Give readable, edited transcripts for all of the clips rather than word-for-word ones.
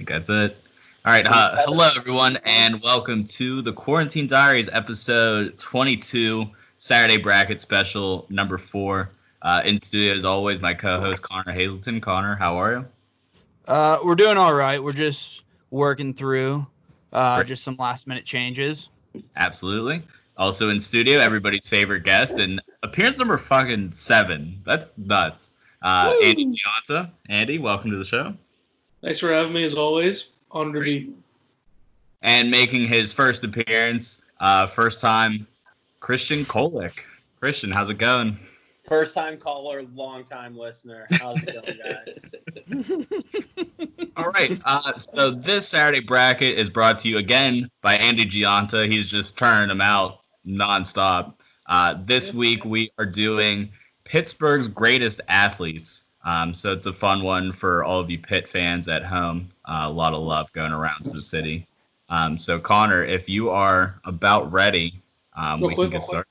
think that's it. All right. Hello, everyone, and welcome to the Quarantine Diaries, episode 22, Saturday Bracket Special, number 4. In studio, as always, my co-host, Connor Hazelton. Connor, how are you? We're doing all right. We're just working through just some last-minute changes. Absolutely. Also in studio, everybody's favorite guest, and appearance number fucking 7. That's nuts. Andy Gianta. Andy, welcome to the show. Thanks for having me, as always. Honored to be. And making his first appearance, first time, Christian Kolick. Christian, how's it going? First time caller, long time listener. How's it going, guys? All right. So this Saturday bracket is brought to you again by Andy Gianta. He's just turning them out nonstop. This week we are doing Pittsburgh's greatest athletes. So it's a fun one for all of you Pitt fans at home. A lot of love going around to the city. So Connor, if you are about ready, we can get started.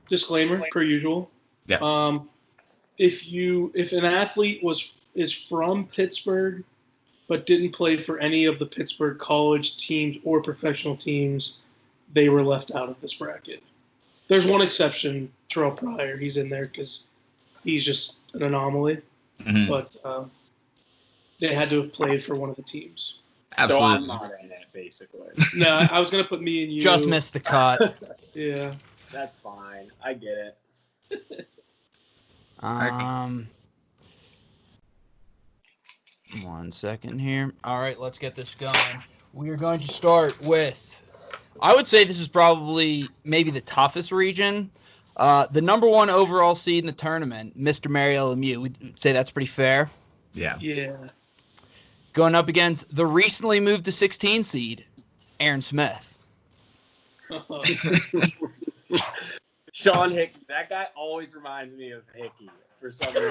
Disclaimer, per usual. Yes. If an athlete is from Pittsburgh, but didn't play for any of the Pittsburgh college teams or professional teams, they were left out of this bracket. There's one exception, Terrell Pryor. He's in there because he's just an anomaly. Mm-hmm. But they had to have played for one of the teams. Absolutely. So I'm not in it, basically. No, I was going to put me and you. Just missed the cut. Yeah. That's fine. I get it. One second here. All right, let's get this going. We are going to start with, I would say this is probably maybe the toughest region. The number 1 overall seed in the tournament, Mr. Mario Lemieux. We'd say that's pretty fair. Yeah. Yeah. Going up against the recently moved to 16 seed, Aaron Smith. Sean Hickey. That guy always reminds me of Hickey for some reason.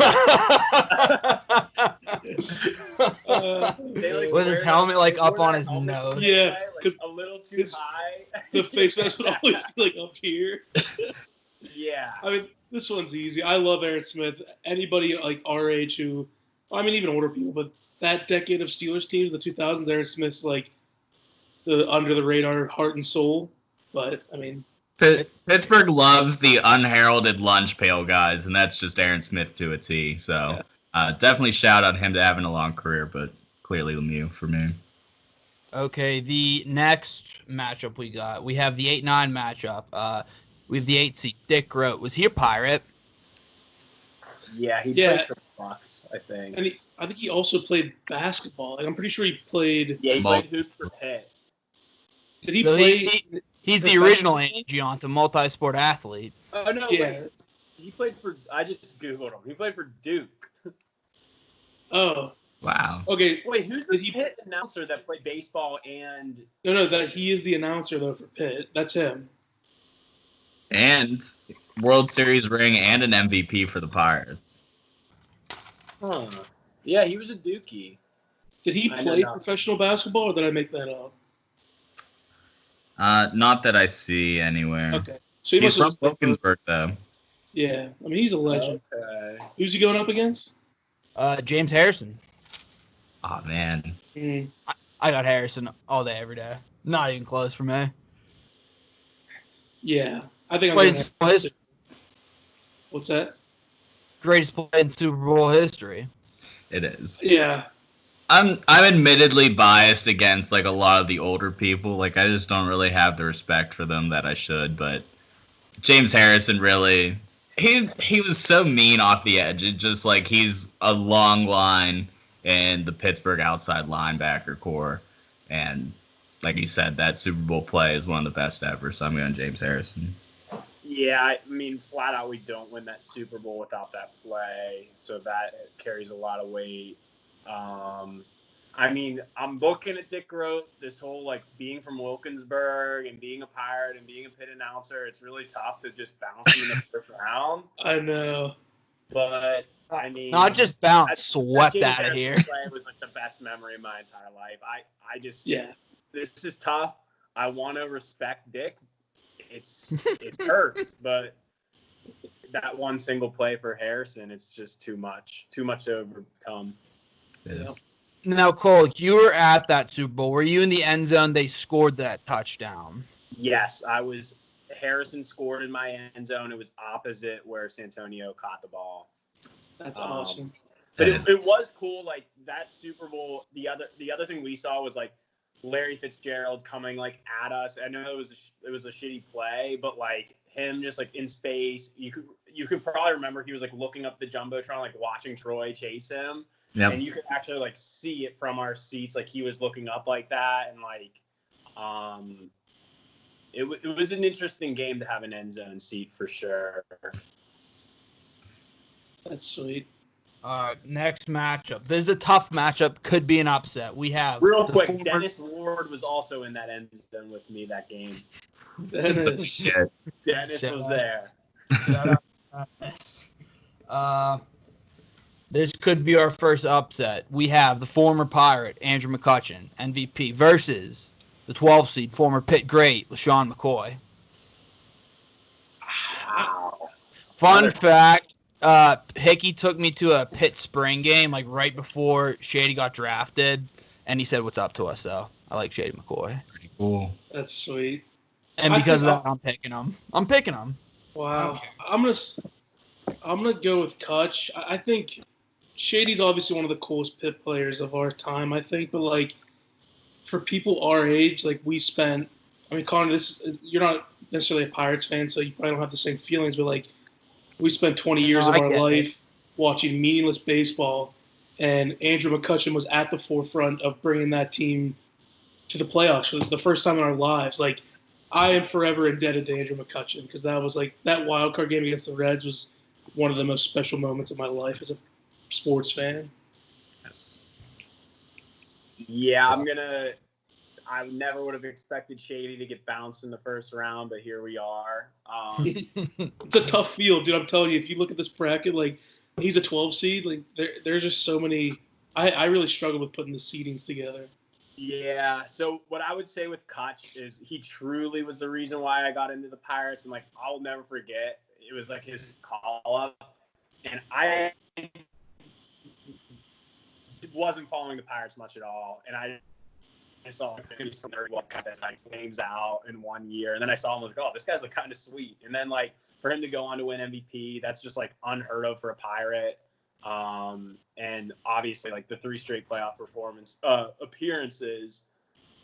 With his helmet up on his nose. Yeah, like a little too high. The face mask would always be up here. Yeah. I mean, this one's easy. I love Aaron Smith. Anybody our age who, even older people, but that decade of Steelers teams, the 2000s, Aaron Smith's the under the radar heart and soul. But Pittsburgh loves the unheralded lunch pail guys, and that's just Aaron Smith to a T. So definitely shout out him to having a long career, but clearly Lemieux for me. Okay, the next matchup we have the 8-9 matchup. We have the 8 seed, Dick Groat. Was he a Pirate? Yeah, he played for the Bucks, I think. And I think he also played basketball. I'm pretty sure he played. Yeah, he played hoops for Pitt. Did he play? He's the original Andy Gianta, multi-sport athlete. Oh, no, yeah. wait. He played for, I just Googled him. He played for Duke. Oh. Wow. Okay. Wait, who's the Pitt announcer that played baseball and... No, that he is the announcer, though, for Pitt. That's him. And World Series ring and an MVP for the Pirates. Huh. Yeah, he was a Dookie. Did he play professional basketball, or did I make that up? Not that I see anywhere. Okay. So he's from Wilkinsburg, though. Yeah. He's a legend. Okay. Who's he going up against? James Harrison. Oh, man. I got Harrison all day, every day. Not even close for me. Yeah. I think I'm going to... What's that? Greatest play in Super Bowl history. It is. Yeah. I'm admittedly biased against a lot of the older people. I just don't really have the respect for them that I should. But James Harrison really, he was so mean off the edge. It just he's a long line in the Pittsburgh outside linebacker core, and like you said, that Super Bowl play is one of the best ever. So I'm going James Harrison. Yeah, flat out, we don't win that Super Bowl without that play, so that carries a lot of weight. I'm looking at Dick Groat, this whole being from Wilkinsburg and being a Pirate and being a Pitt announcer. It's really tough to just bounce him in the first round. I know, but not just bounce, swept out of here. Play was the best memory of my entire life. This is tough. I want to respect Dick. It hurts, but that one single play for Harrison, it's just too much to overcome. It is. Now, Cole, you were at that Super Bowl. Were you in the end zone? They scored that touchdown. Yes, I was. Harrison scored in my end zone. It was opposite where Santonio caught the ball. That's awesome. But it was cool. Like that Super Bowl. The other thing we saw was like Larry Fitzgerald coming like at us. I know it was a shitty play, but like him just like in space. You could probably remember he was like looking up the jumbotron, like watching Troy chase him. Yep. And you could actually like see it from our seats, like he was looking up like that, and like, it was an interesting game to have an end zone seat for sure. That's sweet. Next matchup. This is a tough matchup. Could be an upset. We have real quick. Dennis Ward was also in that end zone with me that game. Dennis was there. This could be our first upset. We have the former Pirate, Andrew McCutchen, MVP, versus the 12th seed, former Pitt great, LaShawn McCoy. Wow. Fun fact, Hickey took me to a Pitt spring game, like right before Shady got drafted, and he said what's up to us, so I like Shady McCoy. Pretty cool. That's sweet. And because of that, I'm picking him. Wow. Okay. I'm gonna go with Kutch. I think Shady's obviously one of the coolest Pitt players of our time, I think, but like for people our age, like we spent, I mean, Connor, you're not necessarily a Pirates fan, so you probably don't have the same feelings, but like we spent 20 years of our life watching meaningless baseball, and Andrew McCutchen was at the forefront of bringing that team to the playoffs for the first time in our lives. Like, I am forever indebted to Andrew McCutchen because that was like that wild card game against the Reds was one of the most special moments of my life as a sports fan. Yes. Yeah, I never would have expected Shady to get bounced in the first round, but here we are. It's a tough field, dude. I'm telling you, if you look at this bracket, like he's a 12 seed. Like there's just so many. I really struggle with putting the seedings together. Yeah. So what I would say with Kutch is he truly was the reason why I got into the Pirates, and like I'll never forget. It was like his call up, and I wasn't following the Pirates much at all, and I saw some kind of like flames out in 1 year, and then I saw him, I was like, oh, this guy's like kind of sweet. And then like for him to go on to win MVP, that's just like unheard of for a Pirate. And obviously like the 3 straight playoff appearances,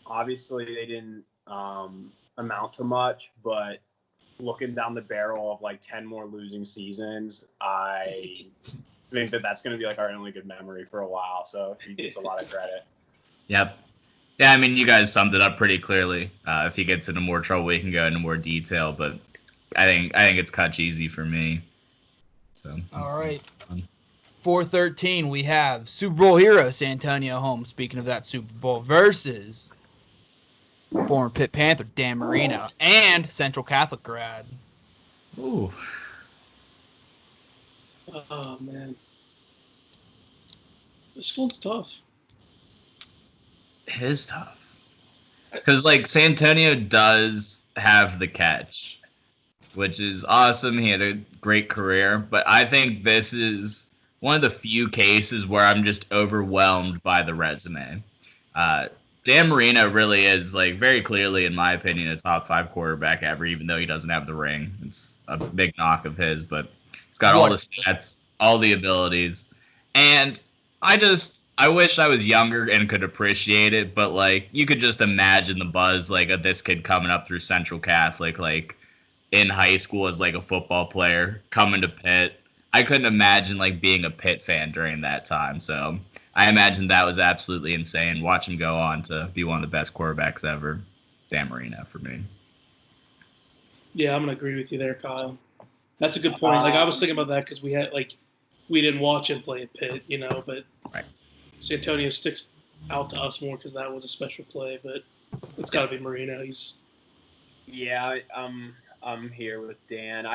obviously they didn't amount to much, but looking down the barrel of like 10 more losing seasons, I think that's going to be like our only good memory for a while. So he gets a lot of credit. Yep. Yeah, I mean, you guys summed it up pretty clearly. If he gets into more trouble, we can go into more detail, but I think it's Kutch easy for me. So all right. 413, we have Super Bowl hero Santonio Holmes, speaking of that Super Bowl, versus former Pitt Panther Dan Marino and Central Catholic grad. Ooh. Oh, man. This one's tough. It is tough. Because, like, Santonio does have the catch, which is awesome. He had a great career. But I think this is one of the few cases where I'm just overwhelmed by the resume. Dan Marino really is, like, very clearly, in my opinion, a top 5 quarterback ever, even though he doesn't have the ring. It's a big knock of his, but he's got all the stats, all the abilities. And I wish I was younger and could appreciate it, but, like, you could just imagine the buzz, like, of this kid coming up through Central Catholic, like, in high school as, like, a football player, coming to Pitt. I couldn't imagine, like, being a Pitt fan during that time, so I imagine that was absolutely insane. Watch him go on to be one of the best quarterbacks ever. Dan Marino for me. Yeah, I'm going to agree with you there, Kyle. That's a good point. Like, I was thinking about that because we didn't watch him play at Pitt, you know, but right. Santonio sticks out to us more because that was a special play, but it's got to be Marino. Yeah, I'm here with Dan.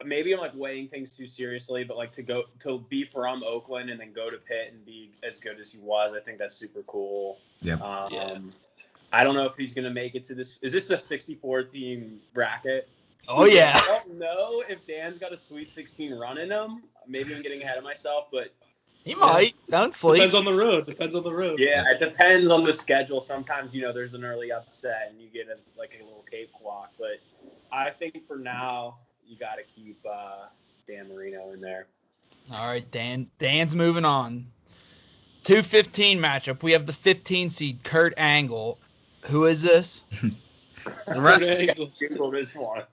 Maybe I'm like weighing things too seriously, but like to be from Oakland and then go to Pitt and be as good as he was, I think that's super cool. Yeah. I don't know if he's gonna make it to this. Is this a 64 team bracket? Oh yeah. I don't know if Dan's got a Sweet 16 run in him. Maybe I'm getting ahead of myself, but He might. Don't sleep. Depends on the road. Depends on the road. Yeah, it depends on the schedule. Sometimes there's an early upset and you get a little cakewalk. But I think for now you got to keep Dan Marino in there. All right, Dan. Dan's moving on. 2-15 matchup. We have the 15 seed Kurt Angle. Who is this? It's the rest. Google this one.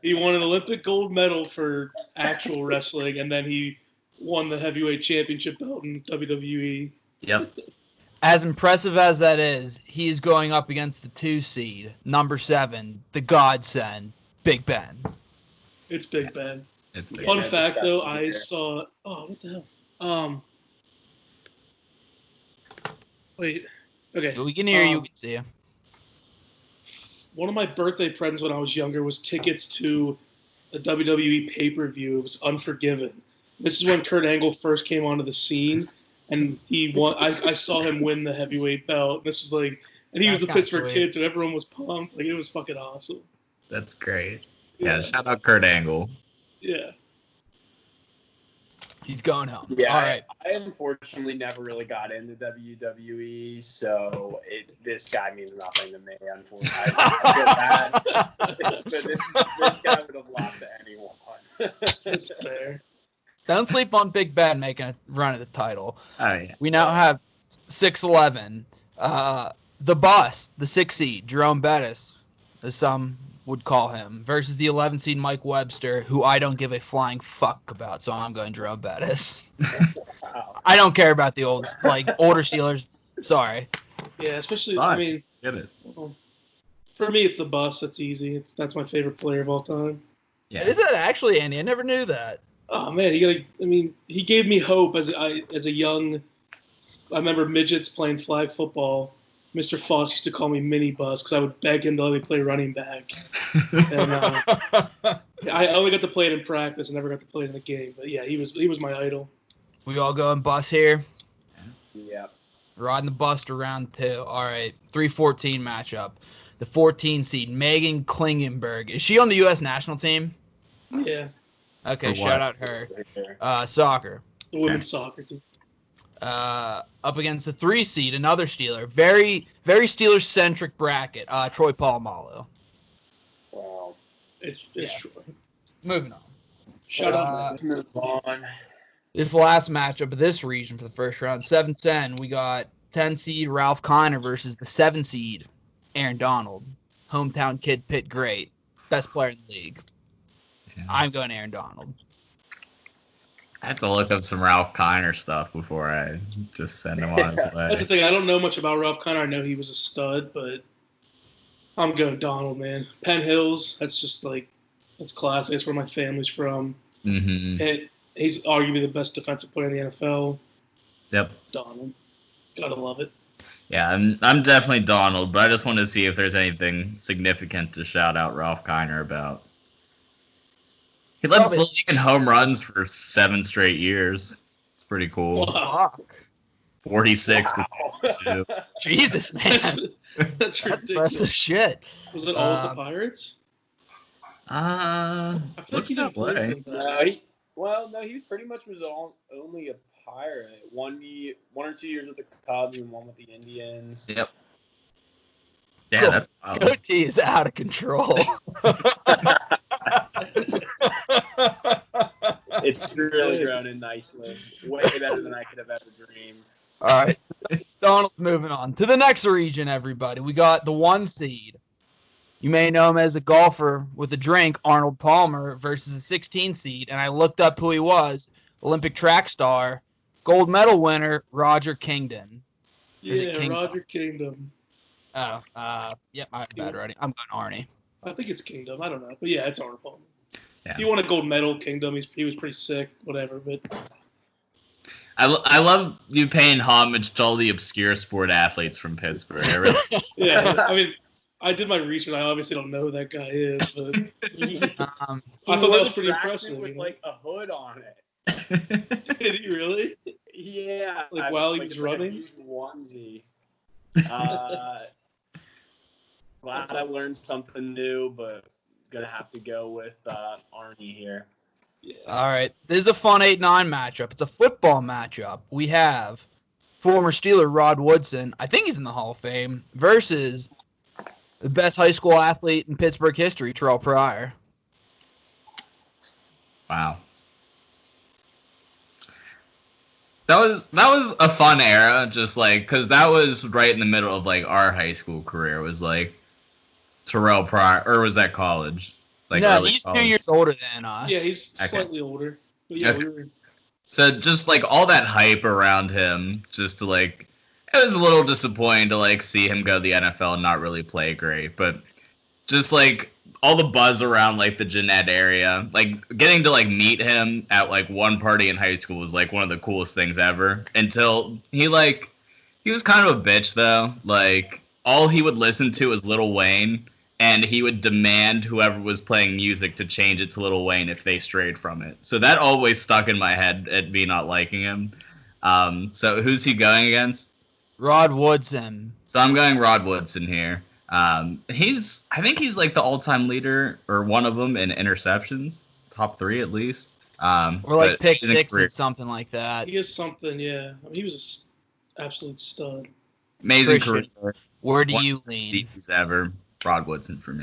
He won an Olympic gold medal for actual wrestling, and then he won the heavyweight championship belt in WWE. Yep. As impressive as that is, he is going up against the 2 seed, number 7, the Godsend, Big Ben. It's Big Ben. It's big. Fun fact, though, I saw. Oh, what the hell? Wait. Okay. We can hear you. We can see you. One of my birthday presents when I was younger was tickets to a WWE pay-per-view. It was Unforgiven. This is when Kurt Angle first came onto the scene, and he won. I saw him win the heavyweight belt. This was and he was a Pittsburgh kid, so everyone was pumped. It was fucking awesome. That's great. Yeah, shout out Kurt Angle. Yeah. He's going home. Yeah, All right. I unfortunately never really got into WWE, so this guy means nothing to me. Unfortunately, I feel bad. This guy would have lost to anyone. That's fair. Don't sleep on Big Ben making a run at the title. Oh yeah. We now have 6-11. The Bust, the 6 seed, Jerome Bettis, as some would call him, versus the 11 seed Mike Webster, who I don't give a flying fuck about, so I'm going Jerome Bettis. Wow. I don't care about the older Steelers. Sorry. Yeah, especially, Fine. I mean, Get it. well, for me, it's the Bus. That's easy. That's my favorite player of all time. Yeah. Is that actually, Andy? I never knew that. Oh man, he gave me hope as a young. I remember midgets playing flag football. Mr. Fox used to call me Mini Bus because I would beg him to let me play running back. And I only got to play it in practice. I never got to play it in the game. But yeah, he was my idol. We all going Bus here. Yeah. Riding the Bust around 2. All right, 3-14 matchup. The 14 seed Megan Klingenberg. Is she on the U.S. national team? Yeah, Okay, For shout what? out her. Soccer. the women's soccer team. Up against the 3 seed, another Steeler. Very, very Steelers-centric bracket. Troy Polamalu. Wow. It's Yeah. short. Moving on. Shout out. Let's move on. This last matchup of this region for the first round, 7-10, we got 10 seed Ralph Kiner versus the 7 seed Aaron Donald. Hometown kid, Pitt great. Best player in the league. Yeah. I'm going Aaron Donald. I had to look up some Ralph Kiner stuff before I just send him on his That's the way. thing. I don't know much about Ralph Kiner. I know he was a stud, but I'm going Donald, man. Penn Hills. That's classic. That's where my family's from. Mm-hmm. And he's arguably the best defensive player in the NFL. Yep. Donald. Gotta love it. Yeah, I'm definitely Donald, but I just want to see if there's anything significant to shout out Ralph Kiner about. He led the league in home runs for 7 straight years. It's pretty cool. Wow. Fuck. 46 to 52. Jesus, man. That's That's ridiculous. impressive shit. Was it all with the Pirates? I feel like Looks he that didn't play way. for them. He pretty much was only a Pirate. 1 or 2 years with the Cubs and 1 with the Indians. Yep. Yeah, Cool. that's wild. Goatee is out of control. It's really grown in nicely. Way better than I could have ever dreamed. All right. Donald's moving on to the next region, everybody. We got the 1 seed. You may know him as a golfer with a drink, Arnold Palmer, versus a 16 seed. And I looked up who he was. Olympic track star, gold medal winner, Roger Kingdon. Is it Yeah, Kingdom? Roger Kingdom. Oh, yep, my bad, Rodney. I'm going Arnie. I think it's Kingdom. I don't know. But yeah, it's Arnold Palmer. Yeah. He won a gold medal, Kingdom. He was pretty sick, whatever. But I love you paying homage to all the obscure sport athletes from Pittsburgh. I really, yeah, I mean, I did my research. I obviously don't know who that guy is, but I thought that was pretty impressive. With You know? like a hood on it. Did he really? Yeah. While he was it's running? Like a onesie. Glad I learned something new, but gonna have to go with Arnie here. Yeah. All right. This is a fun 8-9 matchup. It's a football matchup. We have former Steeler Rod Woodson, I think he's in the Hall of Fame, versus the best high school athlete in Pittsburgh history, Terrell Pryor. Wow. That was a fun era, just like because that was right in the middle of like our high school career. Was like Terrell Pryor, or was that college? Like No, early he's 2 college. years older than us. Yeah, he's Okay. slightly older. But yeah, Okay. we were. So just like all that hype around him, just to like, it was a little disappointing to like see him go to the NFL and not really play great. But just like all the buzz around like the Jeanette area, like getting to like meet him at like one party in high school was like one of the coolest things ever. Until he was kind of a bitch though. Like all he would listen to was Lil Wayne, and he would demand whoever was playing music to change it to Lil Wayne if they strayed from it. So that always stuck in my head at me not liking him. So who's he going against? Rod Woodson. So I'm going Rod Woodson here. I think he's like the all-time leader or one of them in interceptions, top 3 at least. Or like but pick amazing six career. or something like that. He is something, yeah. I mean, he was an absolute stud. Amazing Christian, career. Where do One you of the lean? best ever. Rod Woodson for me.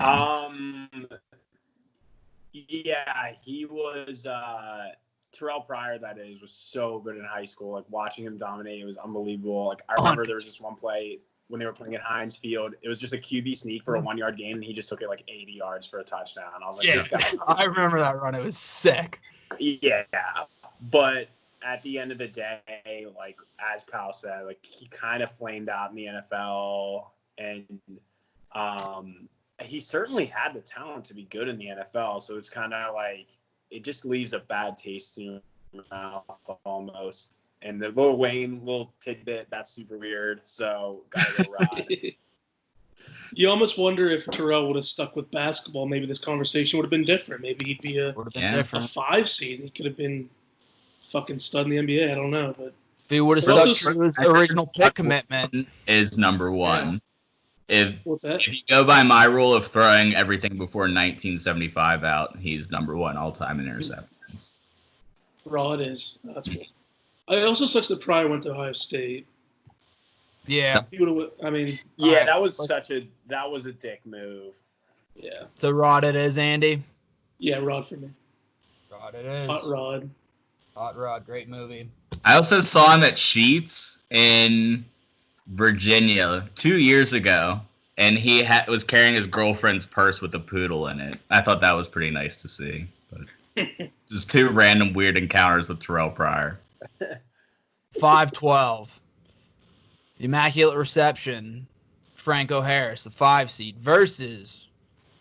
Yeah, he was Terrell Pryor. That is was so good in high school. Like watching him dominate, it was unbelievable. Like I remember there was this one play when they were playing at Heinz Field. It was just a QB sneak for a 1-yard gain, and he just took it like 80 yards for a touchdown. I was like, Yeah, this guy's I remember that run. It was sick. yeah. But at the end of the day, like as Kyle said, like he kind of flamed out in the NFL, and he certainly had the talent to be good in the NFL. So it's kind of like it just leaves a bad taste in your mouth almost. And the Lil Wayne little tidbit, that's super weird. So gotta go Rod. You almost wonder if Terrell would have stuck with basketball, maybe this conversation would have been different. Maybe he'd be Would have been Yeah. a different. 5 seed. He could have been fucking stud in the NBA. I don't know, but If he would have But stuck also- to his I think original Rod pick commitment. Woodson is number 1. If what's that? If you go by my rule of throwing everything before 1975 out, he's number 1 all-time in interceptions. Rod is. That's cool. It also sucks that Pryor went to Ohio State. Yeah. He would have. I mean, Yeah, All right, that was let's- that was a dick move. yeah, So Rod it is, Andy. yeah, Rod for me. Rod it is. Hot Rod. Hot Rod, great movie. I also saw him at Sheets in Virginia 2 years ago, and he was carrying his girlfriend's purse with a poodle in it. I thought that was pretty nice to see. But just 2 random weird encounters with Terrell Pryor. 5-12. Immaculate Reception. Franco Harris, the 5 seed, versus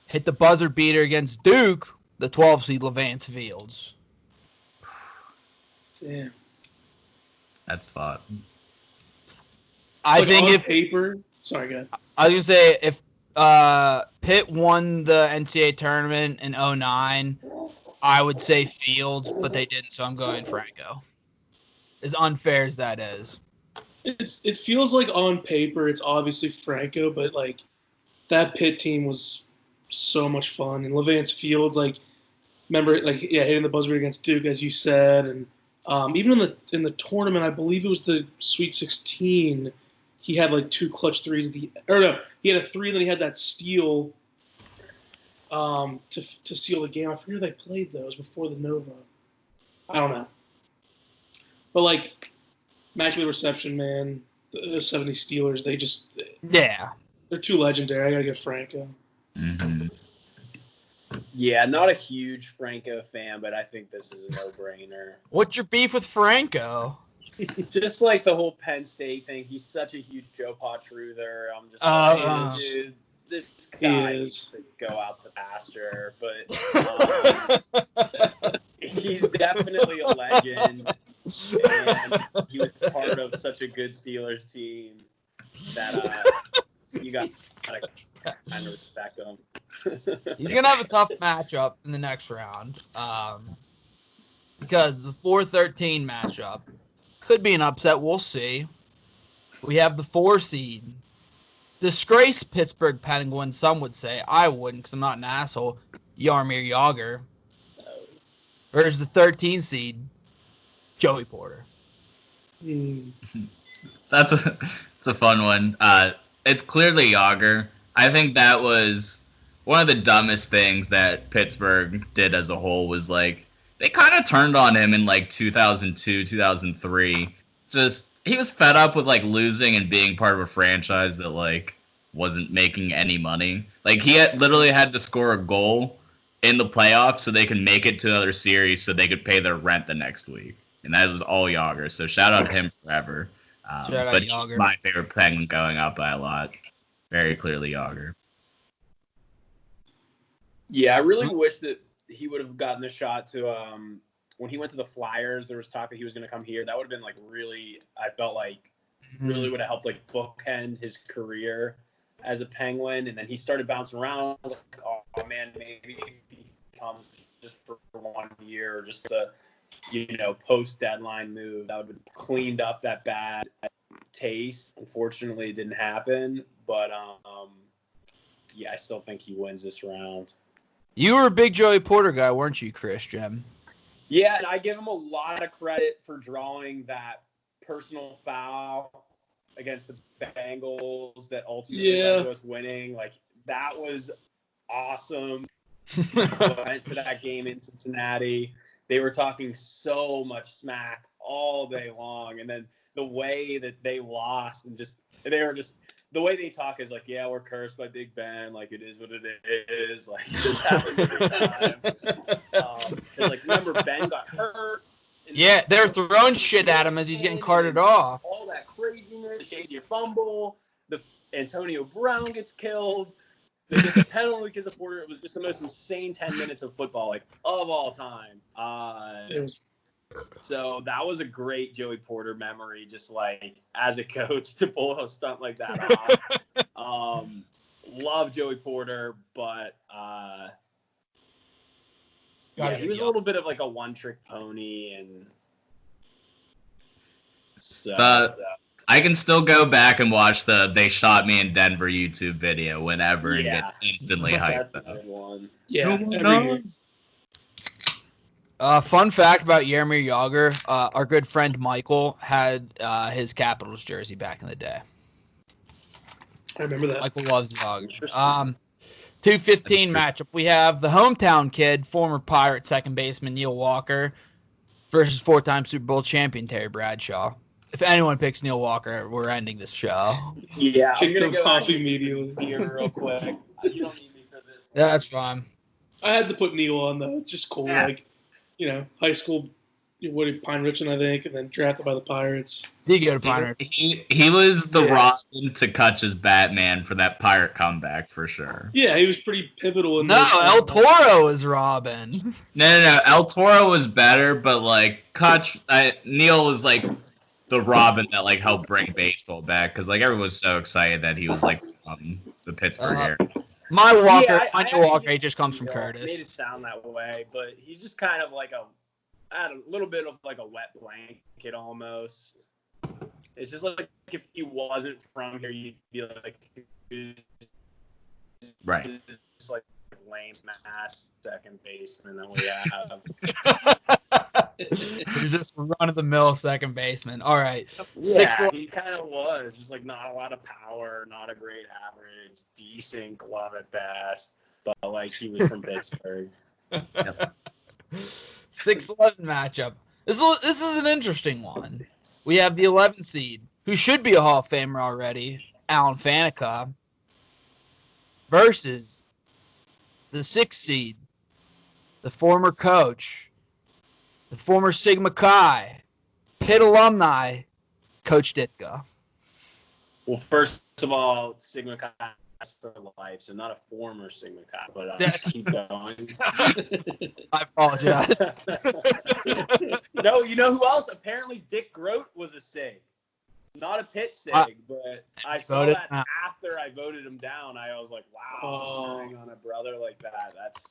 hit the buzzer beater against Duke, the 12 seed Levance Fields. Damn. That's fun. I Like, think on if paper. Sorry, guys. I was gonna say if Pitt won the NCAA tournament in 2009, I would say Fields, but they didn't, so I'm going Franco. As unfair as that is. It feels like on paper it's obviously Franco, but like that Pitt team was so much fun. And Levance Fields, like, remember, like, yeah, hitting the buzzer against Duke, as you said, and even in the tournament, I believe it was the Sweet 16. He had like 2 clutch threes at the, or no, he had a 3, and then he had that steal to seal the game. I forget who they played those before the Nova. I don't know, but like, Immaculate Reception, man, the 70 Steelers, Yeah. they're too legendary. I gotta get Franco. Mm-hmm. Yeah, not a huge Franco fan, but I think this is a no-brainer. What's your beef with Franco? Just like the whole Penn State thing, he's such a huge Joe Pa truther. I'm just Uh, like, dude, this He guy is. needs to go out to pasture. But he's definitely a legend, and he was part of such a good Steelers team that you got to kind of respect him. He's gonna have a tough matchup in the next round, because the 4-13 matchup could be an upset. We'll see. We have the 4 seed, disgraced Pittsburgh Penguins. Some would say. I wouldn't, because I'm not an asshole. Yarmir Yager versus the 13 seed, Joey Porter. It's a fun one. It's clearly Yager. I think that was one of the dumbest things that Pittsburgh did as a whole was like they kind of turned on him in like 2002, 2003. Just he was fed up with like losing and being part of a franchise that like wasn't making any money. Like literally had to score a goal in the playoffs so they can make it to another series so they could pay their rent the next week. And that was all Yager. So shout out to him forever. But he's my favorite Penguin going up by a lot. Very clearly Yager. Yeah, I really wish that he would have gotten the shot to when he went to the Flyers. There was talk that he was going to come here. That would have been like really. I felt like really would have helped like bookend his career as a Penguin. And then he started bouncing around. I was like, oh man, maybe if he comes just for 1 year, or just a post deadline move that would have cleaned up that bad taste. Unfortunately, it didn't happen. But yeah, I still think he wins this round. You were a big Joey Porter guy, weren't you, Christian? Yeah, and I give him a lot of credit for drawing that personal foul against the Bengals that ultimately led to us winning. Like, that was awesome. Went to that game in Cincinnati. They were talking so much smack all day long, and then the way that they lost and the way they talk is like, yeah, we're cursed by Big Ben. Like, it is what it is. Like, this happens every time. Like, remember, Ben got hurt. Yeah, they're throwing shit at him as he's getting carted off. All that craziness, the Shazier fumble, the Antonio Brown gets killed, the penalty because of Porter. It was just the most insane 10 minutes of football, like, of all time. So that was a great Joey Porter memory, just like as a coach to pull a stunt like that off. Love Joey Porter, but he was a little bit of like a one-trick pony, and so I can still go back and watch the "They Shot Me in Denver" YouTube video whenever and get instantly hyped up. That's a good one. Yeah, fun fact about Jaromir Jagr, our good friend Michael had his Capitals jersey back in the day. I remember that. Michael loves Jagr. 2:15 matchup. We have the hometown kid, former Pirate second baseman Neil Walker, versus four-time Super Bowl champion Terry Bradshaw. If anyone picks Neil Walker, we're ending this show. Yeah, I'm gonna go coffee immediately here real quick. You don't need me for this. Yeah, that's fine. I had to put Neil on though. It's just cool. Like, high school, Pine Richmond, I think, and then drafted by the Pirates. Did go to Pine Richmond. He was the Robin to Kutch's Batman for that Pirate comeback for sure. Yeah, he was pretty pivotal. No, El Toro was Robin. No. El Toro was better, but like Kutch, Neil was like the Robin that like helped bring baseball back because like everyone was so excited that he was like from the Pittsburgh area. My Walker, Walker, he just comes from Curtis. Made it sound that way, but he's just kind of like a little bit of like a wet blanket almost. It's just like if he wasn't from here, you'd be like, right? It's like lame ass second baseman that we have. He's just run-of-the-mill second baseman. All right. Yeah, he kind of was. Just like not a lot of power, not a great average, decent glove at best, but like he was from Pittsburgh. 6-11 matchup. This is an interesting one. We have the 11 seed, who should be a Hall of Famer already, Alan Faneca, versus the 6th seed, the former coach, the former Sigma Chi, Pitt alumni, Coach Ditka. Well, first of all, Sigma Chi for life, so not a former Sigma Chi, but keep going. I apologize. No, you know who else? Apparently Dick Groat was a Sig. Not a Pitt Sig, but I saw that after I voted him down. I was like, wow, turning on a brother like that. That's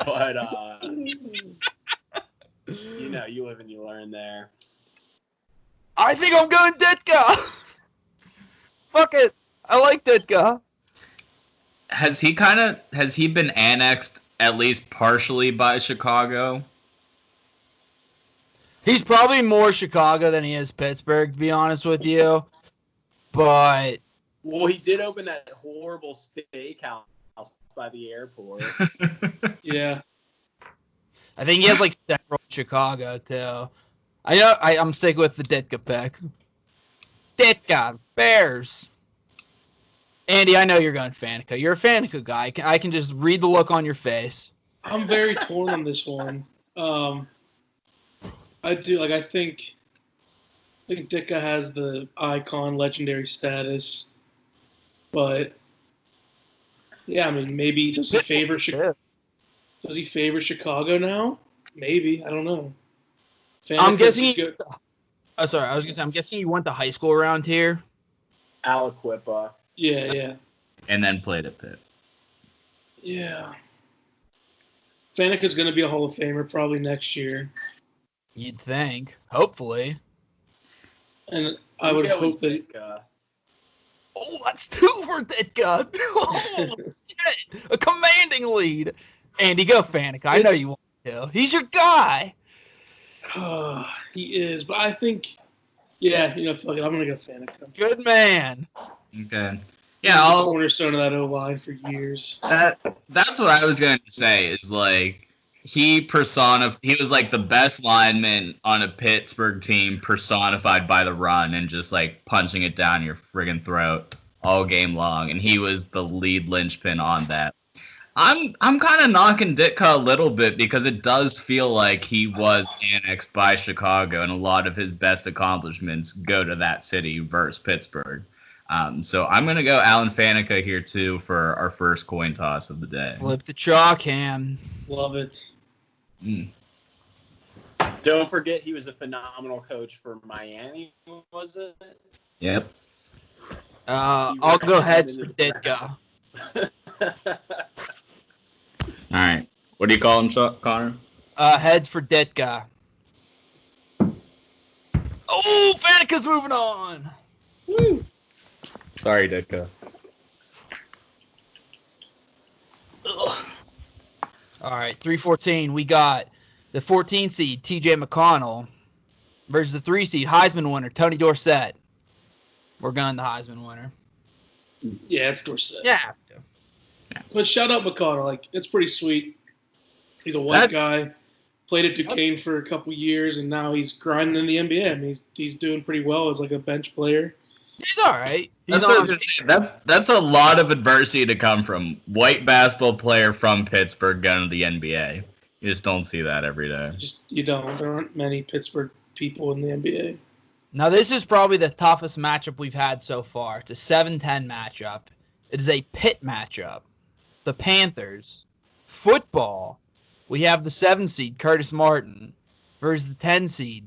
but you live and you learn there. I think I'm going Ditka. Fuck it. I like Ditka. Has he been annexed at least partially by Chicago. He's probably more Chicago than he is Pittsburgh, to be honest with you. But Well, he did open that horrible steakhouse by the airport. Yeah. I think he has like several in Chicago too. I know. I'm sticking with the Ditka pick. Ditka Bears. Andy, I know you're going Faneca. You're a Faneca guy. I can just read the look on your face. I'm very torn on this one. I do I think Ditka has the icon legendary status, but yeah, I mean maybe does he favor Chicago now? Maybe, I don't know. I'm guessing. Sorry, I was gonna say I'm guessing you went to high school around here. Aliquippa. Yeah. And then played at Pitt. Yeah. Faneca's going to be a Hall of Famer probably next year. You'd think. Hopefully. And I would hope that... Oh, that's 2 for Ditka. Oh, shit. A commanding lead. Andy, go Faneca. I know you want to. He's your guy. He is, but I think... Yeah, fuck it. I'm going to go Faneca. Good man. Okay. Yeah, I'll cornerstone of that O-line for years. That's what I was going to say. Is like he was like the best lineman on a Pittsburgh team, personified by the run and just like punching it down your friggin' throat all game long, and he was the lead linchpin on that. I'm kind of knocking Ditka a little bit because it does feel like he was annexed by Chicago, and a lot of his best accomplishments go to that city versus Pittsburgh. So I'm going to go Alan Faneca here, too, for our first coin toss of the day. Flip the chalk hand. Love it. Don't forget he was a phenomenal coach for Miami, was it? Yep. I'll go heads for Ditka. All right. What do you call him, Connor? Heads for Ditka. Oh, Faneca's moving on. Woo. Sorry, Ditka. All right, 3-14. We got the 14 seed, TJ McConnell, versus the 3 seed, Heisman winner, Tony Dorsett. We're going the Heisman winner. Yeah, it's Dorsett. Yeah. But shout out McConnell. It's pretty sweet. He's a white guy. Played at Duquesne for a couple years, and now he's grinding in the NBA. I mean, he's doing pretty well as a bench player. He's all right. That's a lot of adversity to come from. White basketball player from Pittsburgh going to the NBA. You just don't see that every day. You don't. There aren't many Pittsburgh people in the NBA. Now, this is probably the toughest matchup we've had so far. It's a 7-10 matchup. It is a pit matchup. The Panthers. Football. We have the 7 seed, Curtis Martin, versus the 10 seed,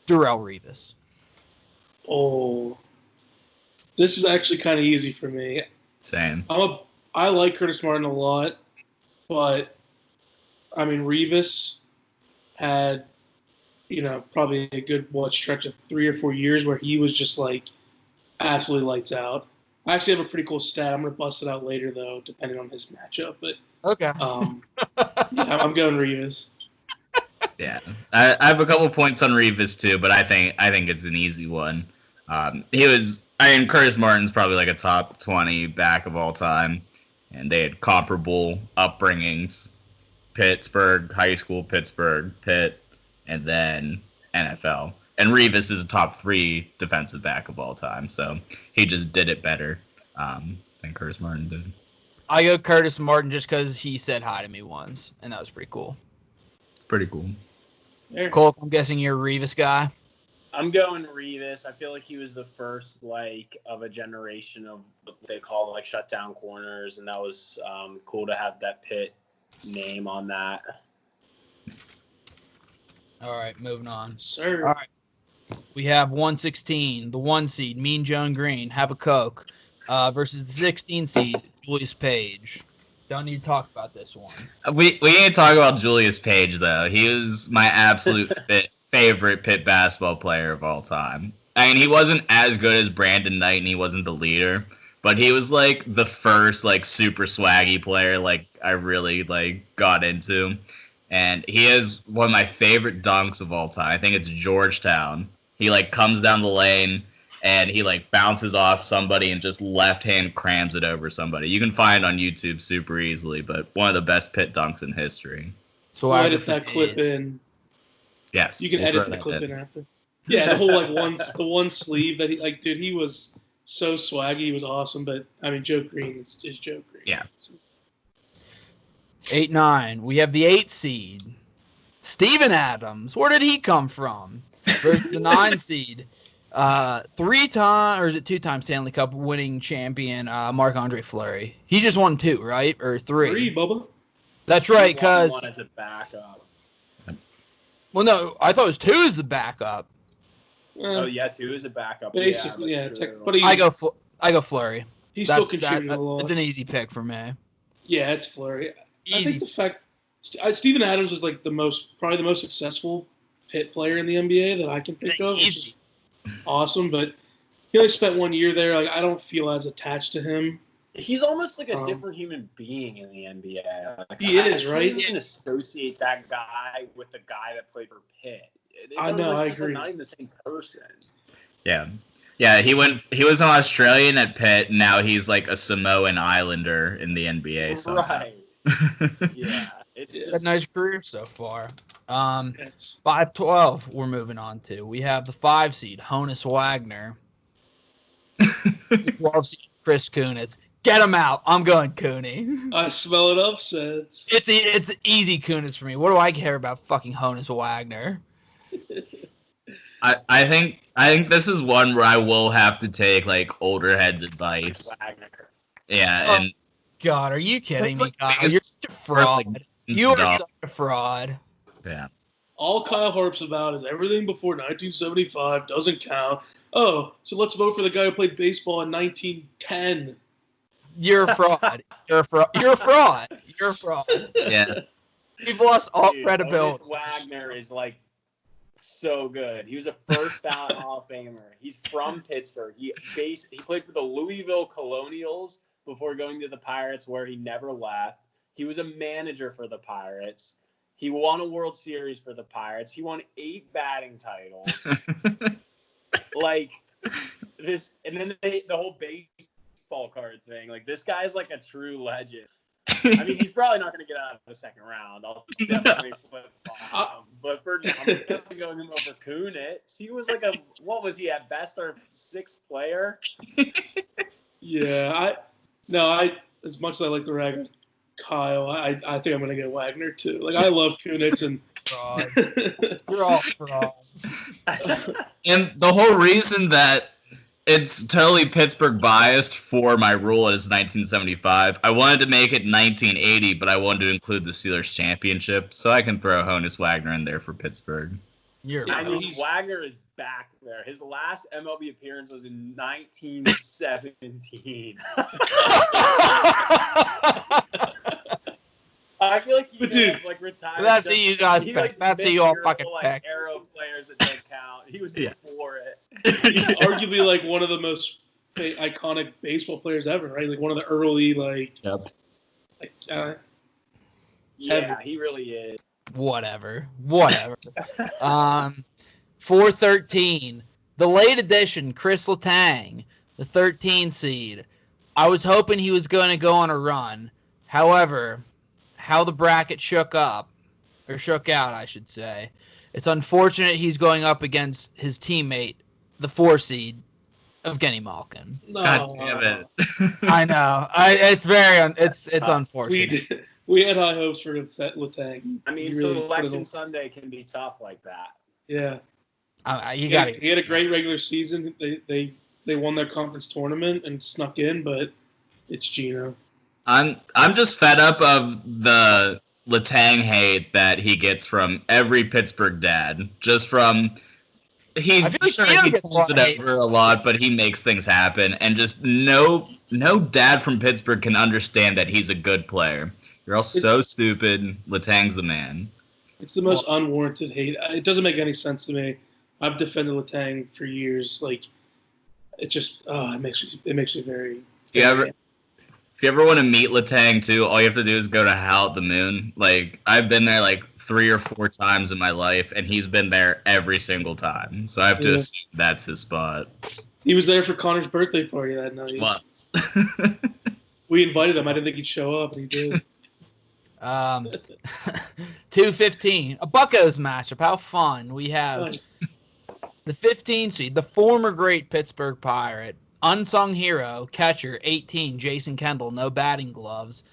Darrelle Revis. Oh. This is actually kind of easy for me. Same. I like Curtis Martin a lot, but, I mean, Revis had, probably a good stretch of 3 or 4 years where he was just, absolutely lights out. I actually have a pretty cool stat. I'm going to bust it out later, though, depending on his matchup. But okay. Yeah, I'm going Revis. Yeah, I have a couple points on Revis too, but I think it's an easy one. Curtis Martin's probably a top 20 back of all time, and they had comparable upbringings: Pittsburgh, high school, Pittsburgh, Pitt, and then NFL. And Revis is a top 3 defensive back of all time, so he just did it better than Curtis Martin did. I go Curtis Martin just because he said hi to me once, and that was pretty cool. It's pretty cool. Cole, I'm guessing you're a Revis guy. I'm going Revis. I feel like he was the first of a generation of what they call shutdown corners, and that was cool to have that Pitt name on that. All right, moving on. Sir. All right. We have 116, the 1 seed, Mean Joe Green, Have a Coke, versus the 16 seed, Julius Page. Don't need to talk about this one. We need to talk about Julius Page, though. He was my absolute favorite Pitt basketball player of all time. I mean, he wasn't as good as Brandon Knight, and he wasn't the leader, but he was like the first like super swaggy player like I really like got into. And he has one of my favorite dunks of all time. I think it's Georgetown. He like comes down the lane and he like bounces off somebody and just left hand crams it over somebody. You can find it on YouTube super easily, but one of the best pit dunks in history. So We'll I edit that clip in. Yes, You can we'll edit throw the that clip in. in after. Yeah, the whole like the one sleeve that he like, dude, he was so swaggy. He was awesome. But I mean, Joe Green is Joe Green. Yeah. 8-9. We have the 8 seed. Steven Adams. Where did he come from? Versus the 9 seed. 3-time, or is it 2-time Stanley Cup winning champion, Marc-Andre Fleury. He just won 2, right? Or 3? 3, Bubba. That's right, He won because... one as a backup. Well, no, I thought it was 2 as the backup. Oh yeah, 2 is a backup. Basically, yeah. But I go Fleury. He still contributed a lot. It's an easy pick for me. Yeah, it's Fleury. I Easy. think the fact Steven Adams is like probably the most successful Pitt player in the NBA that I can think of, which is awesome. But he only spent 1 year there. Like I don't feel as attached to him. He's almost like a different human being in the NBA. Like, he is, right? You can associate that guy with the guy that played for Pitt. I know, I just agree. Not even the same person. Yeah. Yeah, he was an Australian at Pitt, now he's like a Samoan Islander in the NBA somehow. Right. Yeah. It's a just, nice career so far. Yes. 5-12 we're moving on to. We have the 5 seed, Honus Wagner. 12 seed, Chris Kunitz. Get him out. I'm going Cooney. I smell it upsets. It's easy Kunitz for me. What do I care about fucking Honus Wagner? I think this is one where I will have to take like older heads' advice. Wagner. Yeah, and God, are you kidding It's me, like Kyle? biggest You're such a fraud. like, You are dumb. such a fraud. Yeah. All Kyle harps about is everything before 1975 doesn't count. Oh, so let's vote for the guy who played baseball in 1910. You're a fraud. You're a fraud. You're a fraud. You're a fraud. Yeah. You've lost all Dude, credibility. Honus Wagner is like so good. He was a first ballot Hall of Famer. He's from Pittsburgh. He played for the Louisville Colonials before going to the Pirates, where he never left. He was a manager for the Pirates. He won a World Series for the Pirates. He won 8 batting titles. Like this, and then the whole baseball card thing. Like this guy's like a true legend. I mean, he's probably not going to get out of the second round. I'll definitely flip flop. But I'm definitely going him over Kunitz. He was like what was he at best, our 6th player? Yeah, as much as I like the rag Kyle, I think I'm going to get Wagner too. Like I love Kunitz and Fraud. You're all frauds. And the whole reason that it's totally Pittsburgh biased for my rule is 1975. I wanted to make it 1980, but I wanted to include the Steelers championship, so I can throw Honus Wagner in there for Pittsburgh. You're I mean, he's- Wagner is back there. His last MLB appearance was in 1917. I feel like he But could dude, have, like retired. That's who you guys He, pick. like, That's who you all mid-year, fucking like, pick. Arrow players that don't count. He was Yeah. before it. he's arguably like one of the most iconic baseball players ever, right? Like one of the early Yep. Yeah, he really is. Whatever. 4-13. The late edition, Chris Letang, the 13 seed. I was hoping he was going to go on a run. However, how the bracket shook out, I should say. It's unfortunate he's going up against his teammate, the 4 seed, Evgeny Malkin. God damn it. I know. It's unfortunate. We had high hopes for Letang. I mean, He really put it Selection on- Sunday can be tough like that. Yeah, You got he had a great regular season. They won their conference tournament and snuck in, but it's Gino. I'm just fed up of the Letang hate that he gets from every Pittsburgh dad. Just from I feel like he Gino gets a lot turns of it hate. over a lot, but he makes things happen. And just no dad from Pittsburgh can understand that he's a good player. You're all so stupid. Letang's the man. It's the most unwarranted hate. It doesn't make any sense to me. I've defended Letang for years. Like, it just it makes me very If you ever want to meet Letang too, all you have to do is go to Howl at the Moon. Like I've been there like 3 or 4 times in my life, and he's been there every single time. So I have to assume that's his spot. He was there for Connor's birthday party that night. What? We invited him. I didn't think he'd show up, and he did. 2:15, a Buccos matchup. How fun. We have the 15 seed, the former great Pittsburgh Pirate, unsung hero, catcher, 18, Jason Kendall, no batting gloves,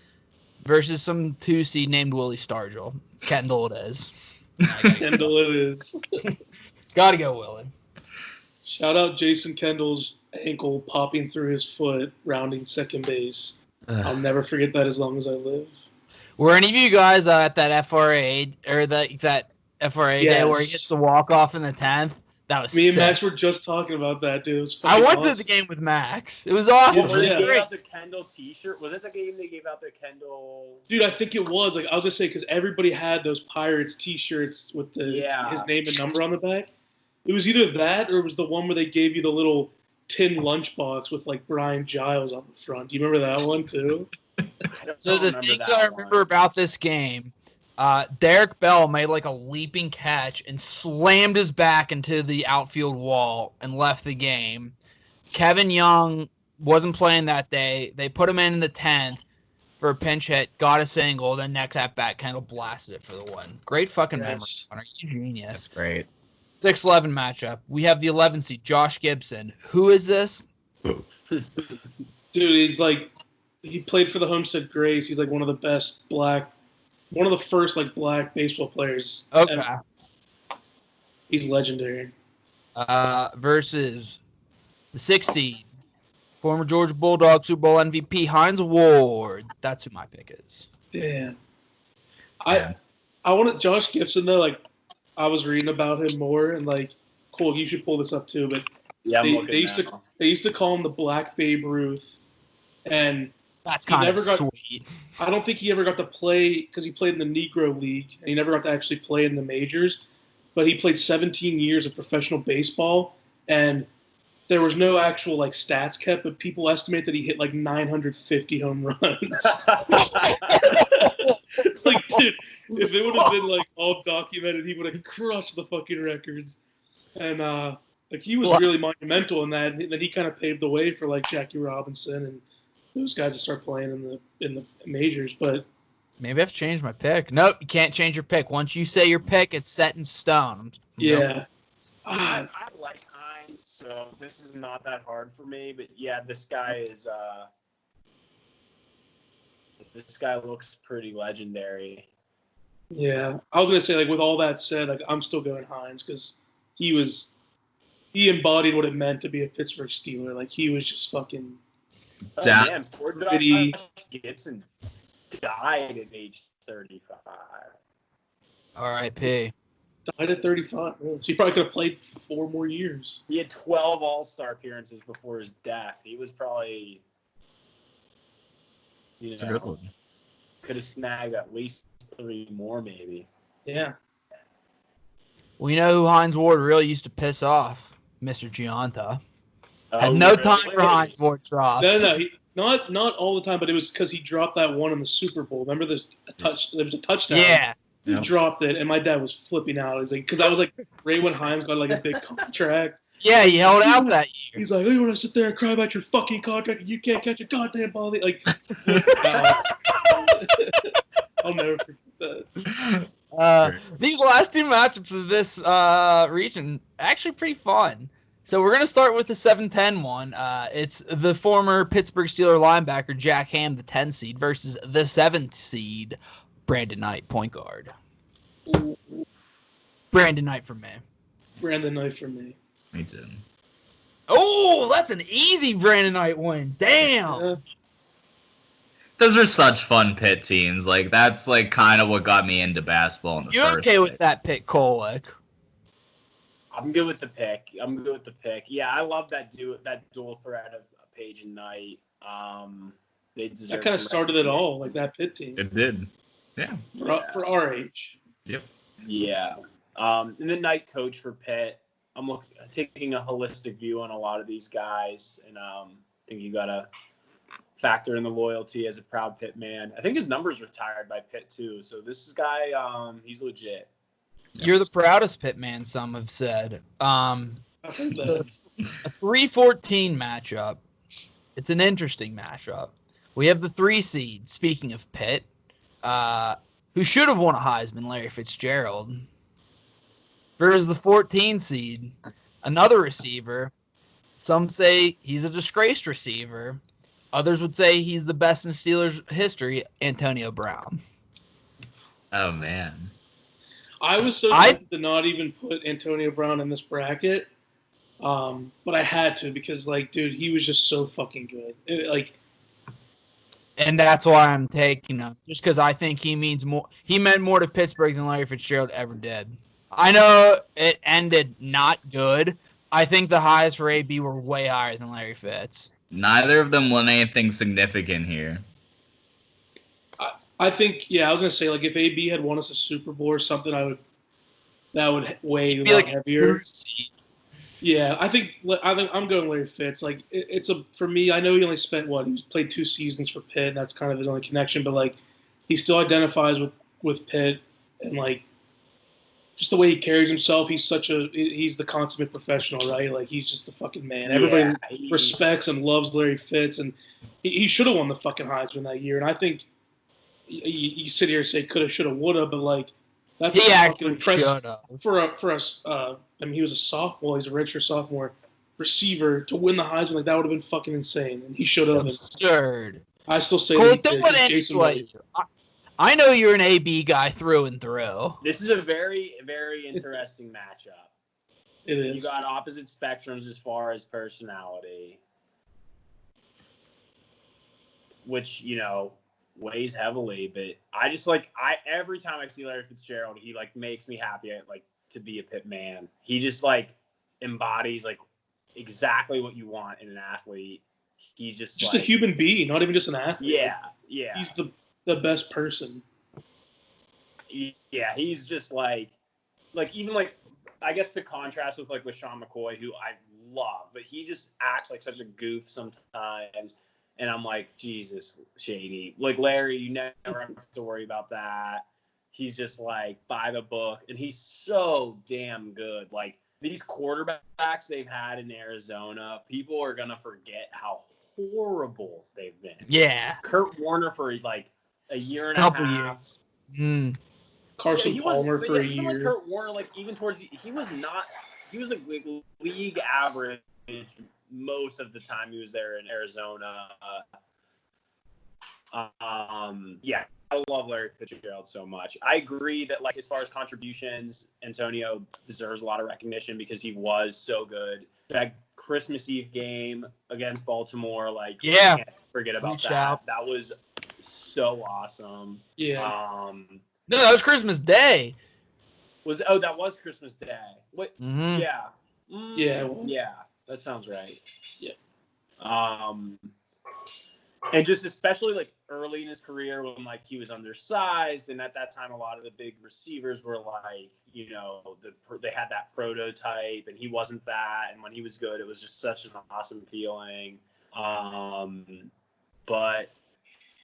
versus some 2 seed named Willie Stargell. Kendall it is. Kendall it is. Gotta go, Willie. Shout out Jason Kendall's ankle popping through his foot, rounding second base. I'll never forget that as long as I live. Were any of you guys at that FRA or that FRA day where he hits the walk-off in the 10th? That was Me and sick. Max were just talking about that, dude. It was I went awesome. to the game with Max. It was awesome. Yeah, It was They gave great. out the Kendall T-shirt. Was it the game they gave out the Kendall? Dude, I think it was. Like I was gonna say, because everybody had those Pirates T-shirts with his name and number on the back. It was either that or it was the one where they gave you the little tin lunchbox with like Brian Giles on the front. Do you remember that one too? So the things I remember about this game, Derek Bell made like a leaping catch and slammed his back into the outfield wall and left the game. Kevin Young wasn't playing that day. They put him in the 10th for a pinch hit, got a single, then next at bat Kendall blasted it for the win. Great fucking memory. Are you genius? That's great. 6-11 matchup. We have the 11 seed, Josh Gibson. Who is this? Dude, he's like, he played for the Homestead Grays. He's like one of the best one of the first like black baseball players. Okay. Ever. He's legendary. Versus the 6 seed, former Georgia Bulldog Super Bowl MVP Hines Ward. That's who my pick is. Damn. I wanted Josh Gibson though. Like, I was reading about him more and like, cool. You should pull this up too. But yeah, they used to call him the Black Babe Ruth, and that's kind of sweet. I don't think he ever got to play because he played in the Negro League and he never got to actually play in the majors. But he played 17 years of professional baseball, and there was no actual like stats kept, but people estimate that he hit like 950 home runs. Like, dude, if it would have been like all documented, he would have crushed the fucking records. And like he was really monumental in that. And then he kind of paved the way for like Jackie Robinson and those guys to start playing in the majors. But maybe I have to change my pick. Nope, you can't change your pick. Once you say your pick, it's set in stone. Yeah. I like Hines, so this is not that hard for me. But yeah, this guy looks pretty legendary. Yeah, I was gonna say, like, with all that said, like, I'm still going Hines because he embodied what it meant to be a Pittsburgh Steeler. Like, he was just fucking. Oh, man, poor Josh Gibson died at age 35. R.I.P. Died at 35. So he probably could have played 4 more years. He had 12 All-Star appearances before his death. He was probably, could have snagged at least 3 more, maybe. Yeah. Well, you know who Hines Ward really used to piss off? Mr. Gianta. Had no time for Hines Ward drops. No, not all the time, but it was because he dropped that one in the Super Bowl. Remember there was a touchdown. Yeah. He dropped it, and my dad was flipping out. He's like, because I was like, right when Hines got like a big contract. Yeah, he held out that year. He's like, oh, you want to sit there and cry about your fucking contract and you can't catch a goddamn ball? Like, I'll never forget that. These last 2 matchups of this region actually pretty fun. So we're going to start with the 7-10 one. It's the former Pittsburgh Steelers linebacker Jack Ham, the 10 seed, versus the 7th seed Brandon Knight, point guard. Brandon Knight for me. Brandon Knight for me. Me too. Oh, that's an easy Brandon Knight win. Damn. Yeah. Those are such fun pit teams. Like, that's like kind of what got me into basketball in the You first okay place. with that pick, Kolek? I'm good with the pick. Yeah, I love that dual threat of Page and Knight. They deserve. That kind of started it all, like that pit team. It did. Yeah. For our age. Yep. Yeah. And the Knight coach for Pitt. I'm taking a holistic view on a lot of these guys, and I think you gotta factor in the loyalty as a proud Pitt man. I think his number's retired by Pitt too. So this guy, he's legit. You're the proudest Pitt man, some have said. I've heard that. A 3-14 matchup. It's an interesting matchup. We have the 3 seed, speaking of Pitt, who should have won a Heisman, Larry Fitzgerald, versus the 14 seed, another receiver. Some say he's a disgraced receiver. Others would say he's the best in Steelers history, Antonio Brown. Oh, man. I was so tempted to not even put Antonio Brown in this bracket, but I had to because, like, dude, he was just so fucking good. And that's why I'm taking him, just because I think he means more. He meant more to Pittsburgh than Larry Fitzgerald ever did. I know it ended not good. I think the highs for AB were way higher than Larry Fitz. Neither of them won anything significant here. I think, I was gonna say, like, if AB had won us a Super Bowl or something, that would weigh a lot heavier. Yeah, I think I'm going Larry Fitz. Like, for me, I know he only spent he played 2 seasons for Pitt, and that's kind of his only connection. But like, he still identifies with Pitt, and like, just the way he carries himself, he's the consummate professional, right? Like, he's just the fucking man. Everybody respects and loves Larry Fitz, and he should have won the fucking Heisman that year. And I think you sit here and say coulda, shoulda, woulda, but like, that's fucking impressive for us. I mean, he was a sophomore. He's a redshirt sophomore receiver to win the Heisman. Like, that would have been fucking insane, and he should have. Absurd. I still say Jason. I know you're an AB guy through and through. This is a very, very interesting matchup. It is. You got opposite spectrums as far as personality, which, weighs heavily. But I just every time I see Larry Fitzgerald, he makes me happy. To be a Pitt man. He just embodies exactly what you want in an athlete. He's just a human being, not even just an athlete. Yeah. He's the best person. Yeah, he's just even I guess to contrast with LaShawn McCoy, who I love, but he just acts like such a goof sometimes. And I'm like, Jesus, Shady. Larry, you never have to worry about that. He's just by the book, and he's so damn good. These quarterbacks they've had in Arizona, people are gonna forget how horrible they've been. Yeah, Kurt Warner for a year and a half. Years. Carson Palmer for a year. Kurt Warner, even towards he was league average most of the time he was there in Arizona. I love Larry Fitzgerald so much. I agree that as far as contributions, Antonio deserves a lot of recognition because he was so good. That Christmas Eve game against Baltimore, can't forget about that. That was so awesome. Yeah. No, that was Christmas Day. That was Christmas Day. What? Mm-hmm. Yeah. Yeah. That sounds right. Yeah. And just especially early in his career when he was undersized, and at that time a lot of the big receivers were they had that prototype, and he wasn't that. And when he was good, it was just such an awesome feeling. But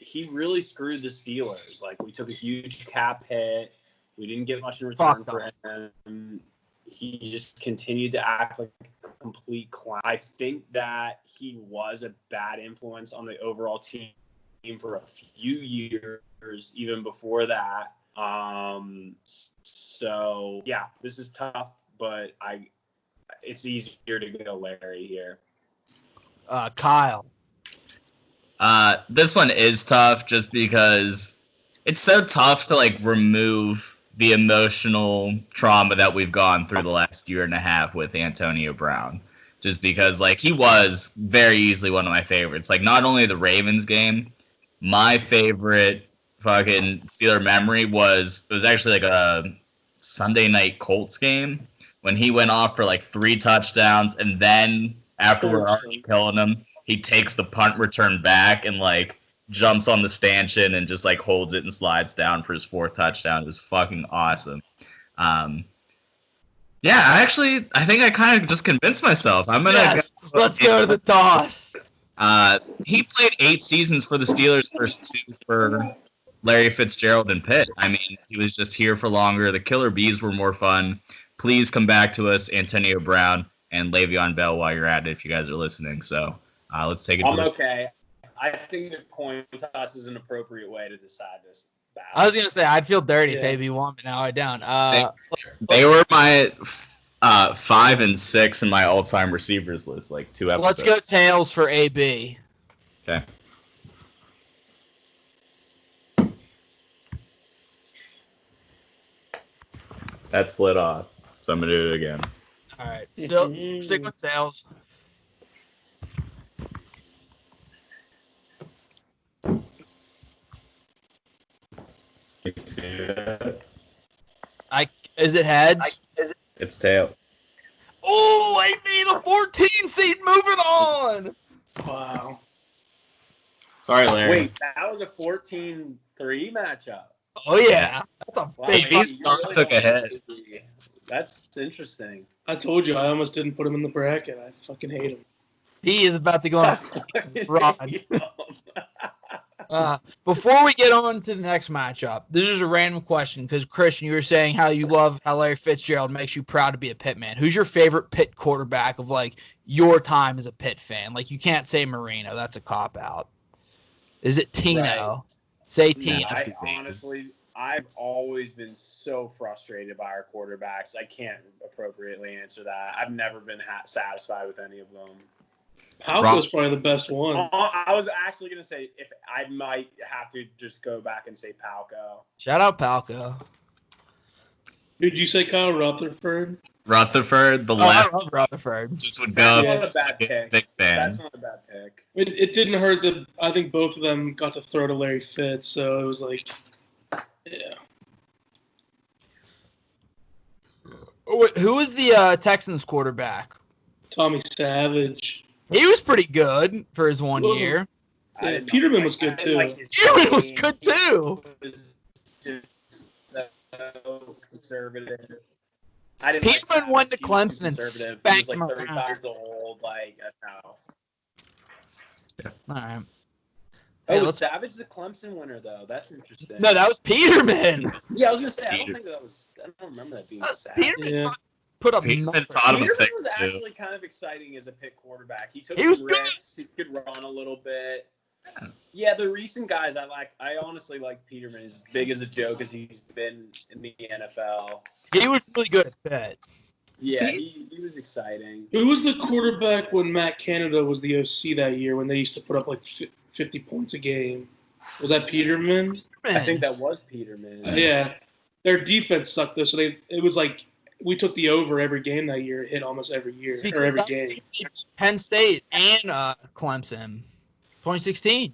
he really screwed the Steelers. We took a huge cap hit. We didn't get much in return for him. He just continued to act like a complete clown. I think that he was a bad influence on the overall team for a few years, even before that. So yeah, this is tough, but it's easier to go Larry here. Kyle. This one is tough just because it's so tough to remove the emotional trauma that we've gone through the last year and a half with Antonio Brown. Just because, he was very easily one of my favorites. Not only the Ravens game, my favorite fucking Steeler memory was actually a Sunday night Colts game when he went off for 3 touchdowns, and then after we're already killing him, he takes the punt return back and jumps on the stanchion and just holds it and slides down for his 4th touchdown. It was fucking awesome. I think I kind of just convinced myself. I'm gonna let's go to the toss. He played 8 seasons for the Steelers, first 2 for Larry Fitzgerald and Pitt. I mean, he was just here for longer. The Killer Bees were more fun. Please come back to us, Antonio Brown and Le'Veon Bell, while you're at it, if you guys are listening. So let's take it to I'm the... okay. I think the coin toss is an appropriate way to decide this battle. I was gonna say I'd feel dirty if Yeah. AB won, but now I don't. They were my 5 and 6 in my all-time receivers list, like 2 episodes. Let's go tails for AB. Okay. That slid off, so I'm gonna do it again. All right, still stick with tails. You see that? Is it heads? It's tails. Oh, AB, the 14 seed, moving on. Wow. Sorry, Larry. Wait, that was a 14-3 matchup. Oh yeah, that's a Wow, big. Hey, these you stars took a hit. That's interesting. I told you, I almost didn't put him in the bracket. I fucking hate him. He is about to go on a run. Before we get on to the next matchup, this is a random question because Christian, you were saying how you love how Larry Fitzgerald makes you proud to be a Pitt man. Who's your favorite Pitt quarterback of like your time as a Pitt fan? Like you can't say Marino, that's a cop out. Is it Tino? Right. Say No, Tino. I've always been so frustrated by our quarterbacks. I can't appropriately answer that. I've never been satisfied with any of them. Palco's probably the best one. I was actually going to say if I might have to just go back and say Palco. Shout out Palco. Did you say Kyle Rutherford? Rutherford, the I left, love Rutherford. just would go. That's not a bad pick. Big fan. That's not a bad pick. It didn't hurt that I think both of them got to throw to Larry Fitz, so it was like, yeah. Oh, wait, who was the Texans quarterback? Tommy Savage. He was pretty good for his 1 Well, year. Yeah, Peterman was good too. Peterman was good too. He was just so conservative. I didn't Peterman like went to Savage. He was Clemson and conservative. spanked He him was like 35 around. years old. Like, no. All right. Oh, Hey, was let's- Savage the Clemson winner though? That's interesting. No, that was Peterman. Yeah, I was gonna say I don't think that was. I don't remember that being Savage. Peterman Yeah. put up Peterman numbers. taught him a Peterman thing was too. actually kind of exciting as a Pitt quarterback. He took He some was good. risks. He could run a little bit. Yeah, the recent guys I like. I honestly like Peterman. As big as a joke as he's been in the NFL. He was really good at Pitt. Yeah, he was exciting. Who was the quarterback when Matt Canada was the OC that year when they used to put up like 50 points a game? Was that Peterman? I think that was Peterman. Yeah. Their defense sucked though, so it was like we took the over every game that year. It hit almost every year or every game. Penn State and Clemson, 2016.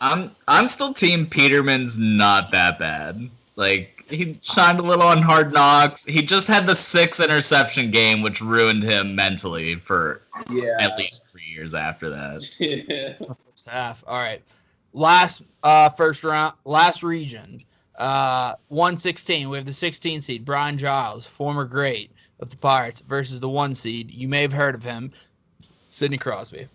I'm still team Peterman's not that bad. Like he shined a little on Hard Knocks. He just had the 6 interception game, which ruined him mentally for at least 3 years after that. Yeah. First half. All right. Last first round, last region. 116. We have the 16 seed, Brian Giles, former great of the Pirates, versus the 1 seed. You may have heard of him, Sidney Crosby.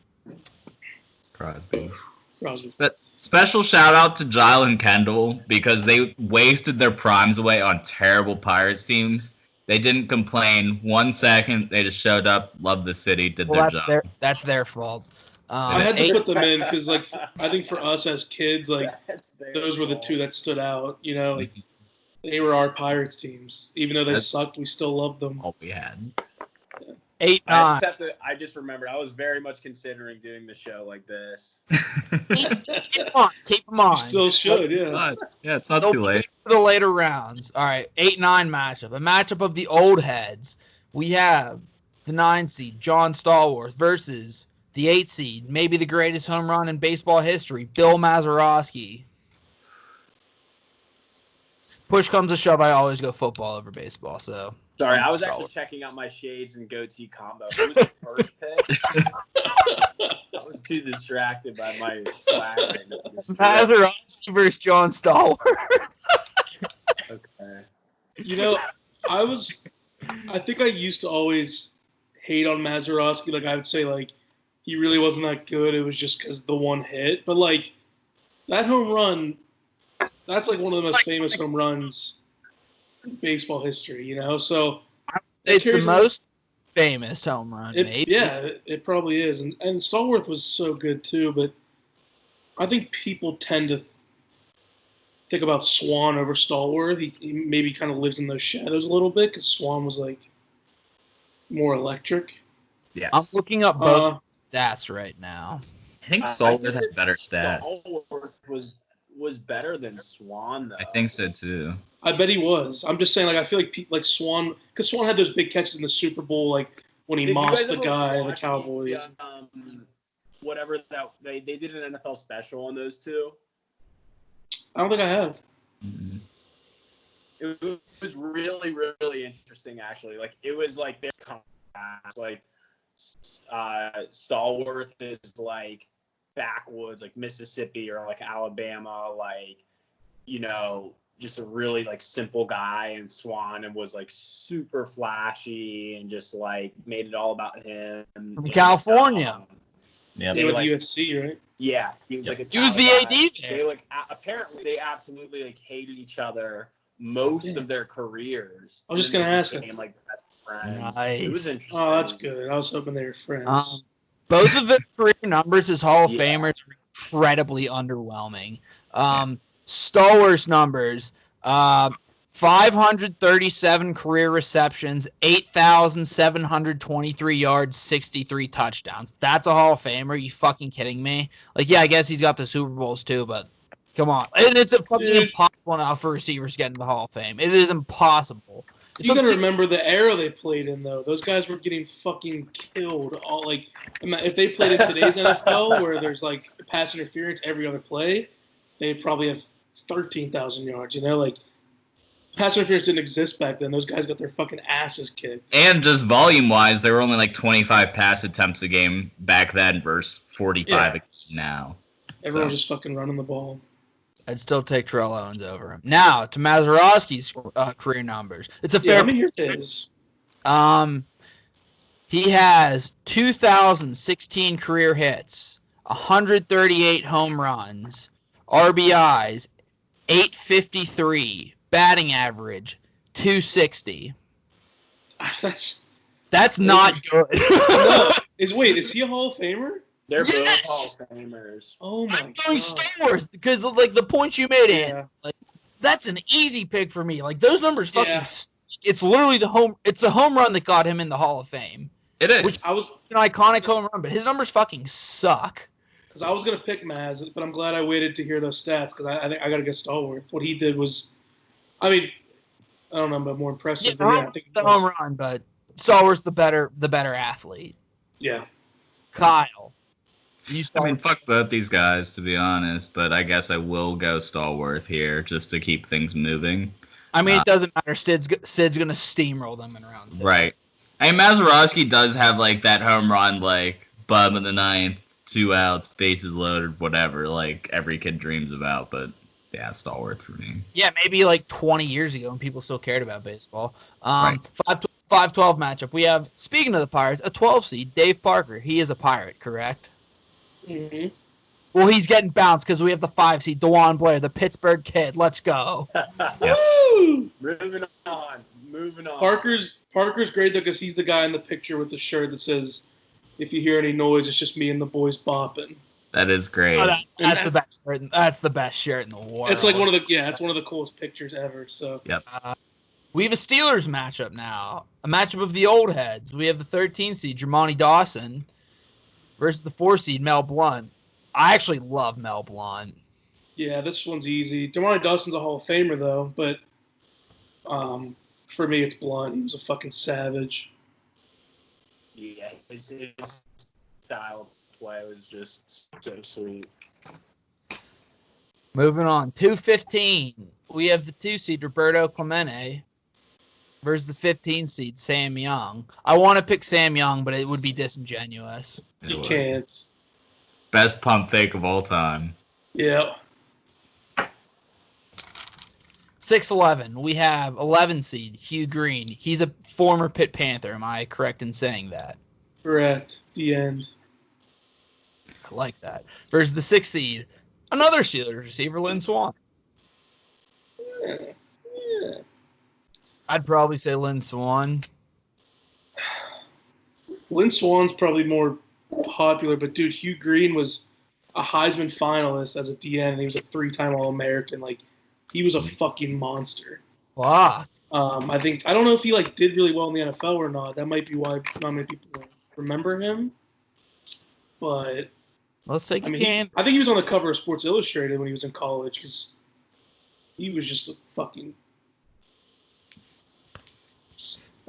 Crosby. Crosby. But special shout out to Gile and Kendall because they wasted their primes away on terrible Pirates teams. They didn't complain 1 second. They just showed up, loved the city, did their job. That's their fault. I had to put them in because, like, I think for us as kids, like, That's their those were the fault. two that stood out. You know, like, they were our Pirates teams. Even though they sucked, we still loved them. All we had. 8-9. I just remembered. I was very much considering doing the show like this. Keep them on. Keep them on. You still should, yeah. Yeah, it's not They'll too late. for the later rounds. All right, 8-9 matchup. A matchup of the old heads. We have the 9 seed, John Stallworth, versus the 8 seed, maybe the greatest home run in baseball history, Bill Mazeroski. Push comes to shove, I always go football over baseball. So Sorry, I was actually checking out my shades and goatee combo. Who was the first pick? I was too distracted by my swag. Right now to distract. Mazeroski versus John Stallworth. Okay. You know, I think I used to always hate on Mazeroski. Like, I would say, like, he really wasn't that good. It was just because the one hit. But like that home run, that's like one of the most famous home runs in baseball history. You know, so it's the most famous home run. Maybe. Yeah, it probably is. And Stallworth was so good too. But I think people tend to think about Swan over Stallworth. He maybe kind of lives in those shadows a little bit because Swan was like more electric. Yes. I'm looking up both stats right now. I think Stallworth has better stats. Stallworth was better than Swan, though. I think so too. I bet he was. I'm just saying, like I feel like Swan, because Swan had those big catches in the Super Bowl, like when he mossed the guy in the Cowboys. Whatever that they did an NFL special on those two. I don't think I have. Mm-hmm. It was really, really interesting, actually. Like, it was like their contrast. Like, Stallworth is like backwoods, like Mississippi or like Alabama, like, you know, just a really like simple guy. And Swan was like super flashy and just like made it all about him. From California. Yeah, they were like USC, right? Yeah, he was like he was the AD there. They like apparently they absolutely like hated each other most of their careers. I was just gonna ask him. Like best friends. Nice. It was interesting. Oh, that's good. I was hoping they were friends. Both of the career numbers as Hall of Famers are incredibly underwhelming. Stallworth's numbers: 537 career receptions, 8,723 yards, 63 touchdowns. That's a Hall of Famer. Are you fucking kidding me? Like, yeah, I guess he's got the Super Bowls too, but come on. And it's fucking impossible now for receivers to get into the Hall of Fame. It is impossible. You got to remember the era they played in, though. Those guys were getting fucking killed. All like, if they played in today's NFL, where there's like pass interference every other play, they'd probably have 13,000 yards. You know, like pass interference didn't exist back then. Those guys got their fucking asses kicked. And just volume-wise, there were only like 25 pass attempts a game back then versus 45 a game now. Everyone just fucking running the ball. I'd still take Terrell Owens over him. Now to Mazeroski's career numbers. It's a fair. Let me hear his. He has 2,016 career hits, 138 home runs, RBIs, 853, batting average, 260. That's not good. No. Is he a Hall of Famer? They're both Hall of Famers. Oh my god! I'm going Stallworth because like the points you made like that's an easy pick for me. Like those numbers fucking. It's literally the home run that got him in the Hall of Fame. It is. Which was an iconic home run, but his numbers fucking suck. Because I was gonna pick Maz, but I'm glad I waited to hear those stats because I think I gotta get Stallworth. What he did was, I mean, I don't know, but more impressive. I think the home run, but Stallworth's the better athlete. Yeah. Kyle. I mean, fuck both these guys, to be honest, but I guess I will go Stallworth here just to keep things moving. I mean, it doesn't matter. Sid's going to steamroll them in round two. Right. I mean, Mazeroski does have, like, that home run, like, bub in the ninth, 2 outs, bases loaded, whatever, like, every kid dreams about, but, yeah, Stallworth for me. Yeah, maybe, like, 20 years ago when people still cared about baseball. Right. 5-12 matchup. We have, speaking of the Pirates, a 12 seed, Dave Parker. He is a Pirate, correct? Mm-hmm. Well, he's getting bounced because we have the 5 seed, DeJuan Blair, the Pittsburgh kid. Let's go. Woo! Moving on. Parker's great though because he's the guy in the picture with the shirt that says, "If you hear any noise, it's just me and the boys bopping." That is great. That's the best shirt. That's the best shirt in the world. It's like it's one of the coolest pictures ever. So yep. We have a Steelers matchup now. A matchup of the old heads. We have the 13 seed, Jermani Dawson, versus the 4 seed, Mel Blount. I actually love Mel Blount. Yeah, this one's easy. Jermani Dawson's a Hall of Famer, though, but for me, it's Blount. He was a fucking savage. Yeah, his style of play was just so sweet. Moving on. 2-15. We have the 2 seed, Roberto Clemente, versus the 15 seed, Sam Young. I want to pick Sam Young, but it would be disingenuous. You can't. Best pump fake of all time. Yeah. 6-11. We have 11 seed, Hugh Green. He's a former Pitt Panther. Am I correct in saying that? Correct. The end. I like that. Versus the 6th seed, another Steelers receiver, Lynn Swan. Yeah. I'd probably say Lynn Swan. Lynn Swan's probably more popular, but dude, Hugh Green was a Heisman finalist as a DN, and he was a 3-time All-American. Like, he was a fucking monster. Wow. I don't know if he did really well in the NFL or not. That might be why not many people remember him. But Let's take I a mean, game. I think he was on the cover of Sports Illustrated when he was in college because he was just a fucking.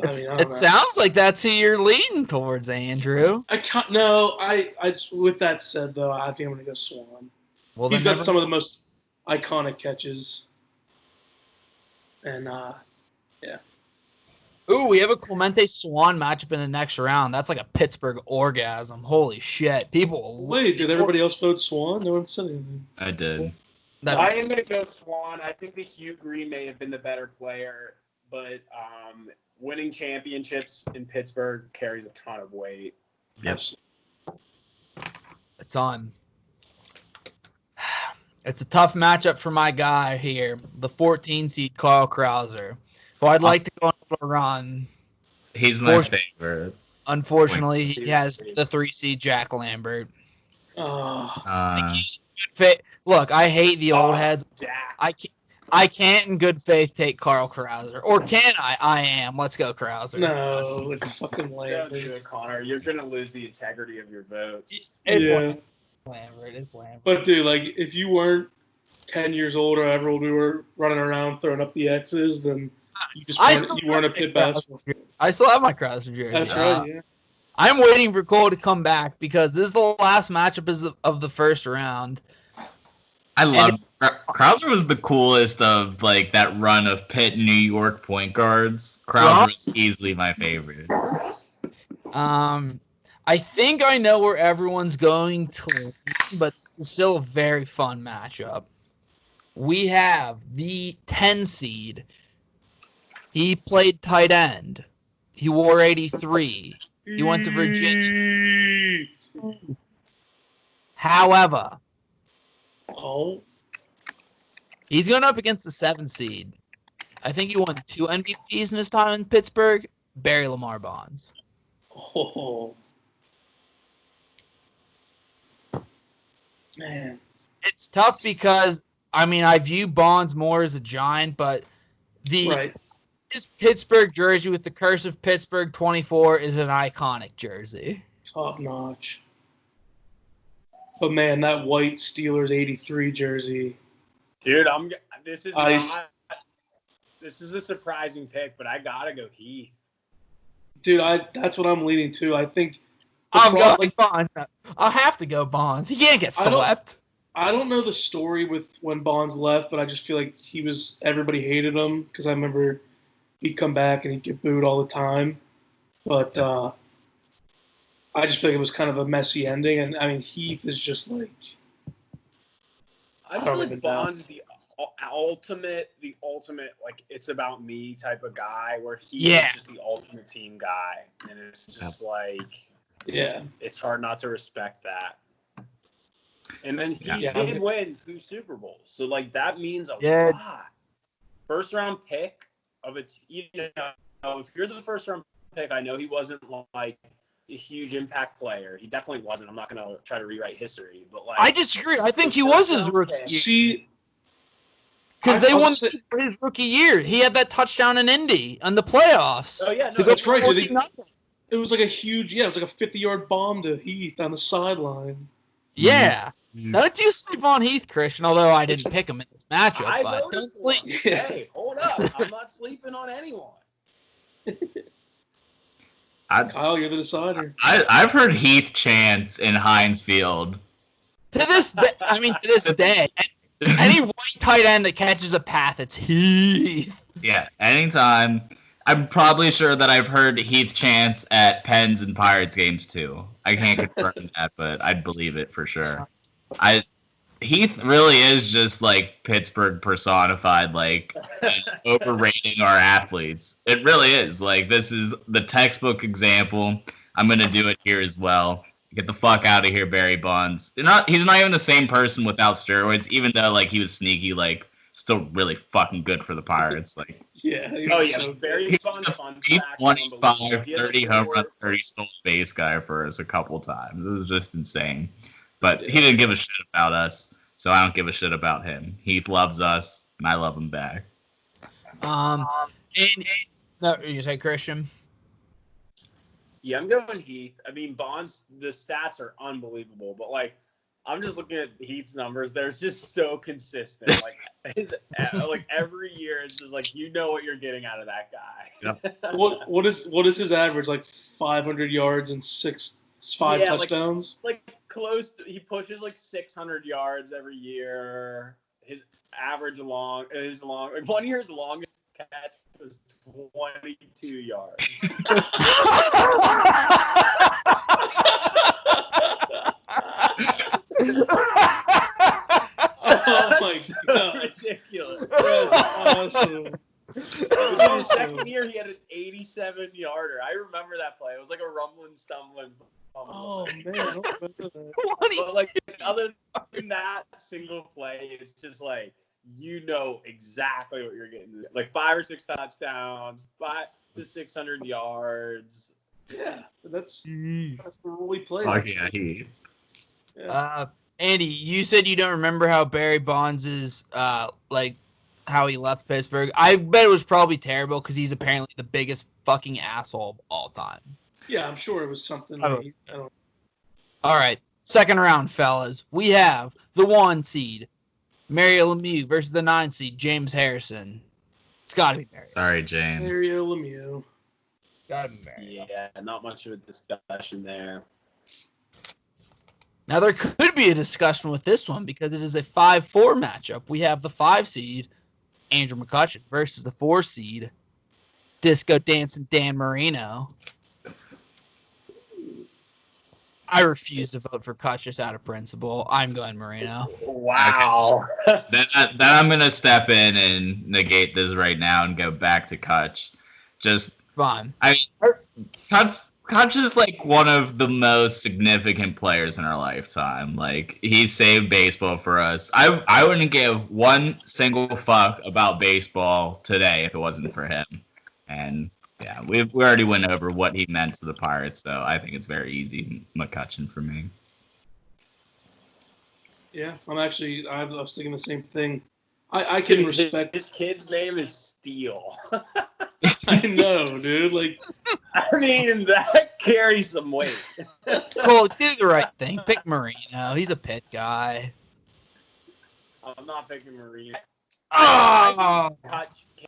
It sounds like that's who you're leaning towards, Andrew. I can't. No, I. With that said, though, I think I'm gonna go Swan. Well, He's got some of the most iconic catches. And yeah. Ooh, we have a Clemente Swan matchup in the next round. That's like a Pittsburgh orgasm. Holy shit. People. Wait, did everybody else vote Swan? No one said anything. I did. I am going to go Swan. I think that Hugh Green may have been the better player, but winning championships in Pittsburgh carries a ton of weight. Yes. It's on. It's a tough matchup for my guy here, the 14 seed Carl Krauser. So I'd like to go on a run. He's my favorite. Unfortunately, he has the 3 seed Jack Lambert. Look, I hate the old heads. I can't in good faith take Carl Krauser. Or can I? I am. Let's go, Krauser. No, it's fucking Don't Lambert. do it, Connor. You're going to lose the integrity of your votes. Yeah. Lambert. It's Lambert. But, dude, if you weren't 10 years old or however old we were running around throwing up the X's, then you weren't a Pitt basketball fan. I still have my Krauser jersey. That's right, yeah. I'm waiting for Cole to come back because this is the last matchup of the first round. I love Krauser was the coolest of that run of Pitt New York point guards. Krauser was easily my favorite. I think I know where everyone's going to lean, but it's still a very fun matchup. We have the 10 seed. He played tight end. He wore 83. He went to Virginia. However, he's going up against the 7 seed. I think he won 2 MVPs in his time in Pittsburgh. Barry Lamar Bonds. Oh. Man. It's tough because, I view Bonds more as a Giant, but his Pittsburgh jersey with the cursive Pittsburgh 24 is an iconic jersey. Top notch. But, man, that white Steelers 83 jersey. Dude, this is a surprising pick, but I got to go Heath. Dude, that's what I'm leaning to. I think I'm going Bonds. I'll have to go Bonds. He can't get swept. I don't know the story with when Bonds left, but I just feel like everybody hated him because I remember he'd come back and he'd get booed all the time. But I just feel like it was kind of a messy ending. And, Heath is just I feel like Bonds is the ultimate, it's about me type of guy where he is just the ultimate team guy. And it's just it's hard not to respect that. And then he did win 2 Super Bowls. So, that means a lot. First round pick of it, if you're the first round pick, I know he wasn't a huge impact player. He definitely wasn't. I'm not going to try to rewrite history, but I disagree. I think he was his rookie year. See, because they won his rookie year. He had that touchdown in Indy in the playoffs. Oh yeah, that's right. It was a huge, it was a 50-yard bomb to Heath on the sideline. Yeah. Don't you sleep on Heath, Christian, although I didn't pick him in this matchup. Don't sleep. Hey, hold up. I'm not sleeping on anyone. Kyle, you're the decider. I've heard Heath chants in Heinz Field. To this day, any white tight end that catches a pass, it's Heath. Yeah, anytime. I'm probably sure that I've heard Heath chants at Pens and Pirates games too. I can't confirm that, but I'd believe it for sure. Heath really is just Pittsburgh personified, overrating our athletes. It really is. This is the textbook example. I'm going to do it here as well. Get the fuck out of here, Barry Bonds. He's not even the same person without steroids, even though like he was sneaky, like still really fucking good for the Pirates. Like Yeah. Oh yeah, So Barry he's Bonds a fun facts are unbelievable. 325, He has a 30 home run, four- 30 stolen base guy for us a couple times. It was just insane. But he didn't give a shit about us, so I don't give a shit about him. He loves us, and I love him back. And no, you say Christian? Yeah, I'm going Heath. I mean, Bonds, the stats are unbelievable, but like, I'm just looking at Heath's numbers. They're just so consistent. Like every year, it's just like you know what you're getting out of that guy. what is his average? Like 500 yards and five touchdowns. Like close. He pushes like 600 yards every year. His average is long. Like 1 year's longest catch was 22 yards. Oh my god, ridiculous! That's awesome. In his second year, he had an 87-yarder. I remember that play. It was like a rumbling, stumbling fumble. Oh man, I don't remember that. But like other than that single play, it's just like you know exactly what you're getting. Like 5 or 6 touchdowns, 5 to 600 yards. Yeah, that's the role he plays. Fuck yeah, he. Andy, you said you don't remember how Barry Bonds is, like, how he left Pittsburgh. I bet it was probably terrible because he's apparently the biggest fucking asshole of all time. Yeah, I'm sure it was something. I don't- I don't. All right, second round, fellas. We have the 1 seed, Mario Lemieux, versus the 9 seed, James Harrison. It's got to be Mario. Sorry, James. Mario Lemieux. Got to be Mario. Yeah, not much of a discussion there. Now, there could be a discussion with this one because it is a 5-4 matchup. We have the 5 seed, Andrew McCutchen, versus the 4 seed, Disco Dancing Dan Marino. I refuse to vote for Kutch just out of principle. I'm going Marino. Wow. Then I'm gonna step in and negate this right now and go back to Kutch. Just Fine. Kutch is like one of the most significant players in our lifetime. Like he saved baseball for us. I wouldn't give one single fuck about baseball today if it wasn't for him. And yeah, we already went over what he meant to the Pirates, so I think it's very easy McCutchen for me. Yeah, I was thinking the same thing. I can respect. His kid's name is Steele. I know, dude. Like, I mean, that carries some weight. Cole, do the right thing. Pick Marino. He's a pit guy. I'm not picking Marino. Oh!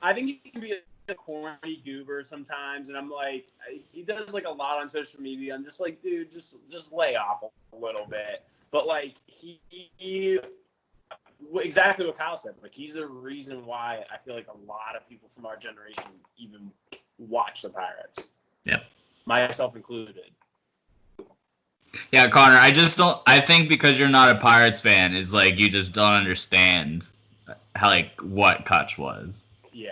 I think he can be a corny goober sometimes, and I'm like, he does like a lot on social media. I'm just like, dude, just lay off a little bit. But like he exactly what Kyle said. Like he's a reason why I feel like a lot of people from our generation even watch the Pirates. Yep. Myself included. Yeah, Connor, I think because you're not a Pirates fan is like you just don't understand how like what Kutch was. Yeah.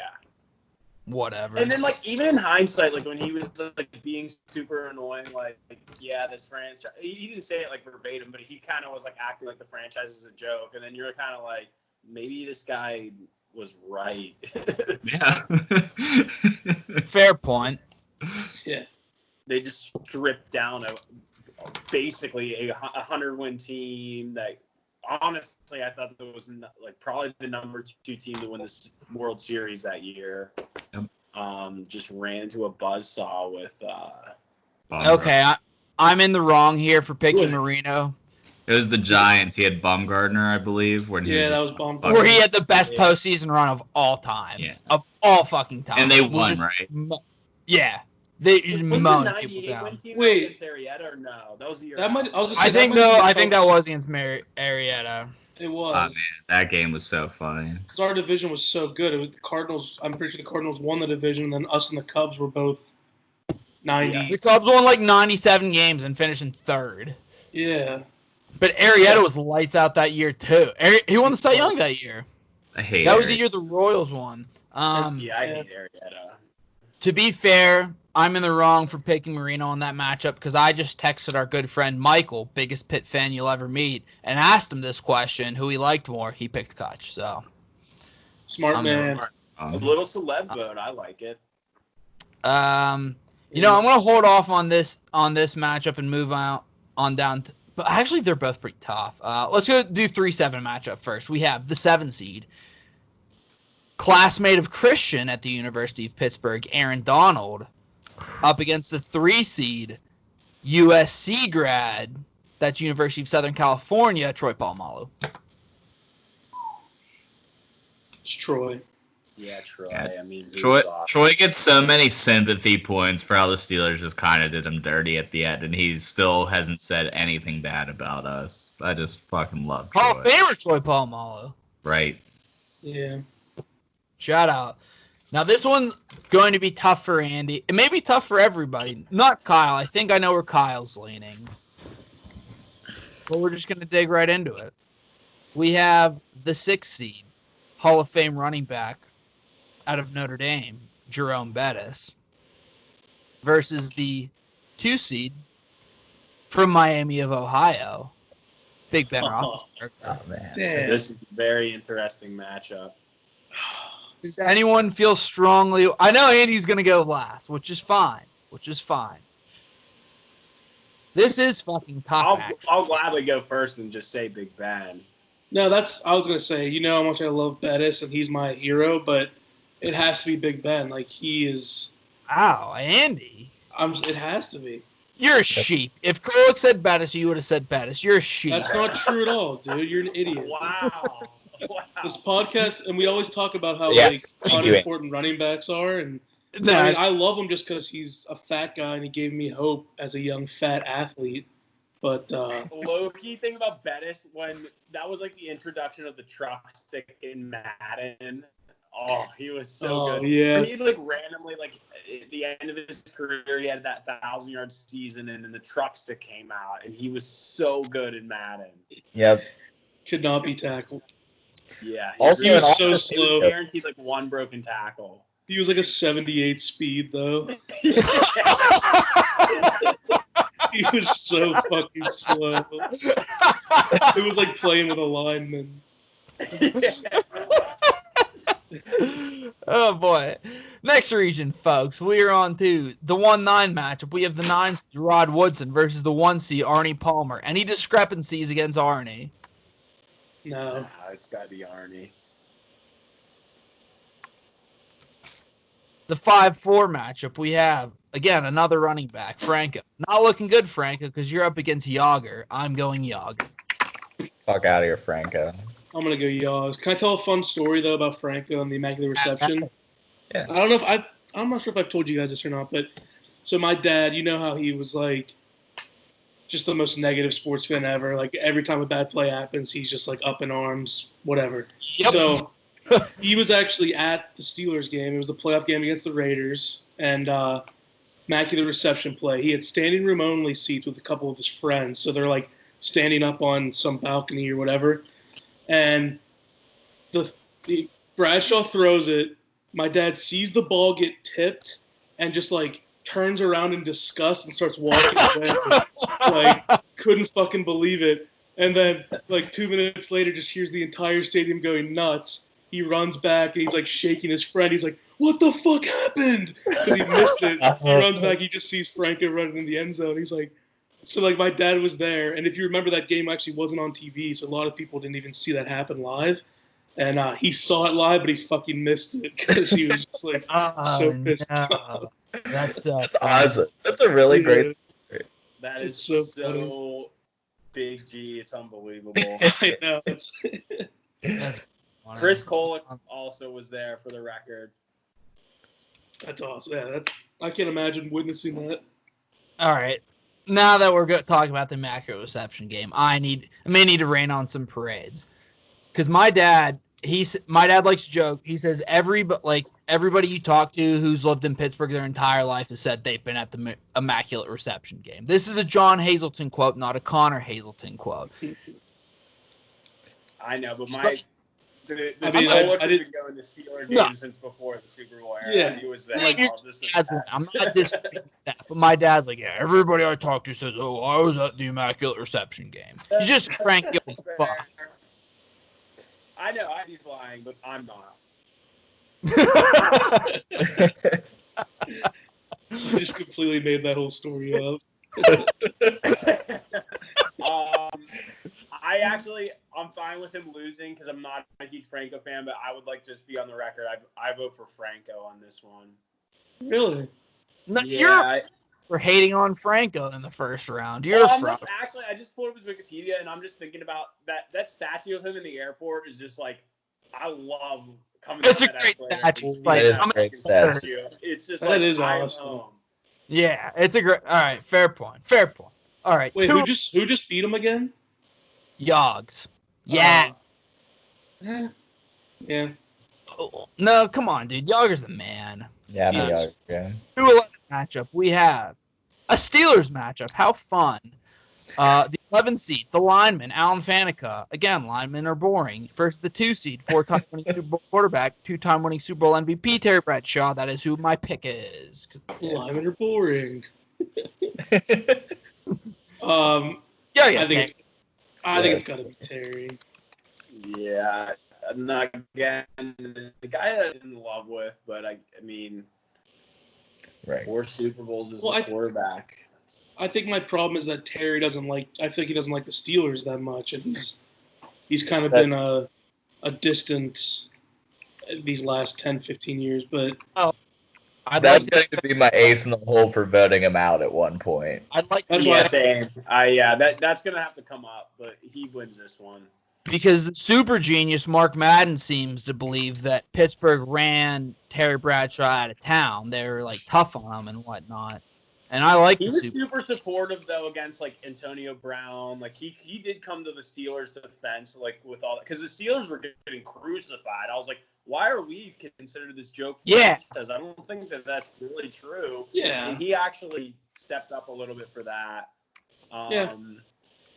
Whatever. And then, like, even in hindsight, like, when he was, like, being super annoying, like yeah, this franchise, he didn't say it, like, verbatim, but he kind of was, like, acting like the franchise is a joke. And then you're kind of like, maybe this guy was right. Yeah. Fair point. yeah, They just stripped down basically a 100-win team that, honestly, I thought that was like probably the number 2 team to win this World Series that year. Yep. Just ran into a buzzsaw with. Okay, I'm in the wrong here for picking Marino. It was the Giants. He had Bumgardner, I believe. When that was Bumgardner. Where he had the best postseason run of all time. Yeah. Of all fucking time. And they won, right? Yeah. They just was moaned the people 98 down. win team Wait. against Arietta or no? That was the year. That might. I was just I think that was against Arietta. It Oh was. man, that game was so funny. Because our division was so good. It was the Cardinals. I'm pretty sure the Cardinals won the division, and then us and the Cubs were both 90. The Cubs won like 97 games and finished in 3rd. Yeah. But Arietta was lights out that year too. He won the Cy Young that year. I hate That was Eric. the year the Royals won. Yeah, I hate Arietta. To be fair, I'm in the wrong for picking Marino in that matchup because I just texted our good friend Michael, biggest Pitt fan you'll ever meet, and asked him this question, who he liked more. He picked Kutch. So Smart man. A little celeb vote. I like it. I'm gonna hold off on this matchup and move on down. But actually, they're both pretty tough. Let's go do 3-7 matchup first. We have the 7 seed, classmate of Christian at the University of Pittsburgh, Aaron Donald, up against the 3 seed, USC grad, that's University of Southern California, Troy Polamalu. It's Troy. Yeah, Troy. Yeah. I mean, Troy gets so many sympathy points for how the Steelers just kind of did him dirty at the end, and he still hasn't said anything bad about us. I just fucking love Troy. Hall of Famer Troy Polamalu. Right. Yeah. Shout out. Now, this one's going to be tough for Andy. It may be tough for everybody. Not Kyle. I think I know where Kyle's leaning. But we're just going to dig right into it. We have the 6 seed, Hall of Fame running back out of Notre Dame, Jerome Bettis, versus the 2 seed from Miami of Ohio, Big Ben Roethlisberger. Oh, man. Damn. This is a very interesting matchup. Does anyone feel strongly? I know Andy's going to go last, which is fine. This is fucking tough. I'll gladly go first and just say Big Ben. No, I was gonna say, you know how much I love Bettis and he's my hero, but it has to be Big Ben. Like he is. Wow, Andy. It has to be. You're a sheep. If Krolik said Bettis, you would have said Bettis. You're a sheep. That's not true at all, dude. You're an idiot. Wow. This podcast, and we always talk about how Yes, like unimportant running backs are, and Nah, I mean, I love him just because he's a fat guy and he gave me hope as a young fat athlete. But low-key thing about Bettis, when that was like the introduction of the truck stick in Madden. Oh, he was so good. Yeah. He like randomly, like at the end of his career, he had that 1,000-yard season, and then the truck stick came out, and he was so good in Madden. Yep. could not be tackled. Yeah. Also, He was an so offensive- slow. Guaranteed like one broken tackle. He was like a 78 speed, though. He was so fucking slow. It was like playing with a lineman. Oh boy. Next region, folks. We are on to the 1-9 matchup. We have the 9 seed Rod Woodson versus the 1 seed Arnie Palmer. Any discrepancies against Arnie? No. It's gotta be Arnie. The 5-4 matchup, we have, again, another running back, Franco. Not looking good, Franco, because you're up against Yager. I'm going Yager. Fuck out of here, Franco. I'm gonna go Yaws. Can I tell a fun story though about Franco and the Immaculate Reception? Yeah. I'm not sure if I've told you guys this or not, but so my dad, you know how he was like just the most negative sports fan ever. Like every time a bad play happens, he's just like up in arms, whatever. Yep. So he was actually at the Steelers game. It was the playoff game against the Raiders, and Immaculate Reception play. He had standing room only seats with a couple of his friends, so they're like standing up on some balcony or whatever. And the Bradshaw throws it. My dad sees the ball get tipped and just like turns around in disgust and starts walking away. Like couldn't fucking believe it. And then like 2 minutes later, just hears the entire stadium going nuts. He runs back and he's like shaking his friend. He's like, "What the fuck happened?" Because he missed it. He runs back. He just sees Franco running in the end zone. He's like, so like my dad was there, and if you remember, that game actually wasn't on TV, so a lot of people didn't even see that happen live. And he saw it live, but he fucking missed it because he was just like so pissed off. That's Awesome. That's a really great story. That is It's so so, funny. big G. It's unbelievable. I know. that's Chris Kolek also was there for the record. That's awesome. Yeah, I can't imagine witnessing that. All right. Now that we're talking about the Immaculate Reception game, I may need to rain on some parades. Because my dad likes to joke. He says everybody you talk to who's lived in Pittsburgh their entire life has said they've been at the Immaculate Reception game. This is a John Hazelton quote, not a Connor Hazelton quote. I know, but The I mean, Bullets I have did. been going to Steeler No. games since before the Super Bowl era. Yeah. He was there. Like, Oh, this is the I'm best. not disagreeing with that, but my dad's like, yeah, everybody I talk to says, oh, I was at the Immaculate Reception game. He's just cranky old fuck. I know he's lying, but I'm not. You just completely made that whole story up. I'm fine with him losing because I'm not a huge Franco fan, but I would like to just be on the record. I vote for Franco on this one. Really? No, Yeah, you're hating on Franco in the first round. I just pulled up his Wikipedia, and I'm just thinking about that statue of him in the airport is just like, I love coming. It's down a that great escalator statue. and seeing Like, It is that a great fucking statue. It's just That like, is I'm awesome. home. Yeah, it's a great. All right, fair point. All right, Wait, who just beat him again? Yogs. Yeah. Yeah. No, come on, dude. Yager's the man. Yeah, Yes. yeah. 2-11 matchup. We have a Steelers matchup. How fun. The 11 seed, the lineman, Alan Faneca. Again, linemen are boring. Versus the 2 seed, 4-time winning Super Bowl quarterback, 2-time winning Super Bowl MVP, Terry Bradshaw. That is who my pick is. Lyman are boring. Yeah, I think it's got to be Terry. Yeah, I'm not again the guy I'm in love with, but I mean, Right. 4 Super Bowls as Well, a quarterback. I think my problem is that Terry doesn't like. I think he doesn't like the Steelers that much, and he's kind of been a distant these last 10, 15 years. But That's going to be my ace in the hole for voting him out at one point. I'd like to That's Yeah, why- same. That's gonna have to come up, but he wins this one. because the super genius Mark Madden seems to believe that Pittsburgh ran Terry Bradshaw out of town. They were like tough on him and whatnot. And I like He the was super. super supportive though against like Antonio Brown. Like he did come to the Steelers' defense like with all that because the Steelers were getting crucified. I was like, why are we considered this joke? Yeah. Because I don't think that's really true. yeah, And he actually stepped up a little bit for that. Yeah.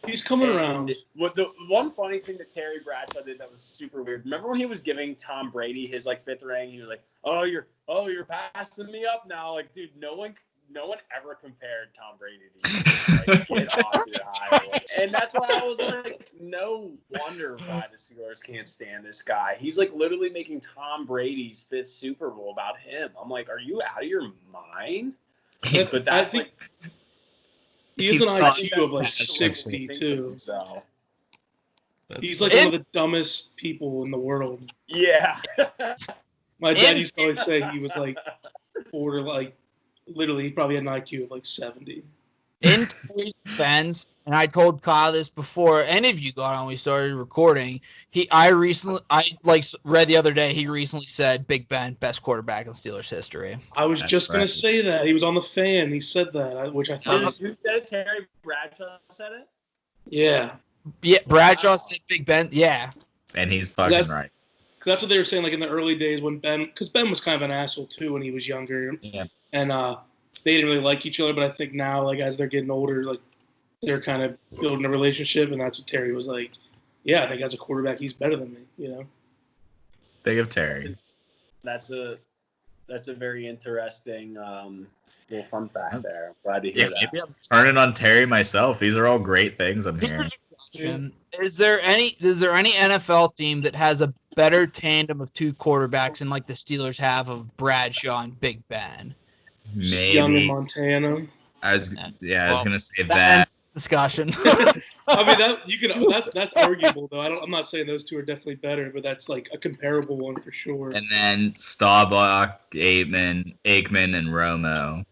he's coming around. What the one funny thing that Terry Bradshaw did that was super weird. Remember when he was giving Tom Brady his like 5th ring? He was like, "Oh, you're passing me up now." Like, dude, no one ever compared Tom Brady to you. Like, get off your high horse. And that's why I was like, no wonder why the Steelers can't stand this guy. He's like literally making Tom Brady's 5th Super Bowl about him. I'm like, are you out of your mind? But that's think- like. He has an thought IQ of like that's 60 too. So He's like one of the dumbest people in the world. yeah. My dad used to always say he was like literally, he probably had an IQ of like 70. In Terry's defense, and I told Kyle this before any of you got on, we started recording. I read the other day. He recently said Big Ben best quarterback in Steelers history. I was That's just gonna right. say that he was on the fan. He said that, which I thought. Who said it? Terry Bradshaw said it? Yeah, Yeah, Bradshaw Wow. said Big Ben. Yeah, And he's fucking That's- right. because that's what they were saying. Like in the early days when because Ben was kind of an asshole too when he was younger, Yeah. and they didn't really like each other. But I think now, like as they're getting older, like they're kind of building a relationship, and that's what Terry was like. Yeah, I think as a quarterback, he's better than me. You know. Think of Terry. That's a very interesting little fun fact there. I'm glad to hear Yeah, that. maybe I'm turning on Terry myself. These are all great things I'm hearing. here's a question: Is there any NFL team that has a better tandem of 2 quarterbacks than like the Steelers have of Bradshaw and Big Ben? Young in Maybe. Montana. I was Well, gonna say that- that. Discussion. I mean that's arguable though. I'm not saying those 2 are definitely better, but that's like a comparable one for sure. And then Staubach, Aikman, and Romo.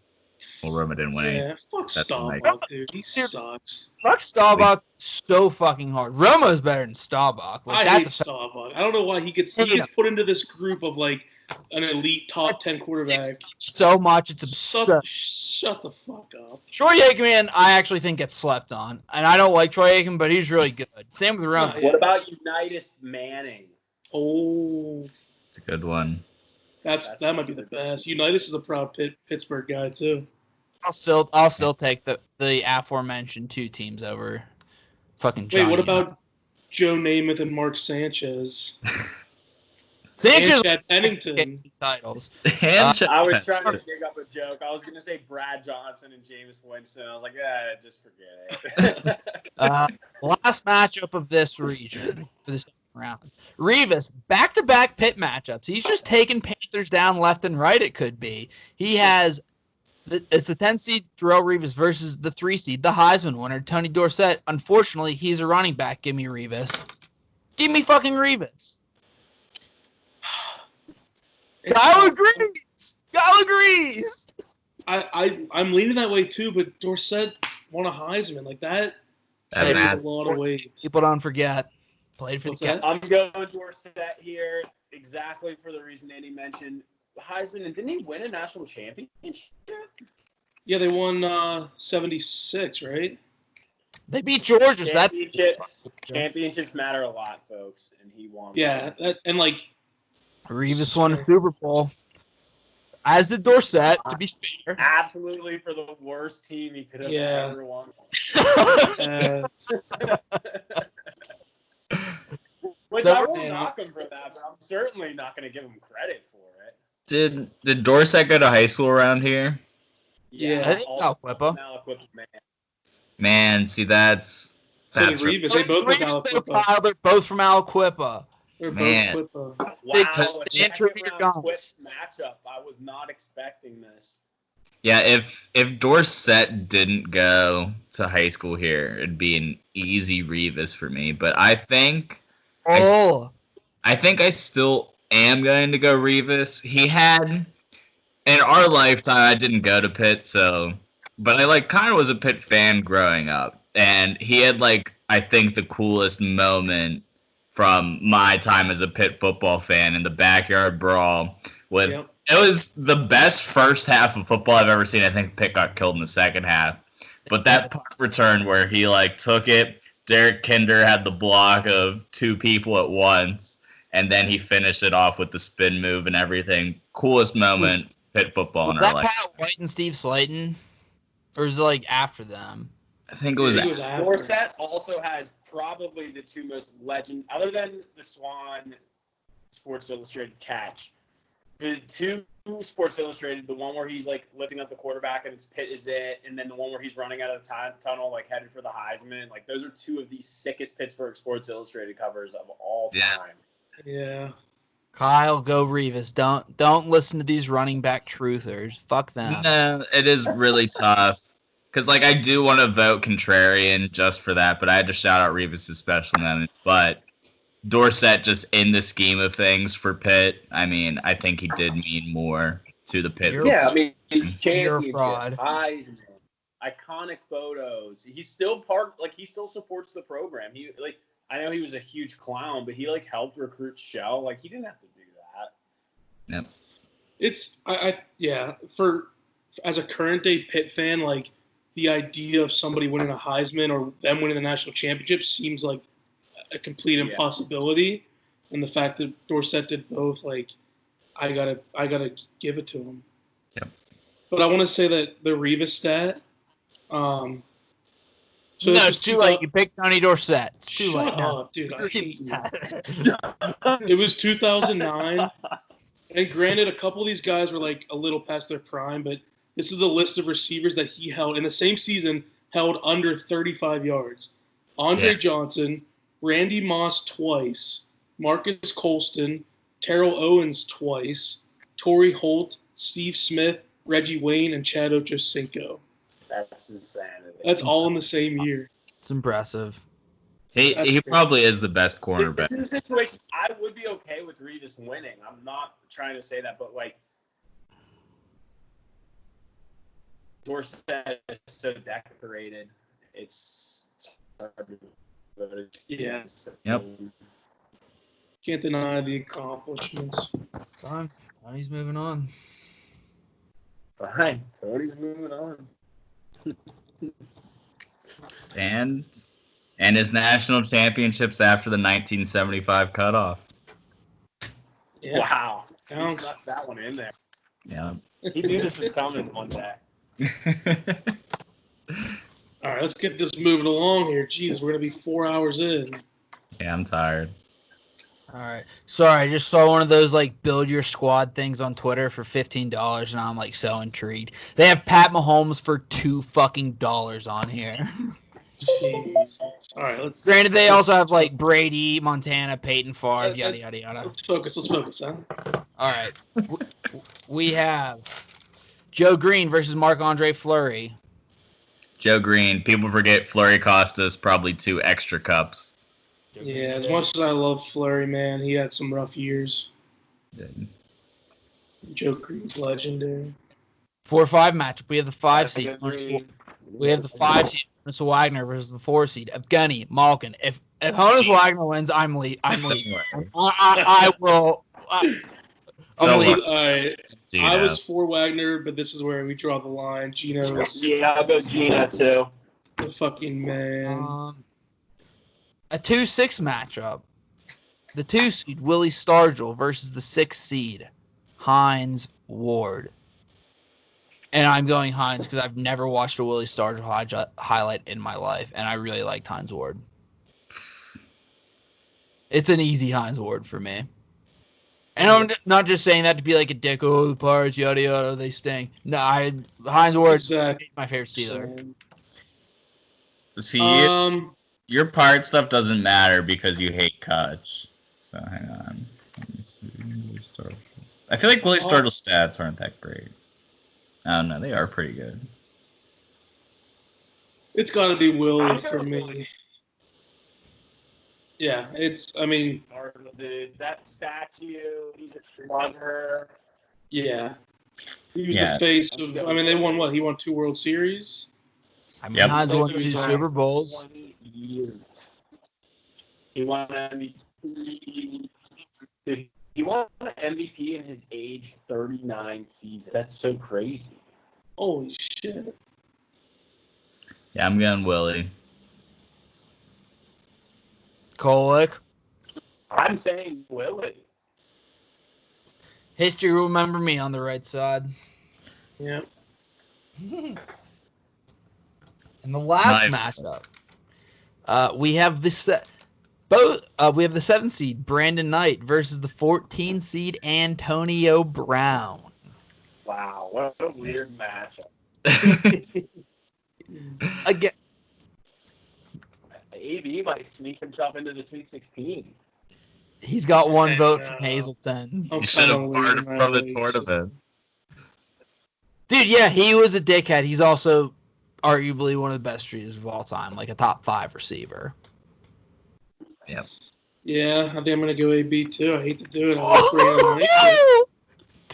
Well, Romo didn't win. Yeah, fuck That's Staubach, dude. He sucks. Fuck Staubach so fucking hard. Romo's better than Staubach. Like, I hate that's a Staubach. I don't know why he gets put into this group of like an elite top 10 quarterback. so much. It's absurd. Shut the fuck up. Troy Aikman, I actually think gets slept on, and I don't like Troy Aikman, but he's really good. Same with Romo. Yeah. What about Unitas Manning? Oh, It's a good one. that might be the best. Unitas is a proud Pittsburgh guy too. I'll still take the aforementioned 2 teams over fucking. Wait, Johnny. what about Joe Namath and Mark Sanchez? Sanchez And Chad Pennington. titles. And I was trying to dig up a joke. I was going to say Brad Johnson and Jameis Winston. I was like, just forget it. Last matchup of this region for the second round. Revis, back-to-back Pitt matchups. He's just taking Panthers down left and right, it could be. He has, it's the 10 seed Darrelle Revis versus the 3 seed, the Heisman winner, Tony Dorsett. Unfortunately, he's a running back. Give me Revis. Give me fucking Revis. Kyle agrees. Kyle agrees. I'm leaning that way too, but Dorsett won a Heisman. Like that carries a lot of weight. People don't forget. Played for What's the that? I'm going Dorsett here exactly for the reason Andy mentioned. Heisman, and didn't he win a national championship? Yeah, they won 76, right? They beat Georgia. Championships matter a lot, folks, and he won. Yeah, and like Revis won a Super Bowl. As did Dorsett, to be fair. Absolutely for the worst team he could have ever won. Which I won't knock him for that, but I'm certainly not going to give him credit for it. Did Dorsett go to high school around here? Yeah. I think Aliquippa. Man, see that's Revis. They both went to Aliquippa. They're both from Aliquippa. They're Man. both Quippa. Wow, a Andrew second-round Quip matchup. I was not expecting this. Yeah, if Dorsett didn't go to high school here, it'd be an easy Revis for me. But I think I still am going to go Revis. He had in our lifetime. I didn't go to Pitt, but I kind of was a Pitt fan growing up, and he had I think the coolest moment from my time as a Pitt football fan in the backyard brawl with. Yep. It was the best first half of football I've ever seen. I think Pitt got killed in the second half. But that punt return where he took it, Derek Kinder had the block of two people at once, and then he finished it off with the spin move and everything. Coolest moment Pitt football in our life. Was that Pat White and Steve Slayton? Or is it after them? I think it was after. Dorsett also has probably the two most other than the Swan Sports Illustrated catch. The two Sports Illustrated, the one where he's lifting up the quarterback and it's Pitt is it, and then the one where he's running out of the tunnel headed for the Heisman. Those are two of the sickest Pittsburgh Sports Illustrated covers of all time. Yeah. Kyle, go Revis. Don't listen to these running back truthers. Fuck them. No, it is really tough. Because I do want to vote contrarian just for that, but I had to shout out Revis' special moment. But Dorsett, just in the scheme of things for Pitt, I mean, I think he did mean more to the Pitt. Championship, Heisman, iconic photos. He's still he still supports the program. He I know he was a huge clown, but he helped recruit Shell. He didn't have to do that. Yep. It's for as a current day Pitt fan, the idea of somebody winning a Heisman or them winning the national championship seems like a complete impossibility, and the fact that Dorsett did both, I gotta give it to him. Yeah. But I want to say that the Revis stat. So no, it's too late. You picked Tony Dorsett. It's too late. Shut up, dude. I hate you. It was 2009, and granted, a couple of these guys were a little past their prime, but this is the list of receivers that he held in the same season, held under 35 yards. Andre Johnson, Randy Moss twice, Marcus Colston, Terrell Owens twice, Torrey Holt, Steve Smith, Reggie Wayne, and Chad Ochocinco. That's insanity. That's all in the same year. It's impressive. He probably is the best cornerback. In this situation, I would be okay with Revis winning. I'm not trying to say that, but Dorsett is so decorated. It's hard to Yeah. Yep. Can't deny the accomplishments. Fine. He's moving on. Fine. Cody's moving on. And his national championships after the 1975 cutoff. Yeah. Wow. He snuck that one in there. Yeah. He knew this was coming one day. All right, let's get this moving along here. Jeez, we're going to be 4 hours in. Yeah, I'm tired. All right. Sorry, I just saw one of those like build your squad things on Twitter for $15, and I'm like so intrigued. They have Pat Mahomes for $2 on here. Jesus. All right, Granted, they also have like Brady, Montana, Peyton Favre, yada yada yada. Let's focus. Let's focus, huh? All right. We have Joe Green versus Marc-Andre Fleury. Joe Green. People forget Flurry cost us probably 2 extra cups. Yeah, as much as I love Flurry, man, he had some rough years. Joe Green's legendary. 4-5 matchup. We have the 5 That's a seed. good read. We have the 5 seed. Honus Wagner versus the 4 seed. Evgeny Malkin. If Honus Wagner wins, I'm leaving. I will. I'm Don't leaving. All right. Gino. I was for Wagner, but this is where we draw the line. Gino's Yeah, I'll go Gina too. the fucking man. A 2-6 matchup. The 2 seed Willie Stargell versus the 6 seed Hines Ward. And I'm going Hines because I've never watched a Willie Stargell highlight in my life, and I really liked Hines Ward. It's an easy Hines Ward for me. And I'm not just saying that to be like a dick. Oh, the Pirates, yada yada, they stink. No, Hines Ward's my favorite Steeler. See, your part stuff doesn't matter because you hate Kutch. So hang on. Let me see. Willie Stargell. I feel like Willie Stargell's stats aren't that great. Oh no, they are pretty good. It's got to be Willie for me. Yeah, it's. I mean, Dude, that statue. He's a slugger. yeah, he was the face of. I mean, they won what? He won 2 World Series. I mean, Hines won 2 Super Bowls. He won an MVP. He won an MVP in his age 39 season. That's so crazy. Holy shit! Yeah, I'm going Willie. Kolek. I'm saying Willie. History will remember me on the right side. Yeah. In the last matchup, we have the 7 seed Brandon Knight versus the 14 seed Antonio Brown. Wow, what a weird matchup. Again, AB might sneak himself into the Sweet 16. he's got 1 vote from Hazleton. You should have barred him from the tournament. Dude, yeah, he was a dickhead. He's also arguably one of the best streeters of all time, like a top 5 receiver. Yep. Yeah, I think I'm gonna go AB too. I hate to do it.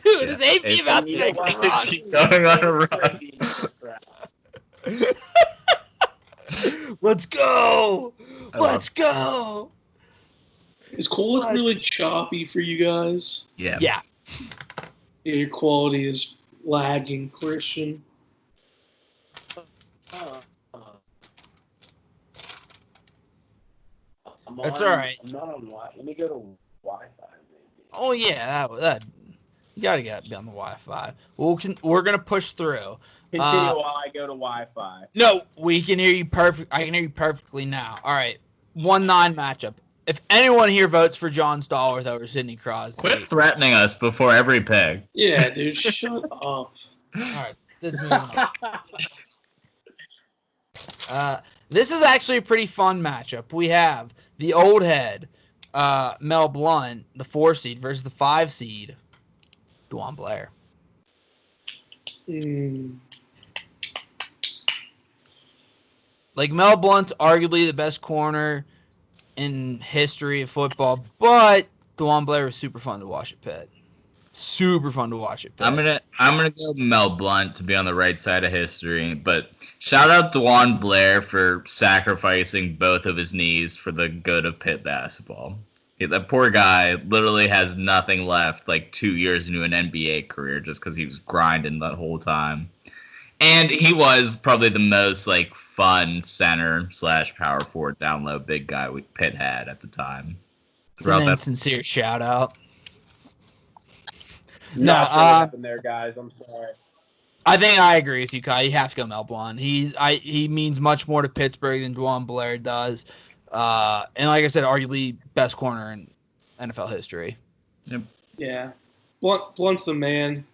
Dude, is AB about to make a run? Keep going on a run. Let's go! Let's go! Is Kolek really choppy for you guys? Yeah. Yeah. Yeah, your quality is lagging, Christian. That's all right. I'm not on Wi-Fi. Let me go to Wi-Fi. Maybe. Oh yeah, that you gotta be on the Wi-Fi. We're gonna push through. Continue while I go to Wi-Fi. No, we can hear you perfect. I can hear you perfectly now. All right, 1-9 matchup. If anyone here votes for John Stallworth over Sidney Crosby, Quit threatening us before every pick. Yeah, dude, shut up. All right, let's move on. This is actually a pretty fun matchup. We have the old head, Mel Blount, the 4 seed, versus the 5 seed, Dwan Blair. Like, Mel Blount's arguably the best corner in history of football, but Dwan Blair was super fun to watch at Pitt. Super fun to watch at Pitt. I'm gonna go Mel Blount to be on the right side of history, but shout out Dwan Blair for sacrificing both of his knees for the good of Pitt basketball. That poor guy literally has nothing left, like 2 years into an NBA career, just because he was grinding that whole time. And he was probably the most like fun center / power forward down low big guy Pitt had at the time. It's an insincere shout out. Not sure what happened there, guys. I'm sorry. I think I agree with you, Kai. You have to go Mel Blount. He means much more to Pittsburgh than Dwan Blair does. And like I said, arguably best corner in NFL history. Yeah. Blunt's the man.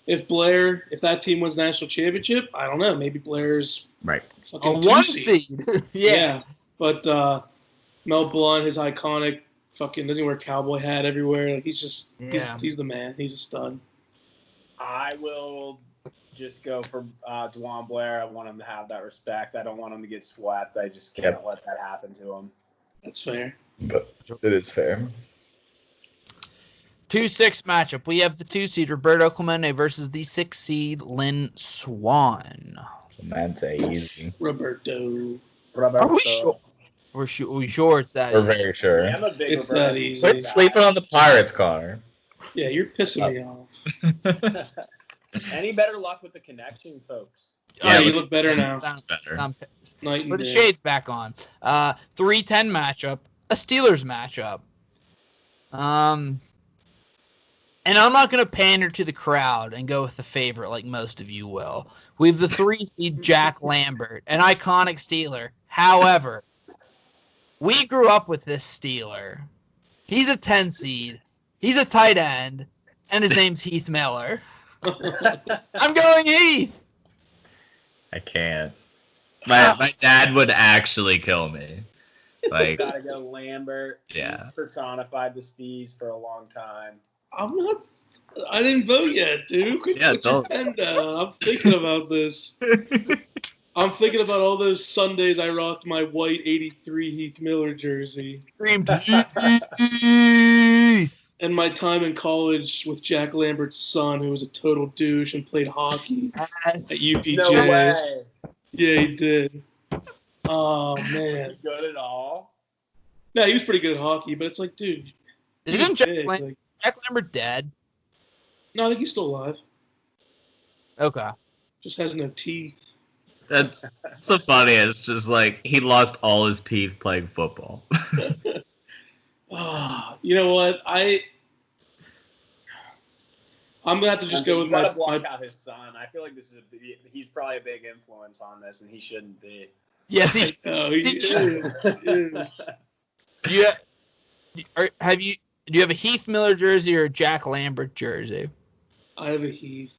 If that team wins the national championship, I don't know. Maybe Blair's Right. A fucking 1 2 seed. seed. Yeah. But Mel Blunt, his iconic fucking doesn't he wear a cowboy hat everywhere? He's just he's the man. He's a stud. I will just go for DeJuan Blair. I want him to have that respect. I don't want him to get swept. I just can't let that happen to him. That's fair. But it is fair. 2-6 matchup. We have the 2 seed Roberto Clemente versus the 6 seed Lynn Swan. Clemente, easy. Roberto. Are we sure? We sure it's that? We're easy? very sure. Yeah, I'm a big It's Roberto that easy. Quit sleeping on the Pirates, Connor. Yeah, you're pissing me off. Any better luck with the connection, folks? Yeah, you let's- look better now. It's better. I'm pissed. Night and Put the day. shades back on. 3-10 matchup. A Steelers matchup. And I'm not going to pander to the crowd and go with the favorite like most of you will. We have the 3 seed Jack Lambert, an iconic Steeler. However, we grew up with this Steeler. He's a 10 seed. He's a tight end, and his name's Heath Miller. I'm going Heath. I can't. My dad would actually kill me. Like, Gotta go Lambert. Yeah. He personified the Stees for a long time. I didn't vote yet, dude. Put your don't. pen down. I'm thinking about this. I'm thinking about all those Sundays I rocked my white 83 Heath Miller jersey. Screamed Heath. And my time in college with Jack Lambert's son, who was a total douche and played hockey at UPJ. No way. Yeah, he did. Oh, man. Good at all. No, he was pretty good at hockey, but it's like, dude. Isn't he's Jack, big, like- Jack Lambert dead? no, I think he's still alive. Okay. Just has no teeth. that's the funniest. Just like he lost all his teeth playing football. Oh, you know what? I'm gonna have to just go with gotta my block out his son. I feel like he's probably a big influence on this, and he shouldn't be. Yes, he No, he is. He is. Yeah. Do you have a Heath Miller jersey or a Jack Lambert jersey? I have a Heath.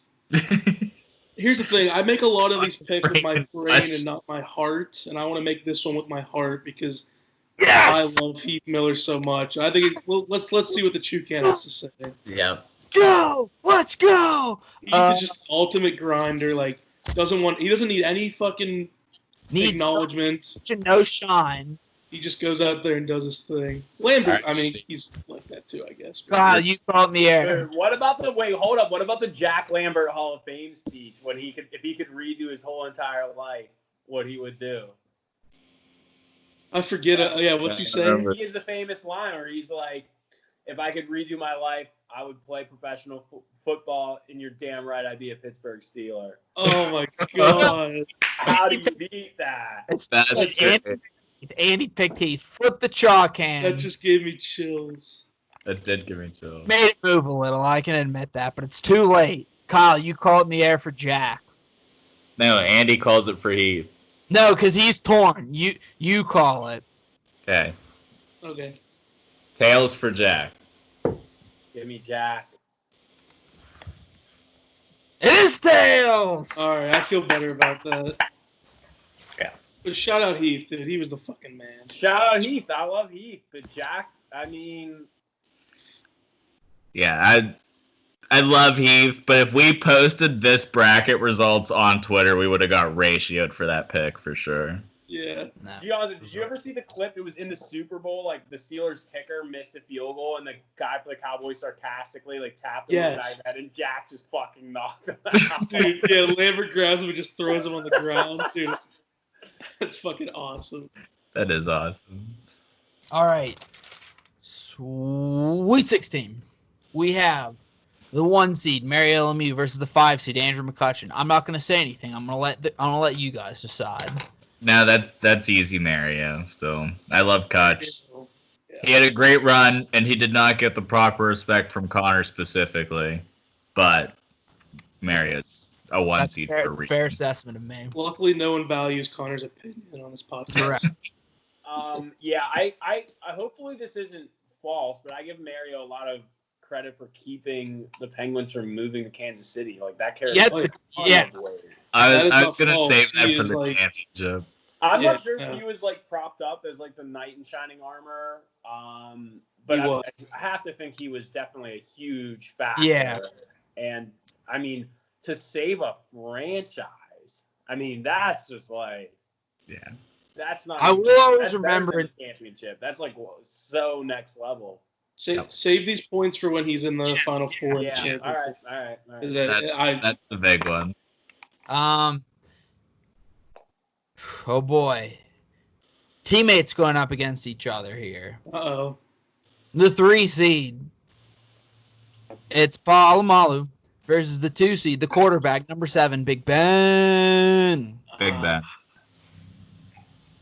Here's the thing. I make a lot of these picks with my brain and not my heart, and I want to make this one with my heart because I love Heath Miller so much. I think let's see what the Chukan has to say. Yeah. Go! Let's go! Heath is just ultimate grinder. Like he doesn't need any fucking Needs acknowledgement. no shine. He just goes out there and does his thing. Lambert, Right. I mean, he's like that too, I guess. God, you called me air. Dude, what about hold up? What about the Jack Lambert Hall of Fame speech when if he could redo his whole entire life, what he would do? I forget. Yeah, what's he I saying? remember. He has the famous line where he's like, "If I could redo my life, I would play professional football. And you're damn right, I'd be a Pittsburgh Steeler." Oh my god! How do you beat that? That's Andy picked Heath. Flip the chalk hand. That just gave me chills. That did give me chills. made it move a little. I can admit that, but it's too late. Kyle, you called in the air for Jack. No, Andy calls it for Heath. No, because he's torn. You call it. Okay. Okay. Tails for Jack. Give me Jack. It is tails. All right, I feel better about that. Yeah. But shout out Heath, dude. He was the fucking man. Shout out Heath. I love Heath, but Jack. I mean, Yeah, I love Heath, but if we posted this bracket results on Twitter, we would have got ratioed for that pick for sure. Yeah. No. did you ever see the clip? It was in the Super Bowl. Like the Steelers kicker missed a field goal, and the guy for the Cowboys sarcastically like tapped him on the Yes. back of the head, and Jack just fucking knocked him out. Dude, yeah, Lambert grabs him and just throws him on the ground. Dude, it's fucking awesome. That is awesome. All right. Sweet 16. We have the 1 seed Mary LMU versus the 5 seed Andrew McCutcheon. I'm not going to say anything. I'm gonna let you guys decide. No, that's easy, Mario. Still, I love Kutch. Yeah. He had a great run, and he did not get the proper respect from Connor specifically. But Mario's a 1 That's seed fair, for a reason. fair assessment of me. Luckily, no one values Connor's opinion on this podcast. Correct. Yeah, I hopefully this isn't false, but I give Mario a lot of credit for keeping the Penguins from moving to Kansas City. Like that carries Yeah, a ton yeah. of weight. I was gonna false. save that He for is the like- championship. I'm Yeah, not sure yeah. if he was like propped up as like the knight in shining armor, but He was. I have to think he was definitely a huge factor. Yeah. And I mean, to save a franchise, I mean that's just like Yeah. that's not. I even- will always that's better remember than it. the championship. That's like so next level. Save these points for when he's in the Final Four. Yeah. And All right. Is that, That's the big one. Oh boy. Teammates going up against each other here. uh-oh. The 3 seed. It's Palomalu versus the 2 seed, the quarterback, number 7, Big Ben. Big Ben.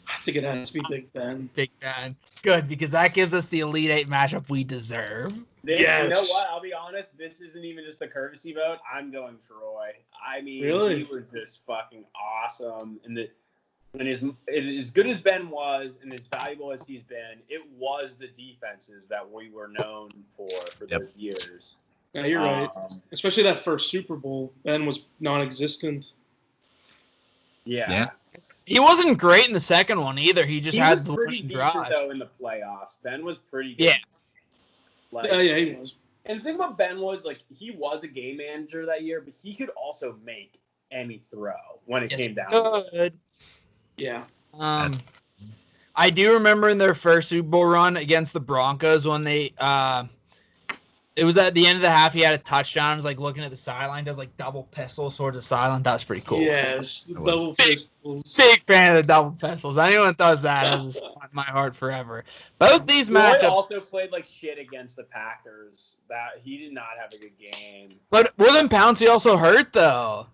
I think it has to be Big Ben. Big Ben. Good, because that gives us the Elite 8 matchup we deserve. This, You know Yes. what? I'll be honest. This isn't even just a courtesy vote. I'm going Troy. I mean, Really? he was just fucking awesome. And as good as Ben was, and as valuable as he's been, it was the defenses that we were known for those years. Yeah, you're right. Especially that first Super Bowl. Ben was non-existent. Yeah. He wasn't great in the second one either. He just He had was the pretty winning decent drive. though in the playoffs. Ben was pretty good. Yeah. Like, Yeah, he was. And the thing about Ben was like he was a game manager that year, but he could also make any throw when it came down to it. Good. Yeah. I do remember in their first Super Bowl run against the Broncos when they it was at the end of the half. He had a touchdown. I was like looking at the sideline, does like double pistols towards the sideline. That was pretty cool. Yes. It was. Double pistols. Big fan of the double pistols. Anyone that does that has my heart forever. Both these Troy matchups, also played like shit against the Packers. That he did not have a good game. but wasn't Pouncey also hurt though?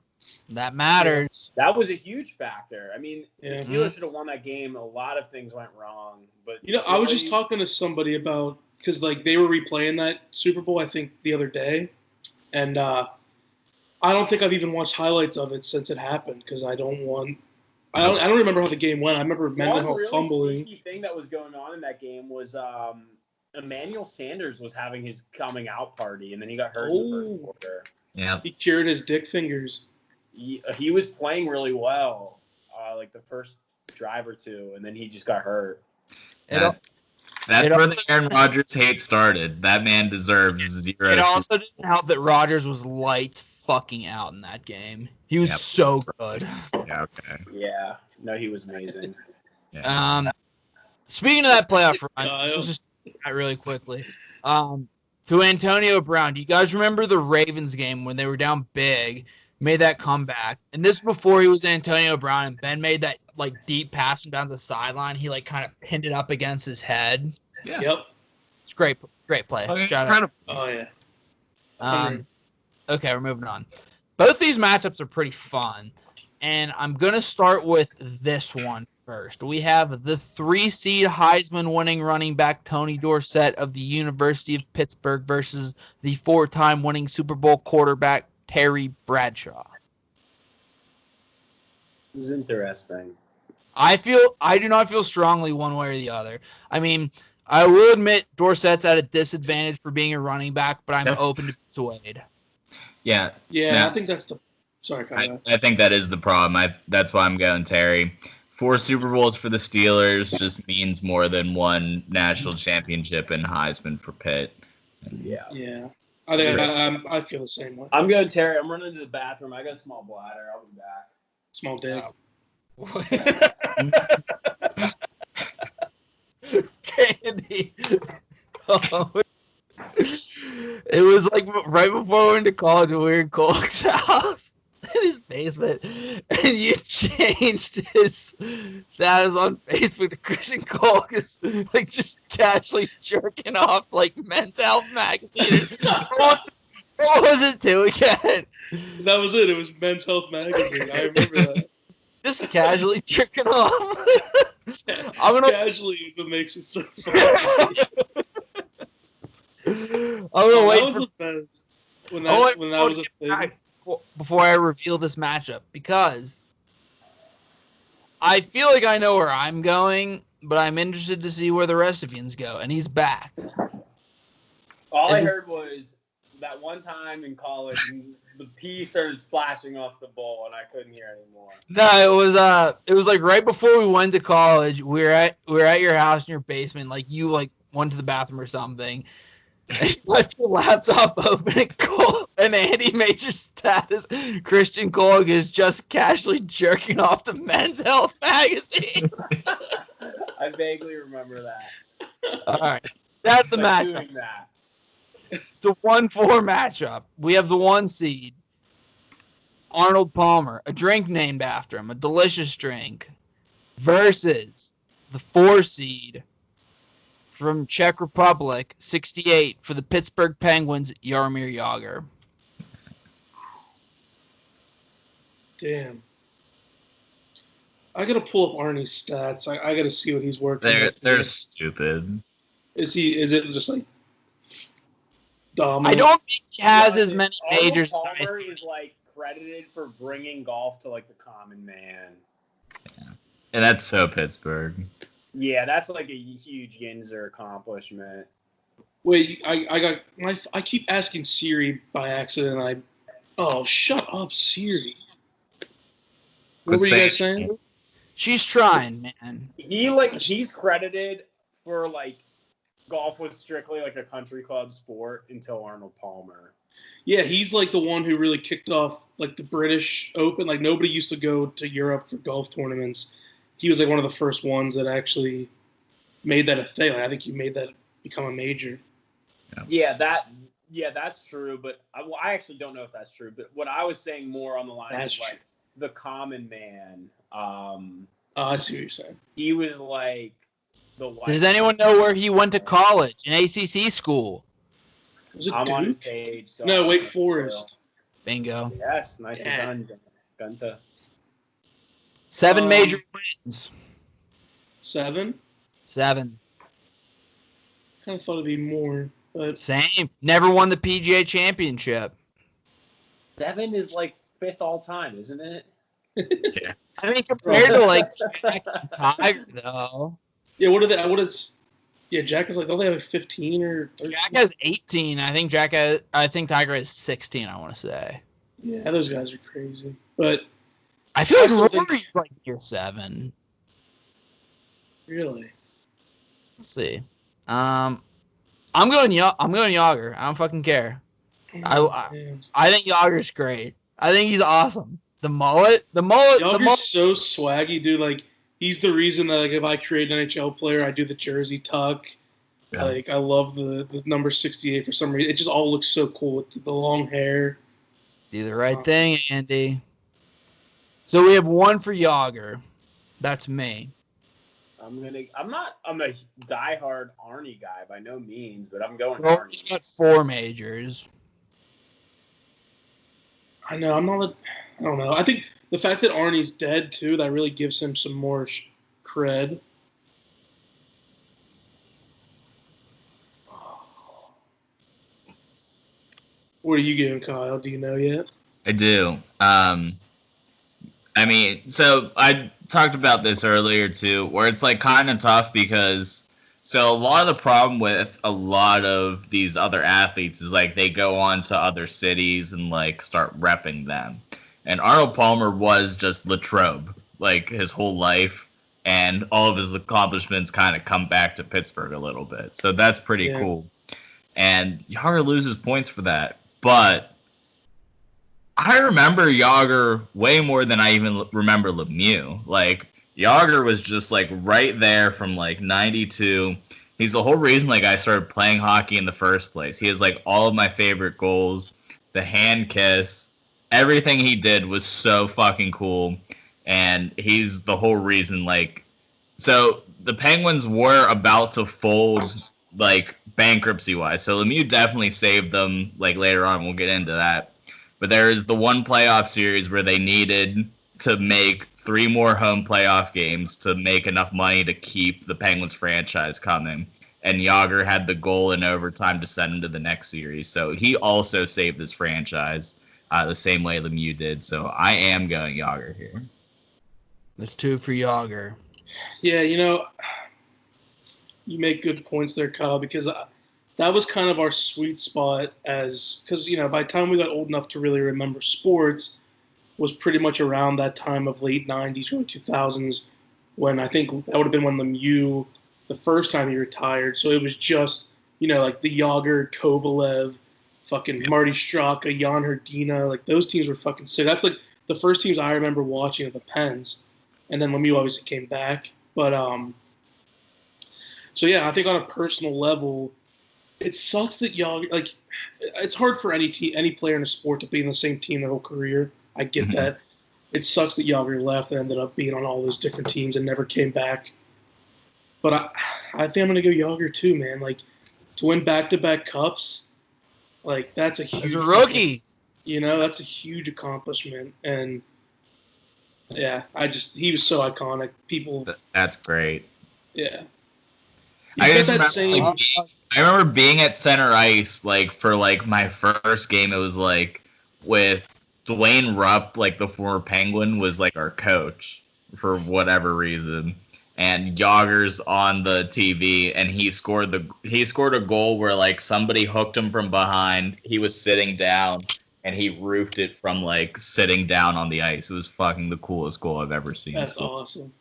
That matters. That was a huge factor. I mean, Yeah. the Steelers should have won that game. A lot of things went wrong, but You know, I was just talking to somebody about because like they were replaying that Super Bowl, I think the other day, and I don't think I've even watched highlights of it since it happened because I don't remember how the game went. I remember One Mendenhall really fumbling. sneaky thing that was going on in that game was Emmanuel Sanders was having his coming out party, and then he got hurt in the first Oh. quarter. Yeah. He cured his dick fingers. He was playing really well, like the first drive or two, and then he just got hurt. That's It where the Aaron Rodgers hate started. That man deserves zero. It also didn't help that Rodgers was lights fucking out in that game. He was Yep. so good. Yeah, okay. Yeah, no, he was amazing. Yeah. Speaking of that playoff run, Kyle. let's just do that really quickly. To Antonio Brown, do you guys remember the Ravens game when they were down big, made that comeback? And this before he was Antonio Brown, and Ben made that like deep pass from down the sideline. He like kind of pinned it up against his head. Yeah. Yep. It's great play. Okay, Shout out. incredible. Oh yeah. Okay, we're moving on. Both these matchups are pretty fun, and I'm gonna start with this one first. We have the 3 seed Heisman winning running back Tony Dorsett of the University of Pittsburgh versus the 4-time winning Super Bowl quarterback Terry Bradshaw. This is interesting. I do not feel strongly one way or the other. I mean, I will admit Dorsett's at a disadvantage for being a running back, but I'm Yeah. open to swayed. Yeah. Yeah, Now- I think that's the. Sorry, Kyle. I think that is the problem. That's why I'm going Terry. 4 Super Bowls for the Steelers just means more than one national championship in Heisman for Pitt. Yeah. Yeah. I think I feel the same way. I'm going Terry. I'm running to the bathroom. I got a small bladder. I'll be back. Small dick. Candy. Oh. It was like right before we went to college when we were in Colk's house in his basement, and you changed his status on Facebook to Christian Colk is like just casually jerking off like Men's Health magazine. What was it to again? That was it. It was Men's Health magazine. I remember that. Just casually jerking off. I'm gonna Casually is what makes it so funny. I'm gonna That wait was for the best. When Oh, that, when that was a thing. before I reveal this matchup, because I feel like I know where I'm going, but I'm interested to see where the rest of yous go, and he's back. All I heard was that one time in college, the pee started splashing off the bowl, and I couldn't hear anymore. No, it was like right before we went to college. We were at your house in your basement. Like you went to the bathroom or something. And you left your laptop open and Andy made your status. Christian Kolg is just casually jerking off to Men's Health magazine. I vaguely remember that. All right, that's the Like matchup. doing that. It's a 1-4 matchup. We have the 1 seed, Arnold Palmer, a drink named after him, a delicious drink, versus the 4 seed from Czech Republic, 68, for the Pittsburgh Penguins, Jaromir Jagr. Damn. I gotta pull up Arnie's stats. I gotta see what he's working with. They're stupid. Is it just like dominant? I don't think he has as many Arnold majors. Palmer is like credited for bringing golf to like the common man. Yeah. And that's so Pittsburgh. Yeah, that's like a huge Yinzer accomplishment. Wait, I keep asking Siri by accident. Oh, shut up, Siri. What were you guys saying? She's trying, man. He's credited for like golf was strictly like a country club sport until Arnold Palmer. Yeah, he's like the one who really kicked off like the British Open. Like nobody used to go to Europe for golf tournaments. He was like one of the first ones that actually made that a thing. Like, I think he made that become a major. Yeah, that's true. But I actually don't know if that's true. But what I was saying more on the lines of like the common man. I see what you're saying. He was like the white. Does anyone know where he went to college? An ACC school. I'm on his page. So no, Wake Forest. Bingo. Yes, nicely done, Gunta. 7 major wins. 7? 7. Kind of thought it'd be more, but Same. Never won the PGA Championship. 7 is like 5th all time, isn't it? Yeah. I mean, compared to like Jack and Tiger, though. Yeah, what are they? What is? Yeah, Jack is like, don't they have 15 or 13? Jack has 18. I think Tiger has 16. I want to say. Yeah, those guys are crazy. But I feel like Rory's like year 7. Really? Let's see. I'm going Jagr. I don't fucking care. I think Yager's great. I think he's awesome. The mullet. Yager's so swaggy, dude. Like he's the reason that like if I create an NHL player, I do the jersey tuck. Yeah. Like I love the number 68 for some reason. It just all looks so cool with the long hair. Do the right thing, Andy. So we have 1 for Jagr. That's me. I'm a diehard Arnie guy by no means, but I'm going Well, Arnie. he's got 4 majors. I know. I don't know. I think the fact that Arnie's dead too, that really gives him some more cred. What are you giving, Kyle? Do you know yet? I do. I mean, so I talked about this earlier too, where it's like kind of tough because so a lot of the problem with a lot of these other athletes is like they go on to other cities and like start repping them. And Arnold Palmer was just Latrobe like his whole life, and all of his accomplishments kind of come back to Pittsburgh a little bit. So that's pretty cool. And Jagr loses points for that, but I remember Jagr way more than I even remember Lemieux. Like, Jagr was just, like, right there from, like, 92. He's the whole reason, like, I started playing hockey in the first place. He has, like, all of my favorite goals. The hand kiss. Everything he did was so fucking cool. And he's the whole reason, like... So, the Penguins were about to fold, like, bankruptcy-wise. So, Lemieux definitely saved them, like, later on. We'll get into that. But there is the one playoff series where they needed to make 3 more home playoff games to make enough money to keep the Penguins franchise coming. And Jagr had the goal in overtime to send him to the next series. So he also saved this franchise the same way Lemieux did. So I am going Jagr here. There's 2 for Jagr. Yeah, you make good points there, Kyle, because that was kind of our sweet spot because by the time we got old enough to really remember sports was pretty much around that time of late 90s, early 2000s, when I think that would have been when Lemieux, the first time he retired. So it was just, like the Yager, Kovalev, fucking Marty Straka, Jan Hrdina, like those teams were fucking sick. That's like the first teams I remember watching at the Pens. And then Lemieux obviously came back. But, so yeah, I think on a personal level, it sucks that Yager, like, it's hard for any player in a sport to be in the same team their whole career. I get that. It sucks that Yager left and ended up being on all those different teams and never came back. But I think I'm gonna go Yager too, man. Like to win back-to-back cups, like that's a huge. As a rookie, that's a huge accomplishment, and yeah, he was so iconic. People. That's great. Yeah. I remember being at center ice like for like my first game. It was like with Dwayne Rupp, like the former Penguin, was like our coach for whatever reason, and Yager's on the TV, and he scored a goal where like somebody hooked him from behind. He was sitting down, and he roofed it from like sitting down on the ice. It was fucking the coolest goal I've ever seen. That's awesome.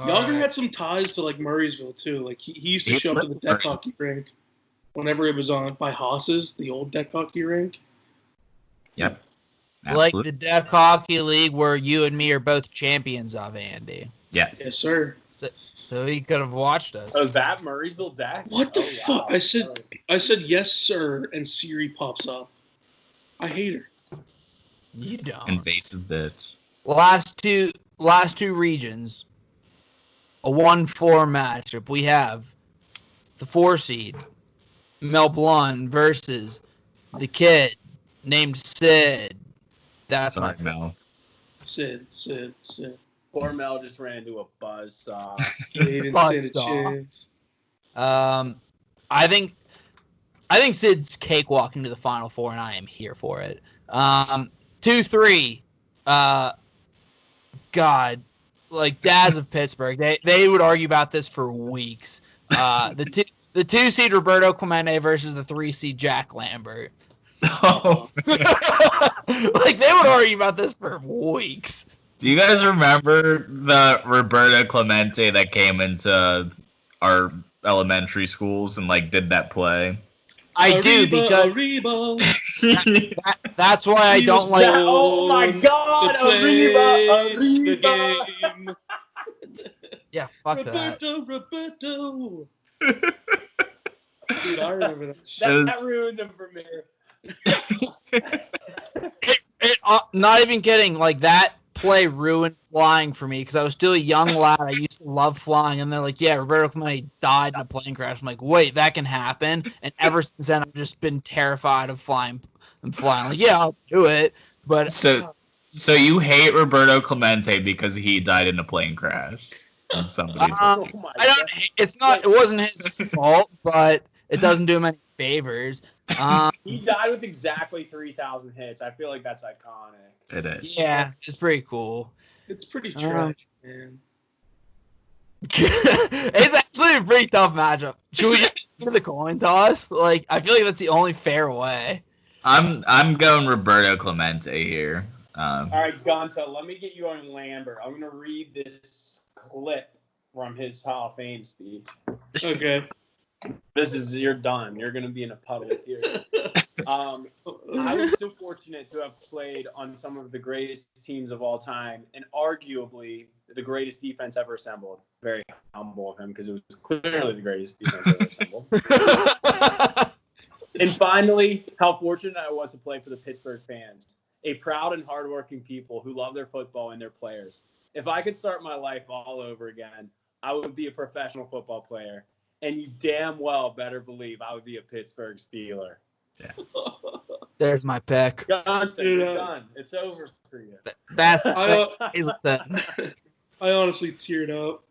Yager had some ties to like Murraysville too. Like he used to show up to the deck hockey rink whenever it was on by Haas's, the old deck hockey rink. Yep. Absolutely. Like the deck hockey league where you and me are both champions of, Andy. Yes. Yes, sir. So he could have watched us. Oh, that Murraysville deck? What the fuck? Wow. I said yes, sir, and Siri pops up. I hate her. You don't. Invasive bitch. Last two regions. A 1-4 matchup. We have the 4 seed, Mel Blanc versus the kid named Sid. That's Sorry, Mel. Sid. Poor Mel just ran into a buzzsaw. He didn't stand a chance. I think Sid's cakewalking to the Final Four, and I am here for it. 2-3. God. Like dads of Pittsburgh, they would argue about this for weeks. The 2 seed Roberto Clemente versus the 3 seed Jack Lambert. Oh. Like they would argue about this for weeks. Do you guys remember the Roberto Clemente that came into our elementary schools and like did that play? I do because that's why I don't like. Oh my God, Arriba! Yeah, fuck Roberto. Dude, I remember that. That ruined them for me. Not even kidding. Like that play ruined flying for me because I was still a young lad. I used to love flying, and they're like, "Yeah, Roberto Clemente died in a plane crash." I'm like, "Wait, that can happen?" And ever since then, I've just been terrified of flying. I'm flying. Like, yeah, I'll do it, but so you hate Roberto Clemente because he died in a plane crash. And somebody I don't. It's not. It wasn't his fault, but it doesn't do him any favors. He died with exactly 3,000 hits. I feel like that's iconic. It is. Yeah, it's pretty cool. It's pretty tragic, man. It's actually a pretty tough matchup. Should we get to the coin toss? Like, I feel like that's the only fair way. I'm going Roberto Clemente here. All right, Gonta, let me get you on Lambert. I'm gonna read this clip from his Hall of Fame speech. Okay. You're done. You're going to be in a puddle of tears. I was so fortunate to have played on some of the greatest teams of all time and arguably the greatest defense ever assembled. Very humble of him because it was clearly the greatest defense ever assembled. And finally, how fortunate I was to play for the Pittsburgh fans, a proud and hardworking people who love their football and their players. If I could start my life all over again, I would be a professional football player. And you damn well better believe I would be a Pittsburgh Steeler. Yeah. There's my pick. Done. It's over for you. That's I honestly teared up.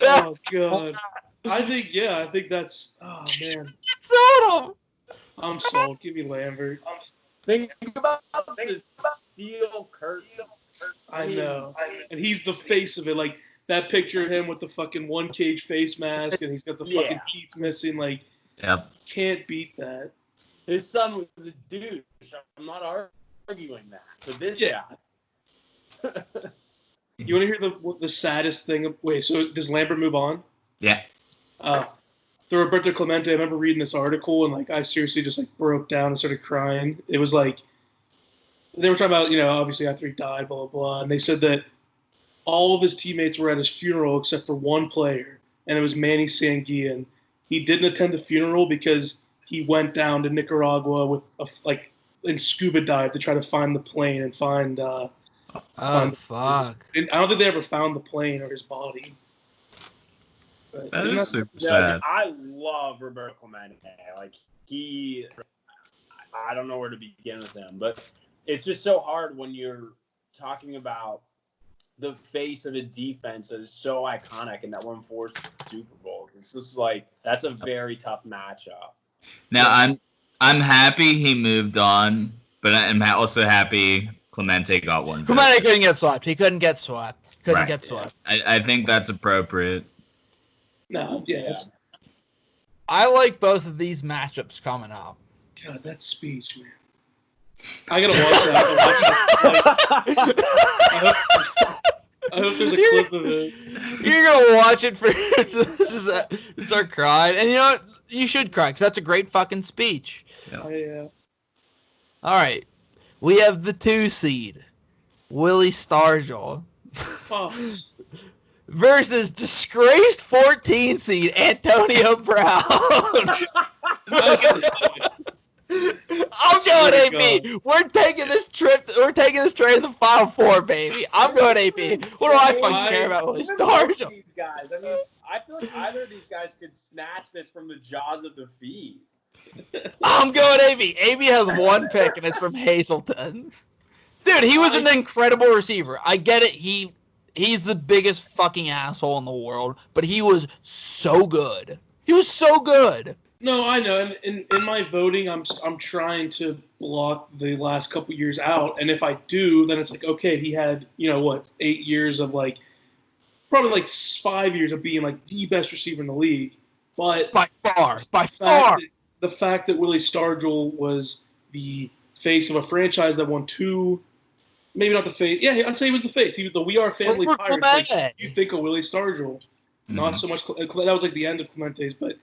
Oh God. I think that's. Oh man. Sold him. I'm sold. Give me Lambert. Think about this steel curtain I know. And he's the face of it. Like, that picture of him with the fucking one cage face mask, and he's got the fucking teeth missing. Like, Yep. can't beat that. His son was a douche. I'm not arguing that. But this guy. You want to hear the saddest thing? Wait, so does Lambert move on? Yeah. The Roberto Clemente, I remember reading this article, and like I seriously just like broke down and started crying. It was like they were talking about, obviously after he died, blah blah blah, and they said that all of his teammates were at his funeral except for one player, and it was Manny Sanguillen. He didn't attend the funeral because he went down to Nicaragua with in scuba dive to try to find the plane and find. Fuck! I don't think they ever found the plane or his body. But That is super No, sad. I love Roberto Clemente. Like, I don't know where to begin with him, but it's just so hard when you're talking about the face of a defense that is so iconic and that won 4 Super Bowls. It's just like, that's a very tough matchup. Now I'm happy he moved on, but I'm also happy Clemente got one. Clemente couldn't get swept. He couldn't get swept. Right. I think that's appropriate. No, yeah. I like both of these matchups coming up. God, that speech, man. I gotta watch that. I hope there's a clip of it. You're gonna watch it for just start crying, and you know what? You should cry because that's a great fucking speech. Yeah. All right, we have the 2 seed, Willie Stargell, versus disgraced 14 seed Antonio Brown. I'm going AP. We're taking this train to the Final Four, baby. I'm going AP. What do I fucking care about Willie Stargell? These guys. I mean, I feel like either of these guys could snatch this from the jaws of defeat. I'm going AP. AP has 1 pick, and it's from Hazleton. Dude, he was an incredible receiver. I get it. He's the biggest fucking asshole in the world, but he was so good. He was so good. No, I know. And in my voting, I'm trying to block the last couple years out. And if I do, then it's like, okay, he had 8 years of probably 5 years of being the best receiver in the league. But by far, the fact that Willie Stargell was the face of a franchise that won 2. Maybe not the face. Yeah, I'd say he was the face. He was the We Are Family Pirates. You think of Willie Stargell. Not so much. That was the end of Clemente's, but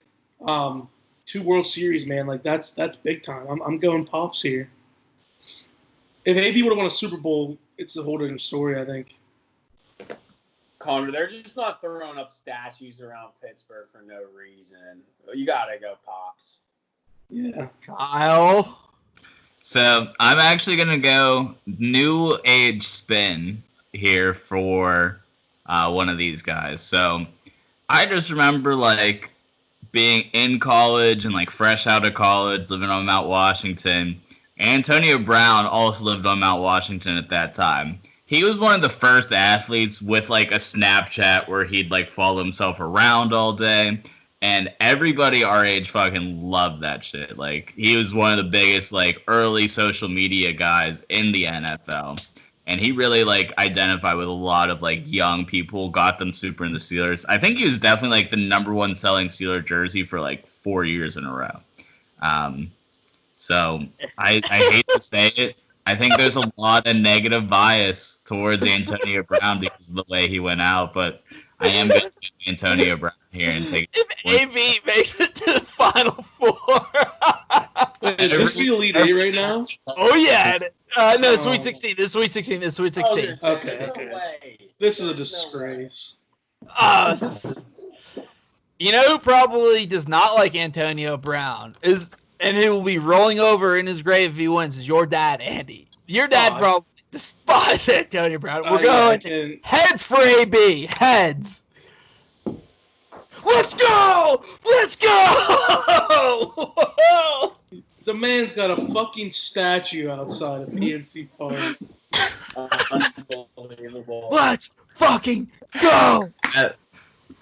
2 World Series, man. That's big time. I'm going Pops here. If AB would have won a Super Bowl, it's a whole different story, I think. Connor, they're just not throwing up statues around Pittsburgh for no reason. You gotta go Pops. Yeah. Kyle. So I'm actually gonna go new age spin here for one of these guys. So I just remember being in college and fresh out of college, living on Mount Washington. Antonio Brown also lived on Mount Washington at that time. He was one of the first athletes with a Snapchat where he'd follow himself around all day. And everybody our age fucking loved that shit. He was one of the biggest, early social media guys in the NFL. And he really, identified with a lot of, young people, got them super into Steelers. I think he was definitely, the number 1 selling Steeler jersey for, 4 years in a row. So, I hate to say it. I think there's a lot of negative bias towards Antonio Brown because of the way he went out. But I am going to get Antonio Brown here and take it. If AB makes it to the Final Four. Wait, is this the Elite 8 right now? Oh, yeah. No, Sweet 16. This is Sweet 16. This is Sweet 16. Okay. This is a disgrace. You know who probably does not like Antonio Brown and who will be rolling over in his grave if he wins is your dad, Andy. Your dad probably despises Antonio Brown. We're going heads for AB. Heads. Let's go! Let's go! The man's got a fucking statue outside of PNC Park. Unbelievable. Let's fucking go!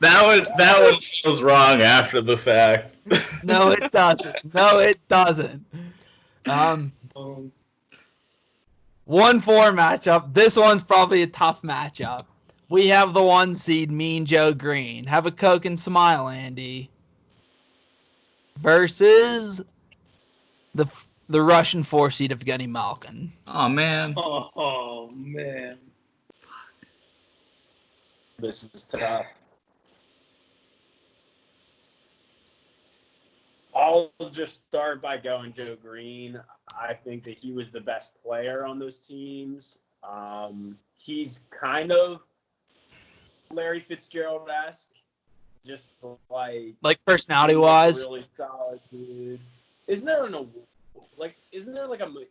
That one feels wrong after the fact. No, it doesn't. No, it doesn't. 1-4 matchup. This one's probably a tough matchup. We have the 1 seed, Mean Joe Green. Have a Coke and smile, Andy. Versus the Russian 4 seed of Evgeny Malkin. Oh man. Oh man. This is tough. I'll just start by going Joe Green. I think that he was the best player on those teams. He's kind of Larry Fitzgerald-esque, just like personality-wise. Really solid dude. Isn't there a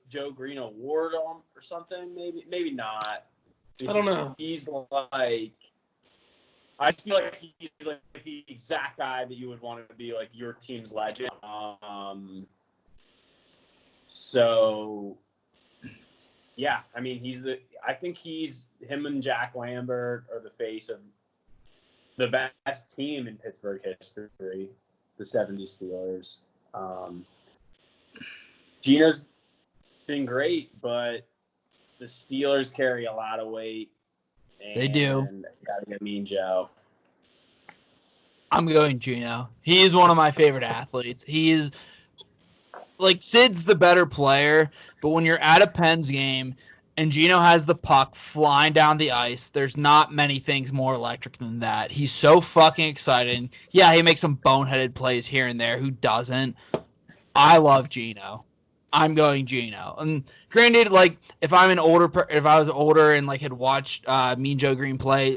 Joe Green award or something? Maybe not. I don't know. He's like. I feel like he's like the exact guy that you would want to be like your team's legend. So yeah, I mean I think him and Jack Lambert are the face of the best team in Pittsburgh history, the 70s Steelers. Gino's been great, but the Steelers carry a lot of weight. They do. Gotta get Mean Joe. I'm going Gino. He is one of my favorite athletes. He is like Sid's the better player, but when you're at a Pens game and Gino has the puck flying down the ice, there's not many things more electric than that. He's so fucking exciting. Yeah, he makes some boneheaded plays here and there. Who doesn't? I love Gino. I'm going Gino. And granted, like if I was older and like had watched Mean Joe Green play,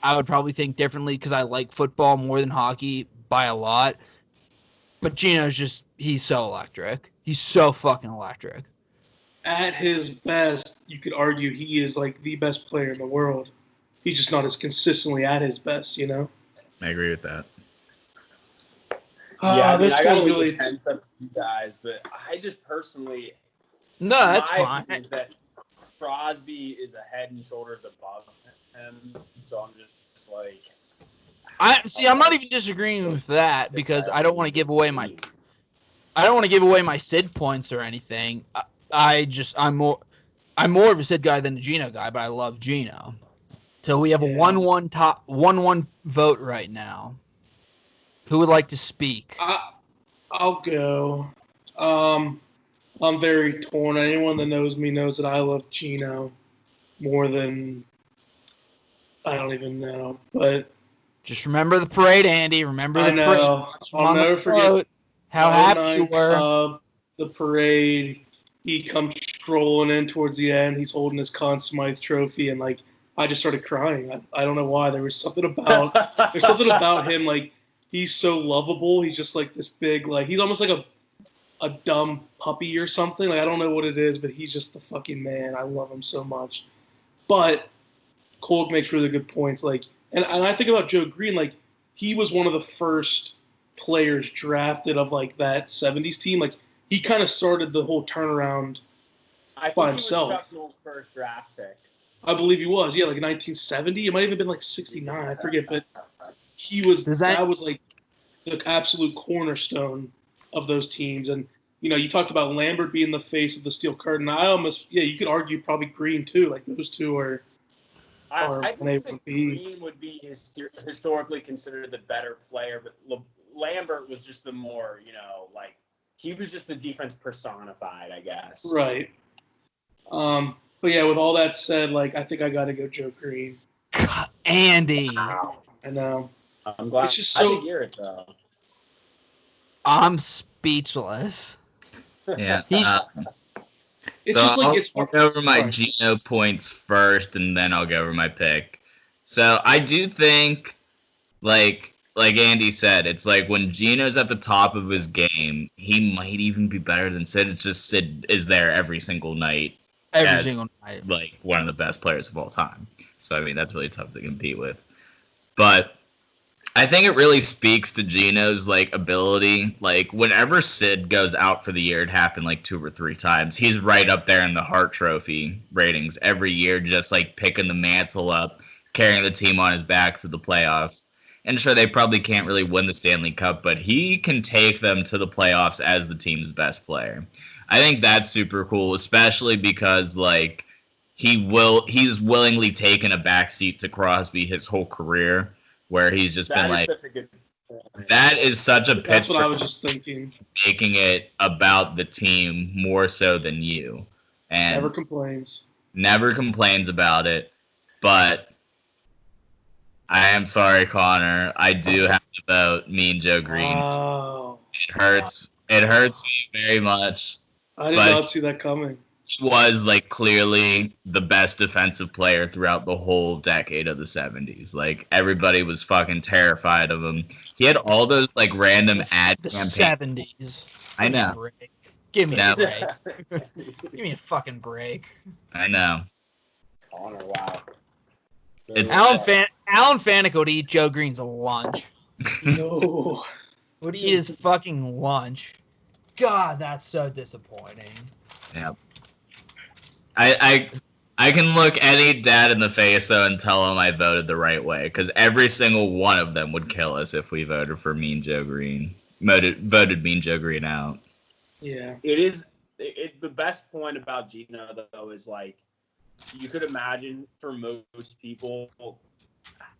I would probably think differently because I like football more than hockey by a lot. But he's so electric. He's so fucking electric. At his best, you could argue he is like the best player in the world. He's just not as consistently at his best, you know? I agree with that. Yeah, this I gotta really defend some of you guys, but I just personally No, that's fine. Is that Crosby is a head and shoulders above him, so I'm just like. I'm not even disagreeing with that because I don't want to give away my Sid points or anything. I'm more of a Sid guy than a Gino guy, but I love Gino. So we have a 1-1 vote right now. Who would like to speak? I'll go. I'm very torn. Anyone that knows me knows that I love Gino more than I don't even know. But just remember the parade, Andy. Remember the parade. I'll never forget how happy you were. The parade. He comes strolling in towards the end. He's holding his Conn Smythe trophy, and like I just started crying. I don't know why. There's something about him. Like he's so lovable. He's just like this big, like he's almost like a dumb puppy or something. Like I don't know what it is, but he's just the fucking man. I love him so much. But Cole makes really good points. Like, and I think about Joe Green. Like he was one of the first players drafted of like that 70s team. Like he kind of started the whole turnaround by himself. He was Chuck Noll's first draft pick. I believe he was. Yeah, like 1970. It might have even been like 69. I forget, but he was. That was like the absolute cornerstone of those teams. And you know, you talked about Lambert being the face of the Steel Curtain. You could argue probably Green too. Like those two are. I think Green would be historically considered the better player, but Lambert was just the more, like he was just the defense personified, I guess. Right. But yeah, with all that said, like I think I got to go Joe Green. Andy. Wow. I know. I'm glad. It's just so. I hear it though. I'm speechless. Yeah. It's just like I'll go over my Gino points first, and then I'll go over my pick. So I do think, like Andy said, it's like when Gino's at the top of his game, he might even be better than Sid. It's just Sid is there every single night. Like one of the best players of all time. So I mean that's really tough to compete with. But I think it really speaks to Gino's like ability. Like whenever Sid goes out for the year, it happened like 2 or 3 times. He's right up there in the Hart Trophy ratings every year, just like picking the mantle up, carrying the team on his back to the playoffs. And sure, they probably can't really win the Stanley Cup, but he can take them to the playoffs as the team's best player. I think that's super cool, especially because like he's willingly taken a backseat to Crosby his whole career, where he's just been That is like, such a good point. that is such a That's what I Pittsburgh was just thinking. making it about the team more so than you, and Never complains. never complains about it. But I am sorry, Connor. I do have to vote Mean Joe Green. Oh, It hurts. It hurts me very much. I did But not see that coming. he was like clearly the best defensive player throughout the whole decade of the 70s. Like everybody was fucking terrified of him. He had all those like random ad The campaigns. 70s. I know. Give me Yeah. a break. Give me a fucking break. I know. Connor, wow. Alan Faneca would eat Joe Green's lunch. No. Would eat his fucking lunch. God, that's so disappointing. Yeah. I can look any dad in the face though and tell him I voted the right way, because every single one of them would kill us if we voted for Mean Joe Green. Voted Mean Joe Green out. Yeah. It is the best point about Gino though is like you could imagine for most people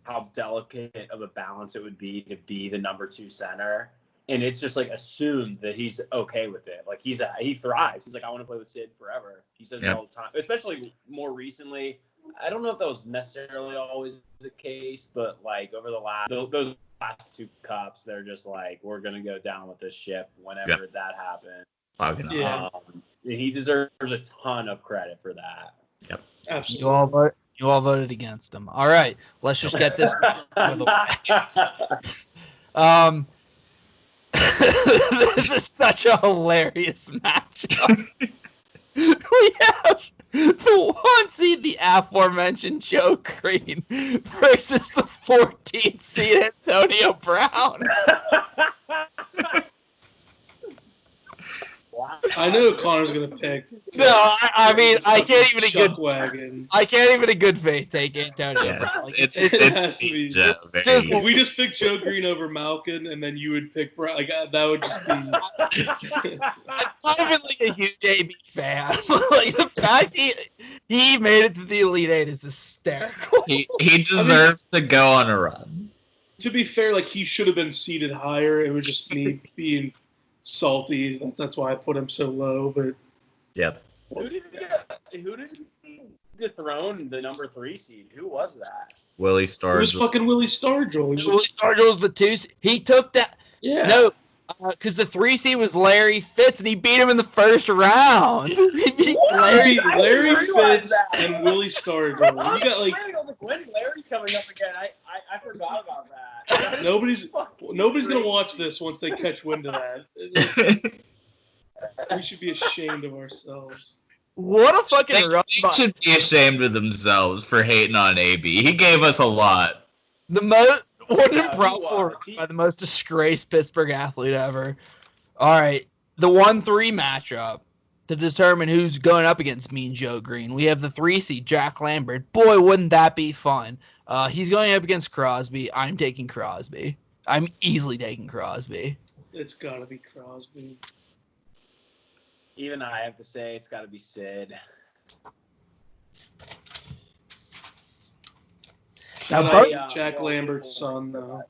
how delicate of a balance it would be to be the number 2 center, and it's just like assumed that he's okay with it. Like he thrives. He's like, I want to play with Sid forever. He says it all the time, especially more recently. I don't know if that was necessarily always the case, but like over those last 2 cups, they're just like, we're gonna go down with this ship whenever that happens. Fucking Yeah. He deserves a ton of credit for that. Yep. Absolutely. You all voted against him. All right, let's just get this out of the way. This is such a hilarious matchup. We have the 1 seed, the aforementioned Joe Green, versus the 14th seed Antonio Brown. I know who Connor's gonna pick. No, I mean I can't even Chuckwagon. I can't even in good faith take Antonio Yeah, Brown. Like, it's It has to be. yeah, just- If we just pick Joe Green over Malkin, and then you would pick Brown, like that would just be. I'm not even like a huge AB fan. Like the fact he made it to the Elite Eight is hysterical. he deserves to go on a run. To be fair, like he should have been seated higher. It was just me being salty. That's why I put him so low. But Yep. Who did he dethrone the number 3 seed? Who was that? Willie it was Stargell. fucking Willie Stargell. He was Willie Stargell was the 2 seed. He took that. yeah. No, because the 3 seed was Larry Fitz, and he beat him in the first round. He beat Larry I realized Fitz that. and Willie Stargell. You got like when's Larry coming up again? I forgot about that. nobody's gonna watch this once they catch wind of that. We should be ashamed of ourselves. What a fucking They run! should be ashamed of themselves for hating on AB. He gave us a lot. One Yeah, improbable he was. by the most disgraced Pittsburgh athlete ever. All right, the 1-3 matchup to determine who's going up against Mean Joe Green. We have the 3 seed Jack Lambert. Boy, wouldn't that be fun? He's going up against Crosby. I'm taking Crosby. I'm easily taking Crosby. It's gotta be Crosby. Even I have to say it's got to be Sid. Now, Shout both- out Jack Lambert's son, though.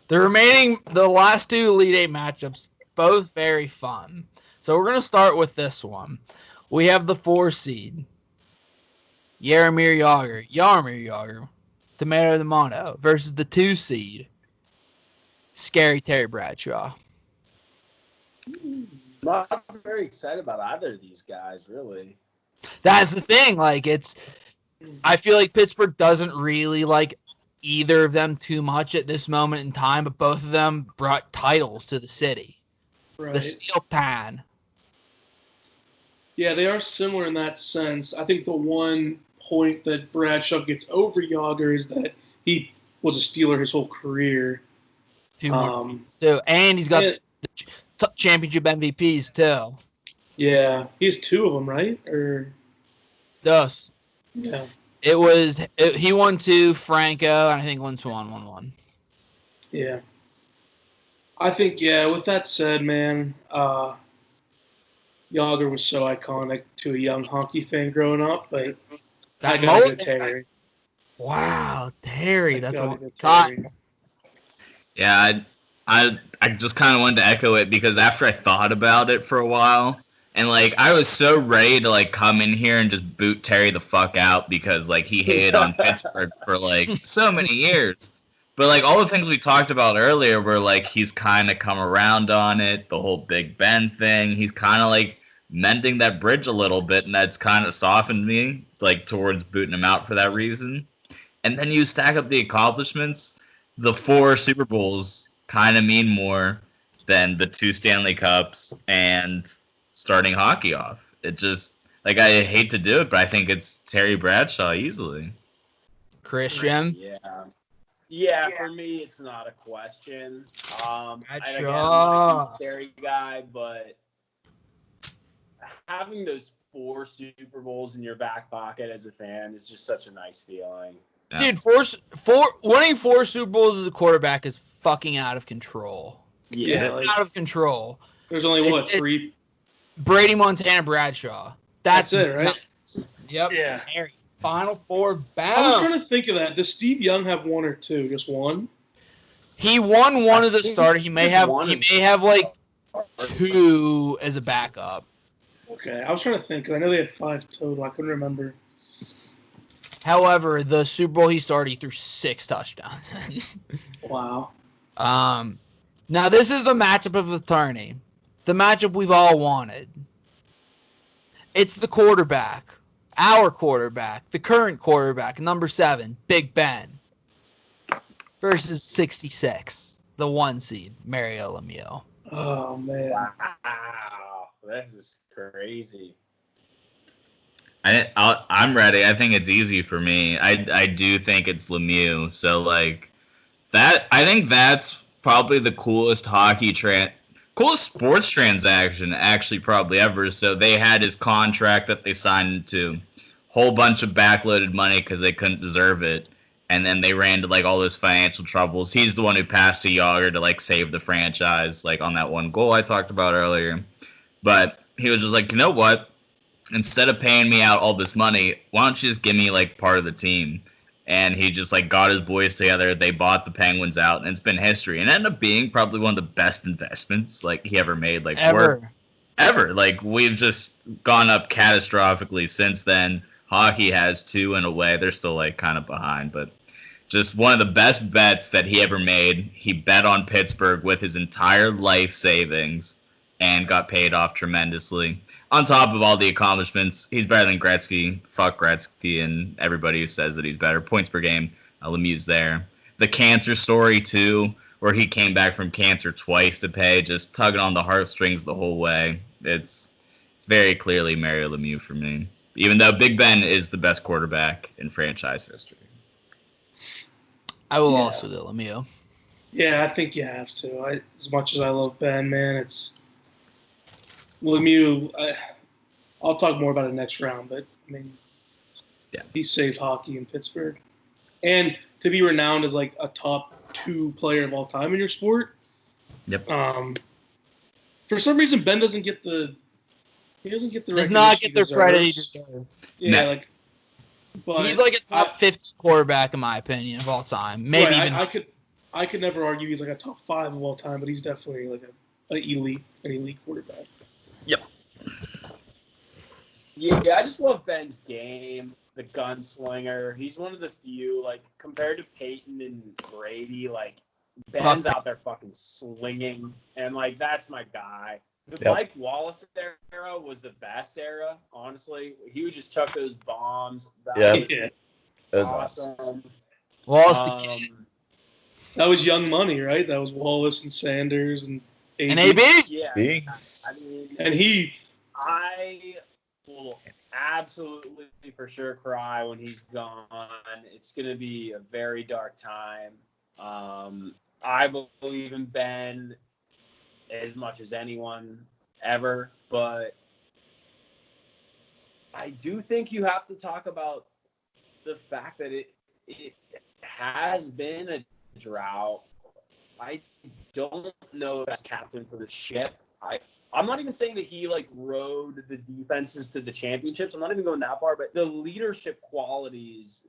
The last 2 Elite Eight matchups, both very fun. So we're going to start with this one. We have the 4 seed, Jaromir Jagr, Tomato Tomato, versus the 2 seed, Scary Terry Bradshaw. Not very excited about either of these guys, really. That's the thing. Like, I feel like Pittsburgh doesn't really like either of them too much at this moment in time, but both of them brought titles to the city. Right. The Steel Pan. Yeah, they are similar in that sense. I think the one point that Bradshaw gets over Yager is that he was a Steeler his whole career. Two more too. And he's got the championship MVPs too. Yeah, he has 2 of them, right? Or Thus, yeah, he won 2, Franco, and I think Lynn Swan won 1. yeah. I think, yeah, with that said, man, Yager was so iconic to a young hockey fan growing up, but I That gotta go mullet. Terry. Wow, Terry. I That's gotta what go God. Terry. Yeah, I just kind of wanted to echo it because after I thought about it for a while, and like I was so ready to like come in here and just boot Terry the fuck out because like he hated on Pittsburgh for like so many years. But like all the things we talked about earlier were like he's kind of come around on it, the whole Big Ben thing. He's kind of like mending that bridge a little bit, and that's kind of softened me like towards booting him out for that reason. And then you stack up the accomplishments. The 4 Super Bowls kind of mean more than the 2 Stanley Cups and starting hockey off. It just like I hate to do it, but I think it's Terry Bradshaw easily. Christian. Yeah, for me, it's not a question. And again, I'm not Bradshaw. a huge Terry guy, but having those 4 Super Bowls in your back pocket as a fan is just such a nice feeling. Yeah. Dude, winning 4 Super Bowls as a quarterback is fucking out of control. Yeah, It's like, out of control. there's only, what, It- 3? Brady, Montana, Bradshaw. That's it, right? Yep. Yeah. Terry. Final four. I was Bam. trying to think of that. Does Steve Young have 1 or 2? Just 1? He won one as a think starter. He may just have. one He is- may have like 2 as a backup. Okay, I was trying to think, because I know they had 5 total. I couldn't remember. However, the Super Bowl he started, he threw 6 touchdowns. Wow. Now this is the matchup of the tourney. The matchup we've all wanted. It's the quarterback, our quarterback, the current quarterback, number 7, Big Ben, versus 66, the 1 seed, Mario Lemieux. Oh, man. Wow, this is crazy. I'm ready. I think it's easy for me. I do think it's Lemieux. So like that. I think that's probably the coolest coolest sports transaction actually probably ever. So they had his contract that they signed into, whole bunch of backloaded money because they couldn't deserve it, and then they ran into like all those financial troubles. He's the one who passed to Yager to like save the franchise, like on that one goal I talked about earlier. But he was just like, you know what? Instead of paying me out all this money, why don't you just give me like part of the team? And he just like got his boys together. They bought the Penguins out, and it's been history. And it ended up being probably one of the best investments like he ever made. Like ever. Like we've just gone up catastrophically since then. Hockey has too in a way. They're still like kind of behind, but just one of the best bets that he ever made. He bet on Pittsburgh with his entire life savings and got paid off tremendously. On top of all the accomplishments, he's better than Gretzky. Fuck Gretzky and everybody who says that he's better. Points per game, Lemieux's there. The cancer story, too, where he came back from cancer twice to pay, just tugging on the heartstrings the whole way. It's very clearly Mario Lemieux for me, even though Big Ben is the best quarterback in franchise history. I will also go Lemieux. Yeah, I think you have to. As much as I love Ben, man, it's Lemieux. I'll talk more about it next round, but I mean, he saved hockey in Pittsburgh, and to be renowned as like a top 2 player of all time in your sport. Yep. For some reason, Ben doesn't get the. He doesn't get the. Does not get the credit he deserves. deserves. Yeah, No. like. But He's like a top 50 quarterback in my opinion of all time. Maybe right, even. I could never argue he's like a top 5 of all time, but he's definitely like an elite quarterback. Yep. Yeah, I just love Ben's game, the gunslinger. He's one of the few, like, compared to Peyton and Brady, like, Ben's out there fucking slinging, and, like, that's my guy. The Mike Wallace era was the best era, honestly. He would just chuck those bombs. That was awesome. Wallace the King. That was Young Money, right? That was Wallace and Sanders and AB. And AB? Yeah. B. I mean, And he. I will absolutely for sure cry when he's gone. It's going to be a very dark time. I believe in Ben as much as anyone ever, but I do think you have to talk about the fact that it has been a drought. I don't know if that's captain for the ship. I'm not even saying that he like rode the defenses to the championships. I'm not even going that far, but the leadership qualities,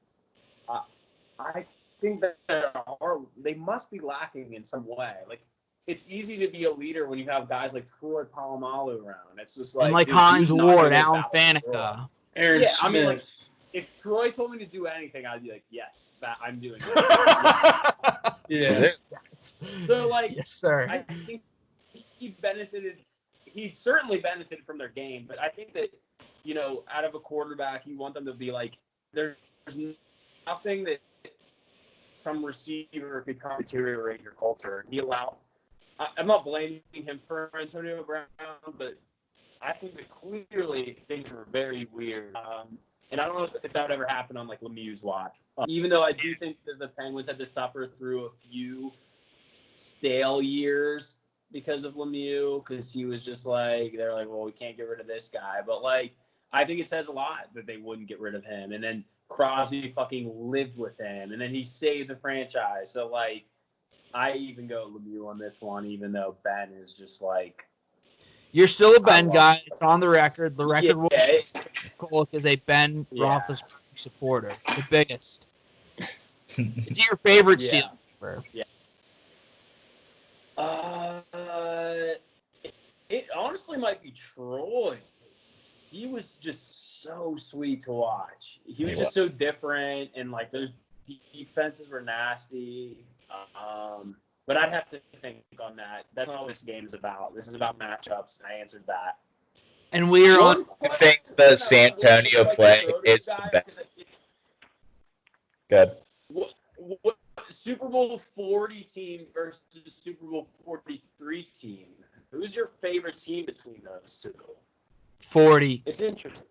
I think that they must be lacking in some way. Like, it's easy to be a leader when you have guys like Troy Polamalu around. It's just like, and like dude, Hines who's not gonna Ward, go Alan battle for Troy? Faneca. Aaron Yeah, Smith. I mean, like, if Troy told me to do anything, I'd be like, yes, that I'm doing it. Yeah. So, like, yes, sir. I think he certainly benefited from their game, but I think that, you know, out of a quarterback, you want them to be like, there's nothing that some receiver could come deteriorate your culture. I'm not blaming him for Antonio Brown, but I think that clearly things were very weird. And I don't know if that would ever happen on like Lemieux's watch. Even though I do think that the Penguins had to suffer through a few stale years because of Lemieux, because he was just like, they're like, well, we can't get rid of this guy. But like, I think it says a lot that they wouldn't get rid of him. And then Crosby fucking lived with him, and then he saved the franchise. So like, I even go Lemieux on this one, even though Ben is just like, You're still a Ben guy. It's on the record. The record will yeah, show Kolek is a Ben Roethlisberger supporter, the biggest. It's your favorite Steel. Yeah. It honestly might be Troy. He was just so sweet to watch. He was just so different, and like those defenses were nasty. But I'd have to think on that. That's not what this game is about. This is about matchups. I answered that. And we're on. I think the San Antonio play is the best. Good. What Super Bowl 40 team versus Super Bowl 43 team? Who's your favorite team between those two? 40. It's interesting.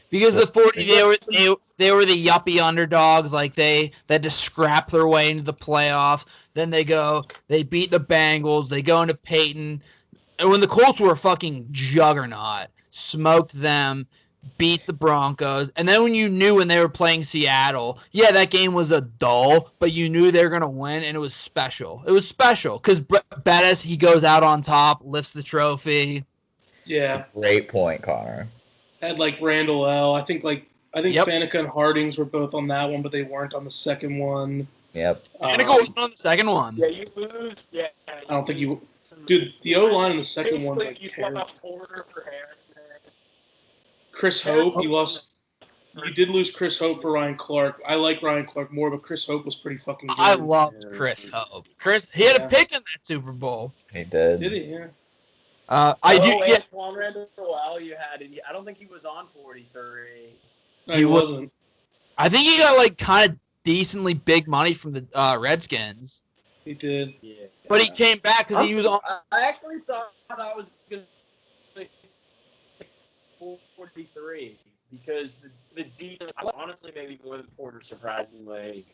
Because the 40, they were the yuppie underdogs. Like they had to scrap their way into the playoffs. Then they beat the Bengals. They go into Peyton. And when the Colts were a fucking juggernaut, smoked them, beat the Broncos. And then when they were playing Seattle, yeah, that game was a dull, but you knew they were going to win, and it was special. It was special because Bettis, he goes out on top, lifts the trophy. Yeah. That's a great point, Connor. Had like Randall L. I think Faneca and Hardings were both on that one, but they weren't on the second one. Yep. Faneca wasn't on the second one. Yeah, you lose. Yeah. I don't think you. Dude, the O-line in the second one's like terrible. Porter for Harrison. Chris Hope, you lost. You did lose Chris Hope for Ryan Clark. I like Ryan Clark more, but Chris Hope was pretty fucking good. I loved Chris Hope. He had a pick in that Super Bowl. He did. Did he? Yeah. Antoine Randall, you had it. I don't think he was on 43. No, he wasn't. I think he got like kind of decently big money from the Redskins. He did. Yeah. But he came back because he was on. I actually thought I was going to 43 because the defense, honestly, maybe more than Porter, surprisingly.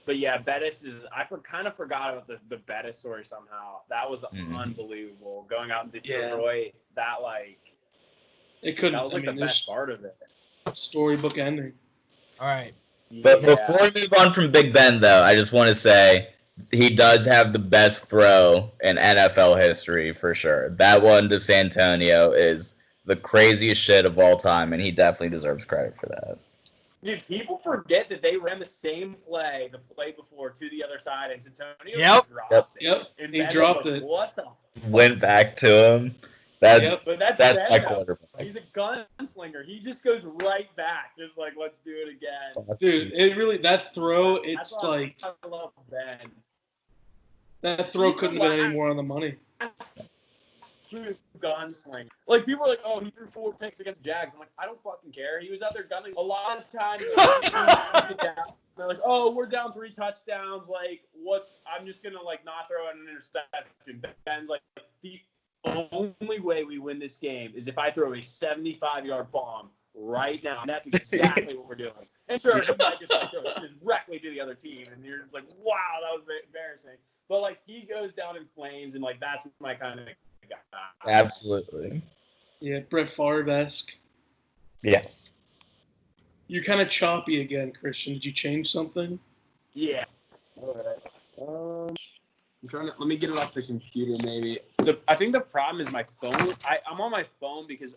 But yeah, Bettis is. I kind of forgot about the Bettis story somehow. That was unbelievable. Going out into Detroit, that it couldn't. That was the best part of it. Storybook ending. All right. But before we move on from Big Ben, though, I just want to say he does have the best throw in NFL history for sure. That one to Santonio is the craziest shit of all time, and he definitely deserves credit for that. Dude, people forget that they ran the same play, the play before, to the other side, and Santonio dropped it. Yep, And he dropped it. What the? Went back to him. That's my quarterback. He's a gunslinger. He just goes right back, just like, let's do it again. Dude, that throw, it's like I love Ben. That throw couldn't have been any more on the money. True gunslinger. Like, people are like, oh, he threw 4 picks against Jags. I'm like, I don't fucking care. He was out there gunning a lot of times. They're like, oh, we're down 3 touchdowns. Like, I'm just going to, like, not throw out an interception. Ben's like, the only way we win this game is if I throw a 75-yard bomb right now. And that's exactly what we're doing. And sure, he might just like throw it directly to the other team. And you're just like, wow, that was embarrassing. But, like, he goes down in flames, and, like, that's my kind of guy. Absolutely. Yeah, Brett Favre-esque. Yes. You're kind of choppy again, Christian. Did you change something? Yeah. Alright. I'm trying to let me get it off the computer. Maybe I think the problem is my phone. I'm on my phone because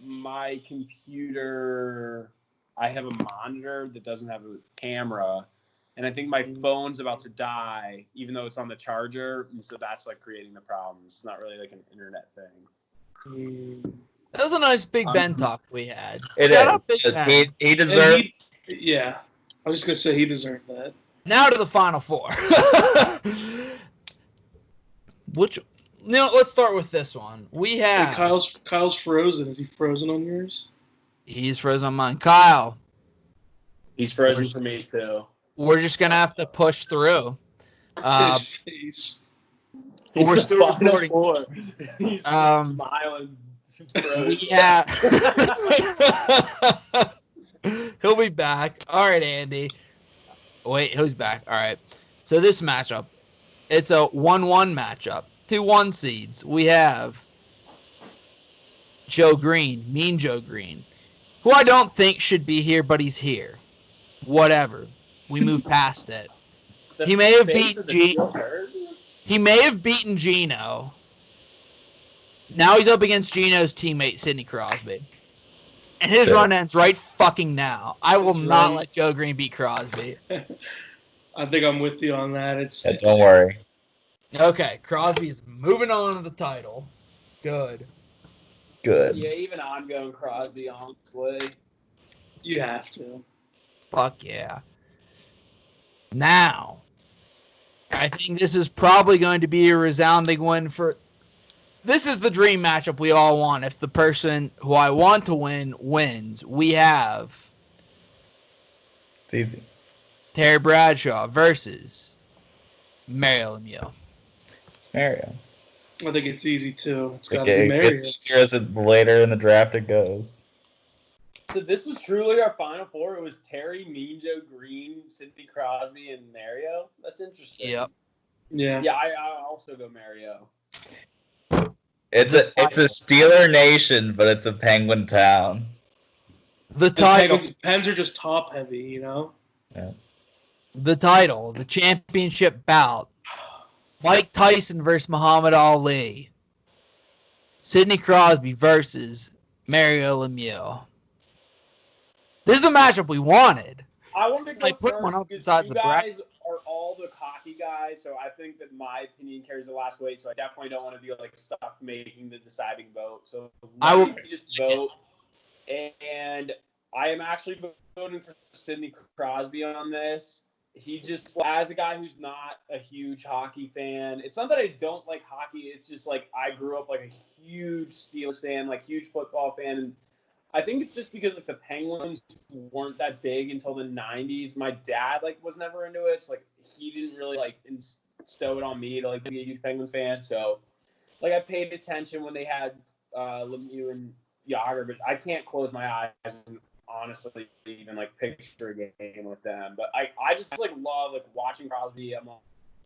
my computer. I have a monitor that doesn't have a camera, and I think my phone's about to die, even though it's on the charger, and so that's like creating the problem. It's not really like an internet thing. That was a nice Big Ben talk we had. It Shout is. out Big Ben. He deserved. Yeah, I was just gonna say he deserved that. Now to the Final Four. Let's start with this one. We have. Hey, Kyle's frozen. Is he frozen on yours? He's frozen on mine. Kyle. He's frozen for me too. We're just gonna have to push through. His face. We're still recording. He's smiling. Yeah. He'll be back. All right, Andy. Wait, who's back? All right. So this matchup, it's a 1-1 matchup. 2 1 seeds. We have Joe Green, Mean Joe Green, who I don't think should be here, but he's here. Whatever. We move past it. He may have beaten Gino. Now he's up against Gino's teammate, Sidney Crosby. And his run ends right fucking now. I will not let Joe Green beat Crosby. I think I'm with you on that. Don't worry. Okay, Crosby's moving on to the title. Good. Yeah, even I'm going Crosby, honestly. You have to. Fuck yeah. Now, I think this is probably going to be a resounding win for... This is the dream matchup we all want. If the person who I want to win wins, we have... It's easy. Terry Bradshaw versus Mario Lemieux. It's Mario. I think it's easy too. It's got to Okay, be Mario. it's easier as later in the draft it goes. So this was truly our Final Four. It was Terry, Mean Joe Green, Sidney Crosby, and Mario. That's interesting. Yep. Yeah. Yeah, I also go Mario. It's a Steeler nation, but it's a Penguin town. The title. Pens are just top heavy, you know? Yeah. The title. The championship bout. Mike Tyson versus Muhammad Ali. Sidney Crosby versus Mario Lemieux. This is the matchup we wanted. I wanted to go put first one up because besides you the guys bracket. are all the cocky guys, so I think that my opinion carries the last weight. So I definitely don't want to be like stuck making the deciding vote. So I will just vote, and I am actually voting for Sidney Crosby on this. He just, as a guy who's not a huge hockey fan, it's not that I don't like hockey. It's just like I grew up like a huge Steelers fan, like huge football fan, and I think it's just because like the Penguins weren't that big until the 90s. My dad like was never into it, so like he didn't really like instow it on me to like be a huge Penguins fan. So like I paid attention when they had Lemieux and Yager, but I can't close my eyes and honestly even like picture a game with them. But I just like love like watching Crosby. I'm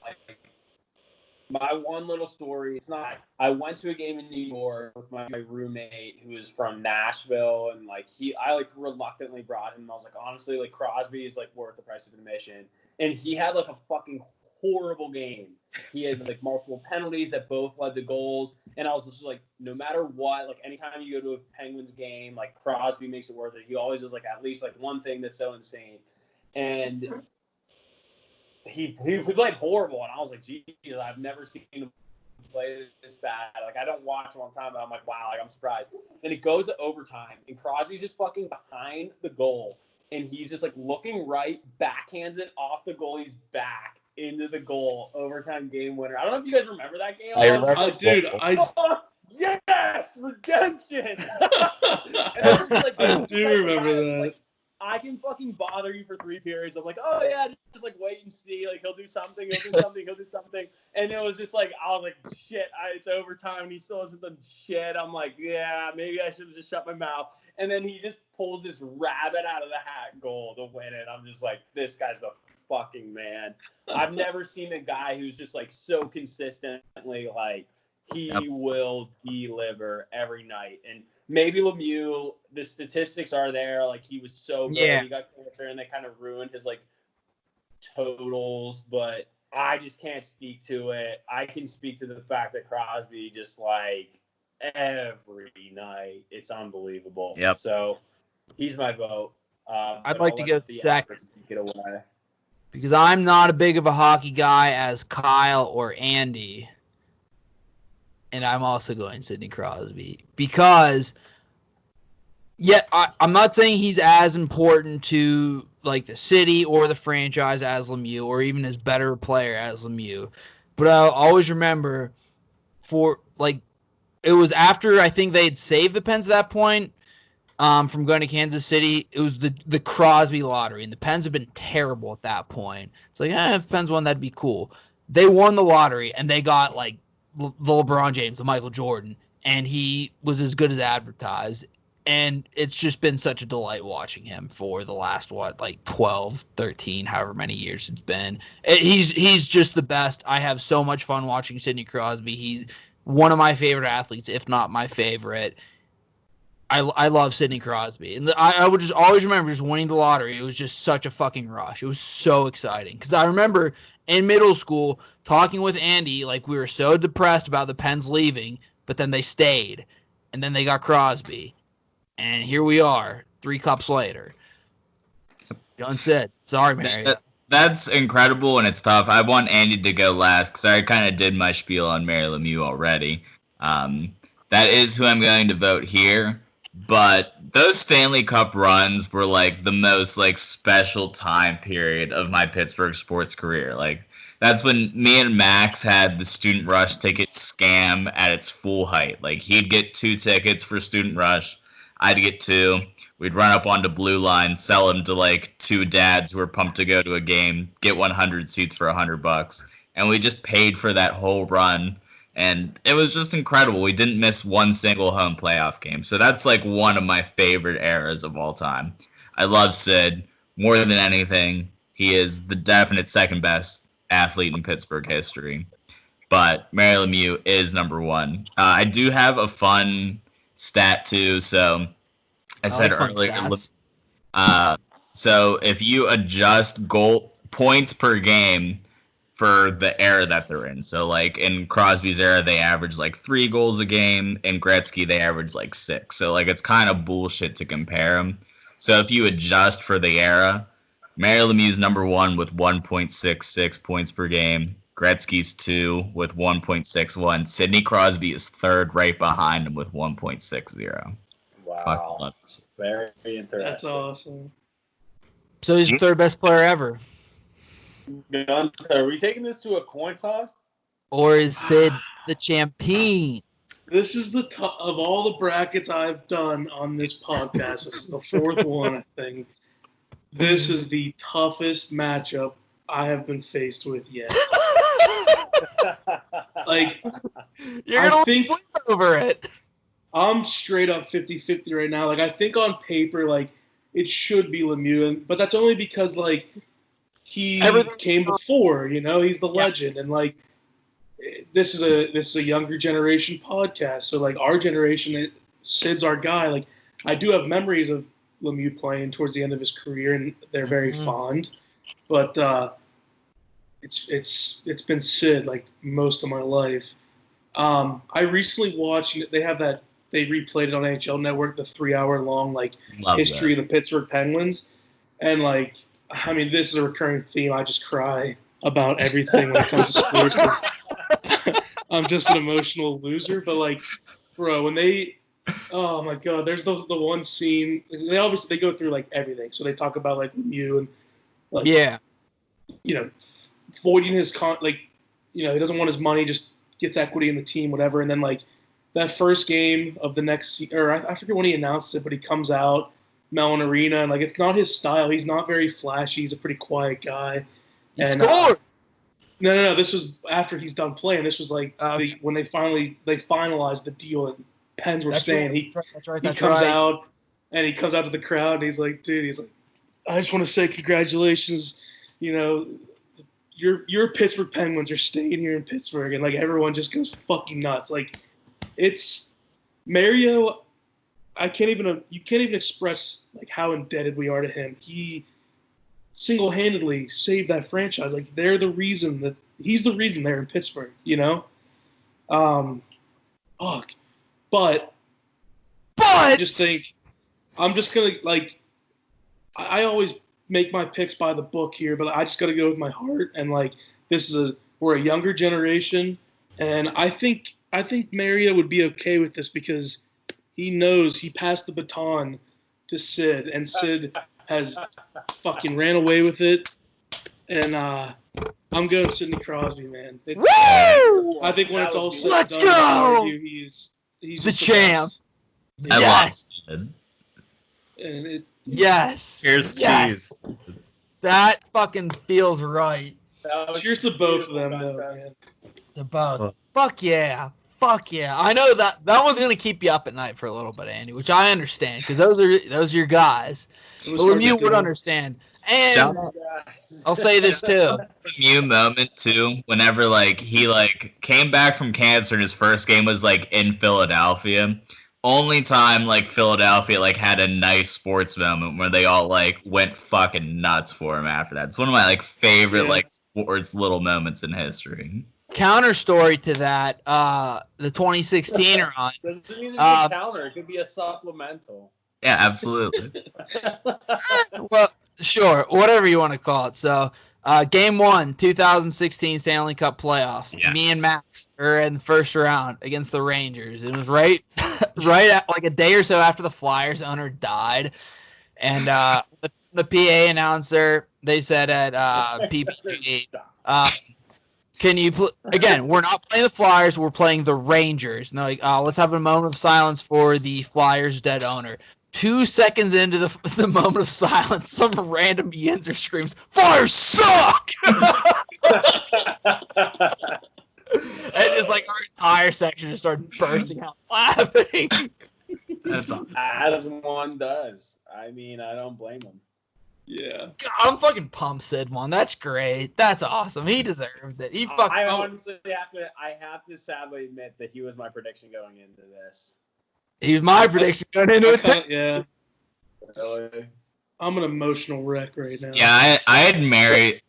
like my one little story. It's not. I went to a game in New York with my roommate who is from Nashville, and like I like reluctantly brought him. I was like, honestly, like Crosby is like worth the price of admission, and he had like a fucking horrible game. He had like multiple penalties that both led to goals, and I was just like, no matter what, like anytime you go to a Penguins game, like Crosby makes it worth it. He always does like at least like one thing that's so insane, and he played horrible, and I was like, geez, I've never seen him play this bad. Like, I don't watch him all the time, but I'm like, wow, like, I'm surprised. And it goes to overtime, and Crosby's just fucking behind the goal, and he's just, like, looking right, backhands it off the goalie's back into the goal, overtime game winner. I don't know if you guys remember that game. Yes! Redemption! I do remember that. Like, I can fucking bother you for 3 periods. I'm like, oh yeah, just like wait and see. Like he'll do something. And it was just like, I was like, shit, it's overtime. And he still hasn't done shit. I'm like, yeah, maybe I should have just shut my mouth. And then he just pulls this rabbit out of the hat goal to win it. I'm just like, this guy's the fucking man. I've never seen a guy who's just like so consistently like he will deliver every night. And maybe Lemieux, the statistics are there. Like he was so good. Yeah. He got cancer, and they kind of ruined his like totals, but I just can't speak to it. I can speak to the fact that Crosby just like every night, it's unbelievable. Yep. So he's my vote. I'd But like I'll to let go the second experts take it away. because I'm not a big of a hockey guy as Kyle or Andy. And I'm also going Sidney Crosby because, I'm not saying he's as important to like the city or the franchise as Lemieux or even as better player as Lemieux. But I'll always remember for like it was after I think they had saved the Pens at that point from going to Kansas City. It was the Crosby lottery, and the Pens have been terrible at that point. It's like, if the Pens won, that'd be cool. They won the lottery, and they got like the LeBron James, the Michael Jordan, and he was as good as advertised. And it's just been such a delight watching him for the last, 12, 13, however many years it's been. He's just the best. I have so much fun watching Sidney Crosby. He's one of my favorite athletes, if not my favorite. I love Sidney Crosby. And I would just always remember just winning the lottery. It was just such a fucking rush. It was so exciting. Because I remember in middle school talking with Andy, like we were so depressed about the Pens leaving, but then they stayed. And then they got Crosby. And here we are, 3 cups later. Done said. Sorry, Mary. That's incredible, and it's tough. I want Andy to go last because I kind of did my spiel on Mary Lemieux already. That is who I'm going to vote here. But those Stanley Cup runs were like the most like special time period of my Pittsburgh sports career. Like that's when me and Max had the Student Rush ticket scam at its full height. Like he'd get 2 tickets for Student Rush, I'd get 2. We'd run up onto Blue Line, sell them to like 2 dads who were pumped to go to a game, get 100 seats for $100, and we just paid for that whole run. And it was just incredible. We didn't miss one single home playoff game. So that's like one of my favorite eras of all time. I love Sid more than anything. He is the definite second best athlete in Pittsburgh history. But Mary Lemieux is number 1. I do have a fun stat too. So I said like earlier, stats. so if you adjust goal points per game for the era that they're in. So like in Crosby's era, they average like 3 goals a game. In Gretzky, they average like 6. So like it's kind of bullshit to compare them. So if you adjust for the era, Mary Lemieux's number 1 with 1.66 points per game. Gretzky's 2 with 1.61. Sidney Crosby is 3rd right behind him with 1.60. Wow. Very interesting. That's awesome. So he's the 3rd best player ever. Are we taking this to a coin toss? Or is Sid the champion? This is the of all the brackets I've done on this podcast. This is the 4th one, I think. This is the toughest matchup I have been faced with yet. Like, You're going to sleep over it. I'm straight up 50-50 right now. Like, I think on paper, like, it should be Lemieux, but that's only because, like, he came before, he's the legend. And, like, this is a younger generation podcast. So, like, our generation, Sid's our guy. Like, I do have memories of Lemieux playing towards the end of his career, and they're very fond. But it's been Sid, like, most of my life. I recently watched, they replayed it on NHL Network, the 3-hour-long, like, history of the Pittsburgh Penguins. And, like, I mean, this is a recurring theme. I just cry about everything when it comes to sports. I'm just an emotional loser. But, like, bro, when oh, my God, there's the one scene. They go through, like, everything. So they talk about, like, Lemieux and, like, voiding his he doesn't want his money, just gets equity in the team, whatever. And then, like, that first game of the next or I forget when he announced it, but he comes out, Mellon Arena, and, like, it's not his style. He's not very flashy. He's a pretty quiet guy. He scored! No. This was after he's done playing. This was, like, when they finalized the deal and Pens were staying. He comes out, and he comes out to the crowd, and he's like, dude, I just want to say congratulations, your Pittsburgh Penguins are staying here in Pittsburgh, and, like, everyone just goes fucking nuts. Like, it's Mario. You can't even express, like, how indebted we are to him. He single-handedly saved that franchise. Like they're the reason that he's the reason they're in Pittsburgh. You know, fuck. But I just think I'm just gonna like. I always make my picks by the book here, but I just got to go with my heart. And like we're a younger generation, and I think Mario would be okay with this because he knows he passed the baton to Sid, and Sid has fucking ran away with it. And I'm going Sidney Crosby, man. Woo! I think when it's all said Let's and done, go! I would argue he's The champ. best. I Yes. love it. And Yes. Here's Yes. cheese. That fucking feels right. cheers to both of them, though, man. To both. Oh. Fuck yeah. Fuck yeah. I know that one's gonna keep you up at night for a little bit, Andy, which I understand because those are your guys. It was But hard you to would do. understand. And Shout out I'll say this too. Mew moment too. Whenever like he like came back from cancer and his first game was like in Philadelphia. Only time like Philadelphia like had a nice sports moment where they all like went fucking nuts for him after that. It's one of my like favorite Yeah. like sports little moments in history. Counter story to that, the 2016 run. Doesn't mean it's Uh, a counter. It could be a supplemental. Yeah, absolutely. Well, sure, whatever you want to call it. So, game 1, 2016 Stanley Cup playoffs. Yes. Me and Max are in the first round against the Rangers. It was right at like a day or so after the Flyers owner died, and the PA announcer they said at PPG, can you again? We're not playing the Flyers. We're playing the Rangers. And they're like, let's have a moment of silence for the Flyers' dead owner. 2 seconds into the moment of silence, some random Yinzer screams, "Flyers suck!" And just like our entire section just started bursting out laughing. That's awesome. As one does. I mean, I don't blame him. Yeah. God, I'm fucking pumped Sid won. That's great. That's awesome. He deserved it. He fucking. I honestly have to sadly admit that he was my prediction going into this. He was my prediction going into it. Yeah. Really? I'm an emotional wreck right now. Yeah, I had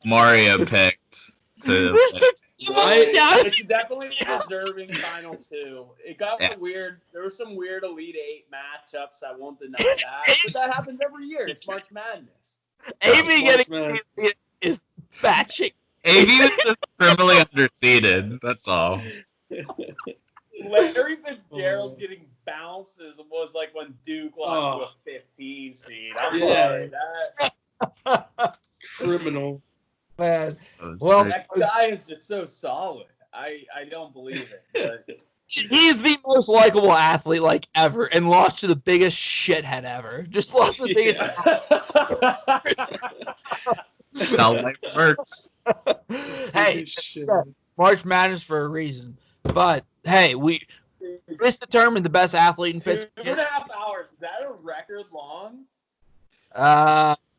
Mario picked to It's definitely a deserving final two. It got Yes. weird. There were some weird Elite Eight matchups. I won't deny that. But that happens every year. It's March Madness. AB Man. getting is batshit. AV was just criminally underseeded. That's all. Larry Fitzgerald getting bounces was like when Duke lost to a 15 seed. I'm Yeah. sorry. Criminal. Man, That was Well, great. That guy is just so solid. I don't believe it. But he's the most likable athlete like ever, and lost to the biggest shithead ever. Just lost to the biggest. That's how life works. Hey, Shit. March Madness for a reason. But hey, this determined the best athlete in 2.5 Pittsburgh. hours. Is that a record long?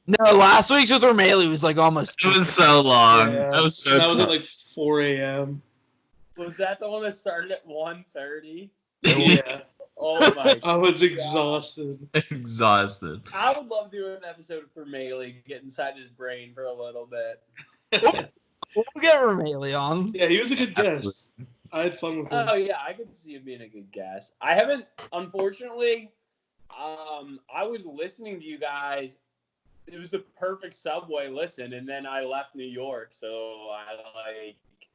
No, last week's with O'Malley was like almost. It was so long. Yeah. That was so That was tough. at like 4 a.m. Was that the one that started at 1:30? Yeah. Oh my! I was exhausted. exhausted. I would love to do an episode for Maley, get inside his brain for a little bit. We'll get O'Malley on. Yeah, he was a good guest. I had fun with him. Oh yeah, I could see it being a good guess. I haven't, unfortunately. I was listening to you guys. It was the perfect Subway listen, and then I left New York, so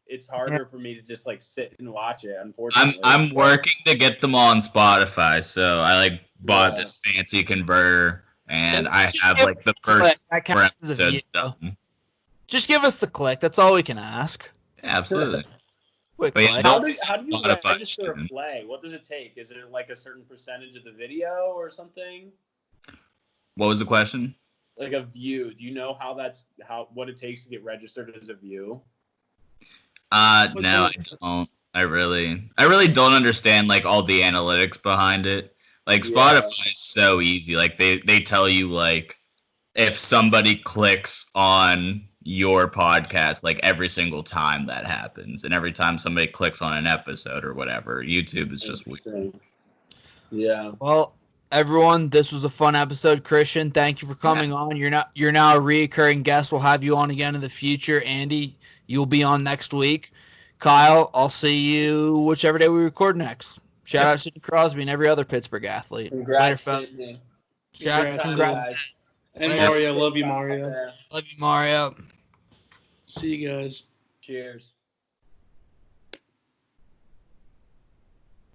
it's harder for me to just like sit and watch it. Unfortunately, I'm working to get them all on Spotify, so I like bought Yeah. this fancy converter, and I have like the first That four counts as a episodes view. done. Just give us the click. That's all we can ask. Yeah, absolutely. Quick But yeah, click. How do you Spotify register a streaming. play? What does it take? Is it like a certain percentage of the video or something? What was the question? Like a view? Do you know what it takes to get registered as a view? No, I don't. I really don't understand like all the analytics behind it. Like Yeah. Spotify is so easy. Like they tell you like if somebody clicks on your podcast like every single time that happens, and every time somebody clicks on an episode or whatever. YouTube is just weird. Yeah. Well, Everyone, this was a fun episode. Christian, thank you for coming on. You're now a recurring guest. We'll have you on again in the future. Andy, you'll be on next week. Kyle, I'll see you whichever day we record next. Shout out Sidney Crosby and every other Pittsburgh athlete. Congrats, Later, folks. Sydney. Congrats. Guys. And Later. Mario, love you, Mario. Love you, Mario. See you guys. Cheers.